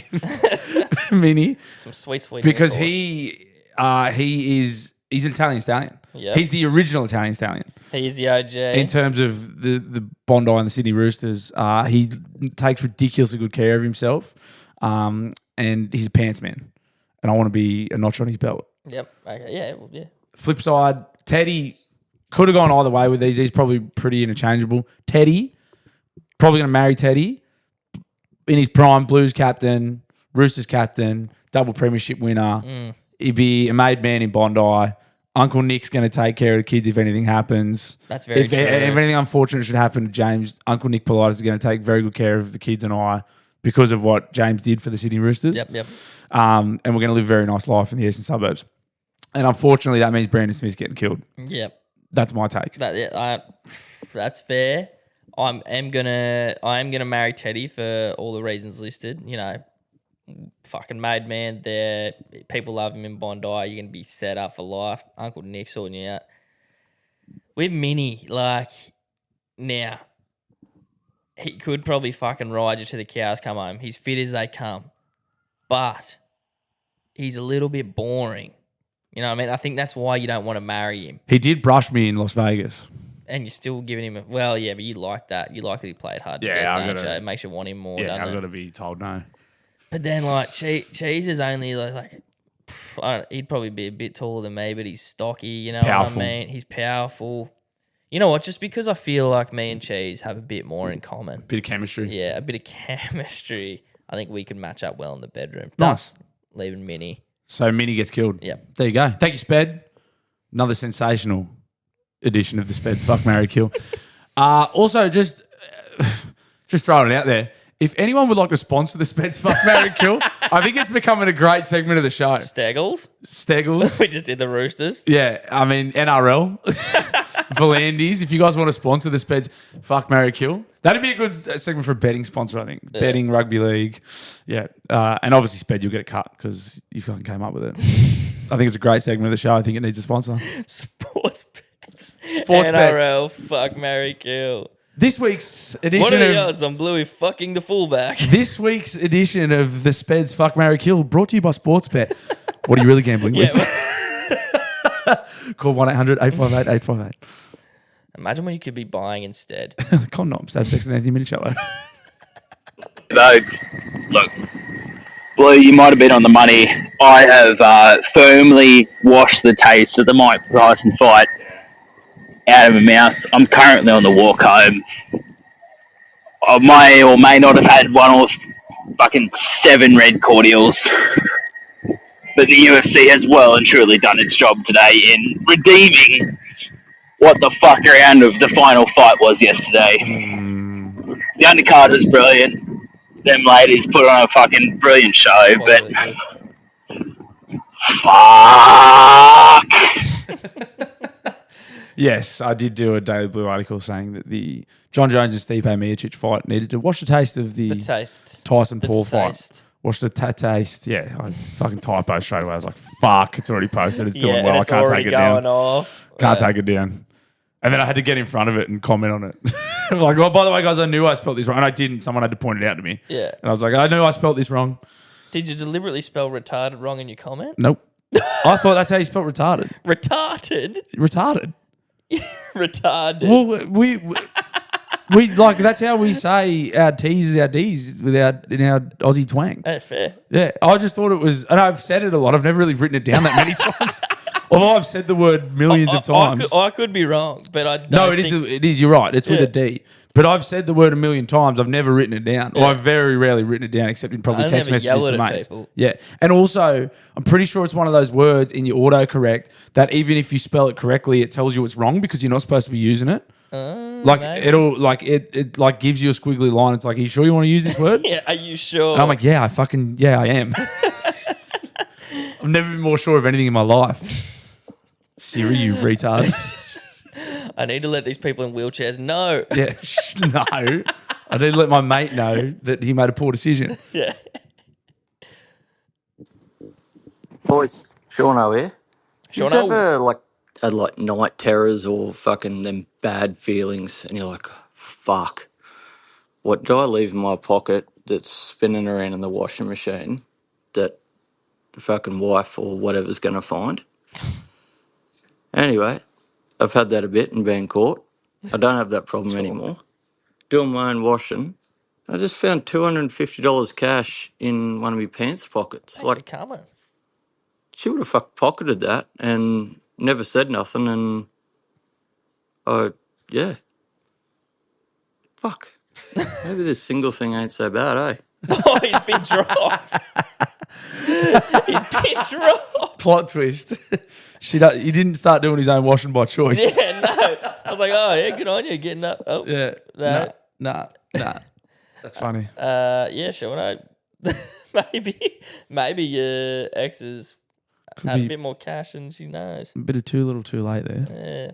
Minnie. Some sweet because intercourse. he's an Italian stallion. Yep. He's the original Italian stallion. He's the OG. In terms of the Bondi and the Sydney Roosters, he takes ridiculously good care of himself, and he's a pants man. And I want to be a notch on his belt. Yep. Okay. Yeah. Well, yeah. Flip side, Teddy could have gone either way with these. He's probably pretty interchangeable. Teddy, probably going to marry Teddy. In his prime, Blues captain, Roosters captain, double premiership winner. He'd be a made man in Bondi. Uncle Nick's going to take care of the kids if anything happens. That's very true. If anything unfortunate should happen to James, Uncle Nick Politis is going to take very good care of the kids and I because of what James did for the Sydney Roosters. Yep. And we're going to live a very nice life in the eastern suburbs. And unfortunately, that means Brandon Smith's getting killed. Yep. That's my take. That's fair. I am gonna marry Teddy for all the reasons listed. You know, fucking made man there. People love him in Bondi. You're gonna be set up for life. Uncle Nick sorting you out. With Minnie, like now, he could probably fucking ride you to the cows come home. He's fit as they come, but he's a little bit boring. You know what I mean? I think that's why you don't want to marry him. He did brush me in Las Vegas. And you're still giving him but you like that. You like that he played hard to Yeah, get, don't you? It makes you want him more, doesn't it? I've got to be told no. But then, like, Cheese is only, he'd probably be a bit taller than me, but he's stocky, you know Powerful. what I mean? He's powerful. You know what? Just because I feel like me and Cheese have a bit more in common. Bit of chemistry. Yeah, a bit of chemistry. I think we could match up well in the bedroom. Nice. Leaving Minnie. So Minnie gets killed. Yep. There you go. Thank you, Sped. Another sensational edition of the Speds Fuck, Marry, Kill. Also, just throwing it out there. If anyone would like to sponsor the Speds Fuck, Marry, Kill, I think it's becoming a great segment of the show. Steggles. We just did the Roosters. Yeah, I mean, NRL. Volandis. If you guys want to sponsor the Speds Fuck, Marry, Kill, that'd be a good segment for a betting sponsor, I think. Yeah. Betting, rugby league. Yeah. And obviously, Sped, you'll get a cut because you fucking came up with it. I think it's a great segment of the show. I think it needs a sponsor. Sports bets. Sports NRL, bets. Fuck, marry, kill. This week's edition What are the of... odds on Bluey fucking the fullback? This week's edition of the Speds Fuck, Marry, Kill brought to you by Sportsbet. What are you really gambling with? Call 1-800-858-858. Imagine what you could be buying instead. Condoms. Have sex with Anthony Minicello. No, look, Blue, you might have been on the money. I have firmly washed the taste of the Mike Tyson fight out of my mouth. I'm currently on the walk home. I may or may not have had one or fucking 7 red cordials. But the UFC has well and truly done its job today in redeeming what the fuck round of the final fight was yesterday. The undercard was brilliant. Them ladies put on a fucking brilliant show, but fuck. Yes, I did do a Daily Blue article saying that the John Jones and Stipe Miocic fight needed to wash the taste of the Tyson Paul fight. Wash the taste. Yeah, I fucking typo straight away. I was like, fuck, it's already posted. It's doing well. I can't take it down. Can't take it down. And then I had to get in front of it and comment on it. Like, oh, by the way, guys, I knew I spelled this wrong. And I didn't. Someone had to point it out to me. Yeah. And I was like, I knew I spelled this wrong. Did you deliberately spell retarded wrong in your comment? Nope. I thought that's how you spelled retarded. Retarded? Retarded. Retarded. Well, we like, that's how we say our T's is our D's in our Aussie twang. That's fair. Yeah. I just thought it was, and I've said it a lot. I've never really written it down that many times. Although I've said the word millions of times. I could be wrong, but I don't No, it is. You're right. It's with a D. But I've said the word a million times. I've never written it down. Or I've very rarely written it down, except in probably text messages to mates. Yeah. And also, I'm pretty sure it's one of those words in your autocorrect that even if you spell it correctly, it tells you it's wrong because you're not supposed to be using it. Like maybe. it'll like it like gives you a squiggly line. It's like, are you sure you want to use this word? Yeah, are you sure? And I'm like, I am. I've never been more sure of anything in my life. Siri, you retard. I need to let these people in wheelchairs know. Yeah, no. I need to let my mate know that he made a poor decision. Yeah. Boys, Sean here. Sean Do you ever had like night terrors or fucking them bad feelings, and you're like, fuck, what do I leave in my pocket that's spinning around in the washing machine that the fucking wife or whatever's going to find? Anyway, I've had that a bit and been caught. I don't have that problem anymore. Doing my own washing. I just found $250 cash in one of my pants pockets. Thanks for coming. She would have pocketed that and never said nothing, and yeah. Fuck. Maybe this single thing ain't so bad, eh? Oh, he's been dropped. He's been dropped. Plot twist. He didn't start doing his own washing by choice. Yeah, no. I was like, oh, yeah, good on you getting up. Oh, Yeah. no. Nah. That's funny. Yeah, sure. No. maybe your exes had a bit more cash than she knows. A bit of too little too late there. Yeah.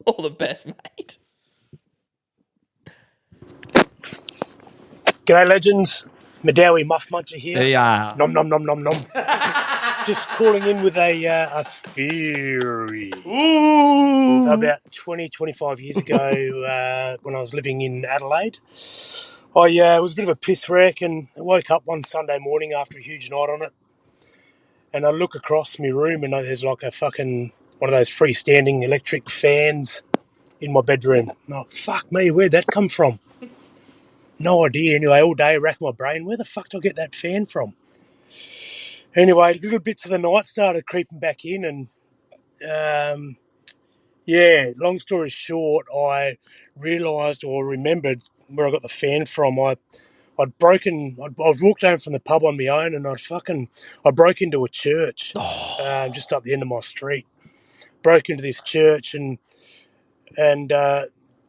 All the best, mate. G'day, legends. Madawi Muff Muncher here. Yeah. Nom nom nom nom nom. Just calling in with a theory. Ooh. So about 25 years ago, when I was living in Adelaide, I was a bit of a piss wreck, and I woke up one Sunday morning after a huge night on it, and I look across my room, and there's like a fucking one of those freestanding electric fans in my bedroom. And I'm like, fuck me, where'd that come from? No idea. Anyway, all day I racked my brain. Where the fuck did I get that fan from? Anyway, little bits of the night started creeping back in, and long story short, I realised or remembered where I got the fan from. I'd walked home from the pub on my own, and I broke into a church just up the end of my street. Broke into this church and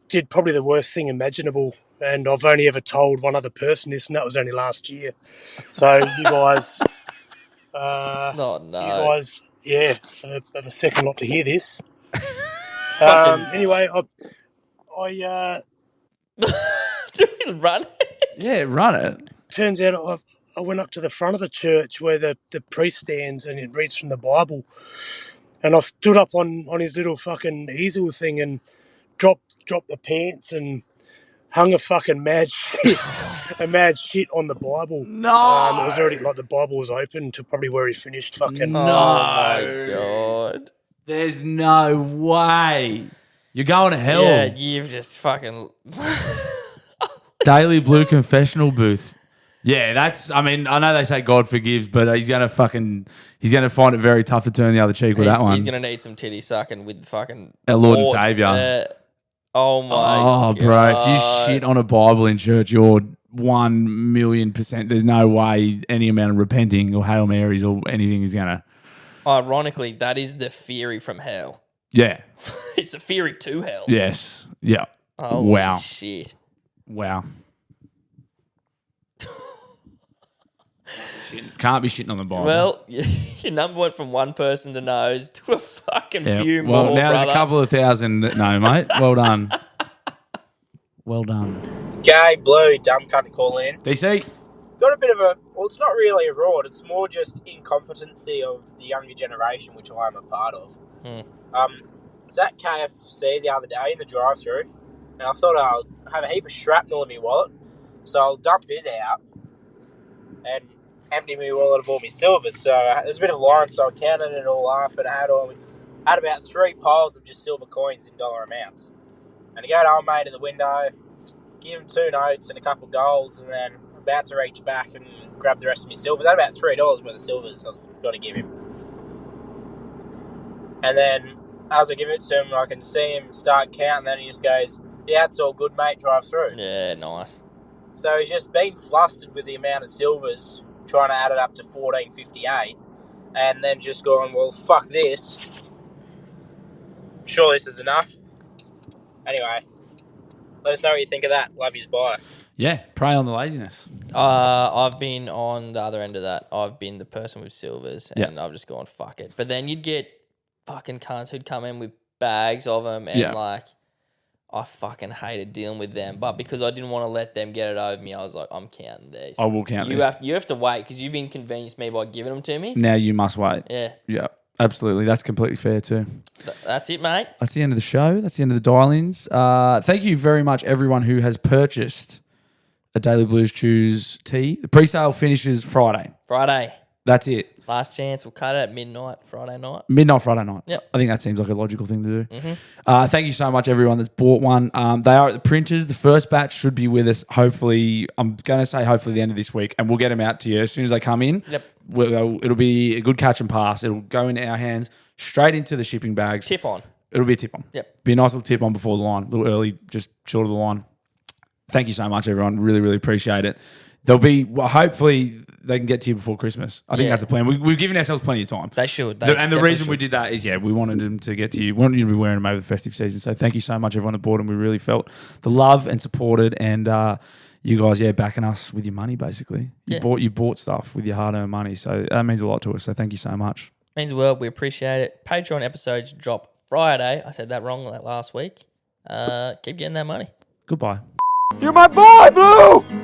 did probably the worst thing imaginable. And I've only ever told one other person this, and that was only last year. So you guys, No. you guys, are the second lot to hear this. Anyway, I Do we run it? Yeah, run it. Turns out I went up to the front of the church where the priest stands and it reads from the Bible, and I stood up on his little fucking easel thing and dropped the pants and hung a fucking mad shit on the Bible. No, it was already like the Bible was open to probably where he finished. Fucking No. Oh, my God. There's no way. You're going to hell. Yeah, you've just fucking... Daily Blue confessional booth. Yeah, I know they say God forgives, but he's going to find it very tough to turn the other cheek with that one. He's going to need some titty sucking with fucking... Our Lord and Saviour. Oh, my God. Bro, if you shit on a Bible in church, you're 1,000,000%. There's no way any amount of repenting or Hail Marys or anything is going to... Ironically, that is the theory from hell. Yeah. It's the theory to hell. Yes. Yeah. Holy wow. shit. Wow. Can't be shitting on the Bible. Well, your number went from one person to knows to a fucking few well, more, now brother. there's a couple of thousand that know, mate. Well done. Well done. Gabe, Bluey, dumb cunt calling in. DC? Got a bit of a... Well, it's not really a rod. It's more just incompetency of the younger generation, which I am a part of. I was at KFC the other day in the drive-thru, and I thought I'll have a heap of shrapnel in my wallet, so I'll dump it out and empty my wallet of all my silvers. So there's a bit of line, so I counted it all up, and I had about 3 piles of just silver coins in dollar amounts. And I go to old mate in the window, give him 2 notes and a couple of golds, and then about to reach back and grab the rest of my silvers. That's about $3 worth of silvers I was going to give him. And then as I give it to him, I can see him start counting, then he just goes, yeah, it's all good, mate, drive through. Yeah, nice. So he's just been flustered with the amount of silvers, trying to add it up to $14.58, and then just going, well, fuck this. Sure this is enough. Anyway, let us know what you think of that. Love yous, bye. Yeah, prey on the laziness. I've been on the other end of that. I've been the person with silvers, and I've just gone, fuck it. But then you'd get fucking cunts who'd come in with bags of them, and I fucking hated dealing with them. But because I didn't want to let them get it over me, I was like, I'm counting these. I will count these. You have to wait because you've inconvenienced me by giving them to me. Now you must wait. Yeah. Yeah. Absolutely. That's completely fair too. That's it, mate. That's the end of the show. That's the end of the dial-ins. Thank you very much, everyone who has purchased a Daily Blues Chews tee. The pre-sale finishes Friday. That's it. Last chance. We'll cut it at midnight Friday night. Midnight Friday night. Yep. I think that seems like a logical thing to do. Mhm. Thank you so much, everyone that's bought one. They are at the printers. The first batch should be with us, hopefully, I'm going to say hopefully the end of this week, and we'll get them out to you as soon as they come in. Yep. It'll be a good catch and pass. It'll go in our hands, straight into the shipping bags. Tip on. It'll be a tip on. Yep. Be a nice little tip on before the line, a little early, just short of the line. Thank you so much, everyone. Really, really appreciate it. There'll be, hopefully, they can get to you before Christmas. I think that's the plan. We've given ourselves plenty of time. They should. And the reason we did that is, we wanted them to get to you. We wanted you to be wearing them over the festive season. So thank you so much, everyone that bought them. We really felt the love and supported, and you guys, backing us with your money, basically. You bought stuff with your hard-earned money. So that means a lot to us. So thank you so much. Means the world. We appreciate it. Patreon episodes drop Friday. I said that wrong last week. Keep getting that money. Goodbye. You're my boy, Blue!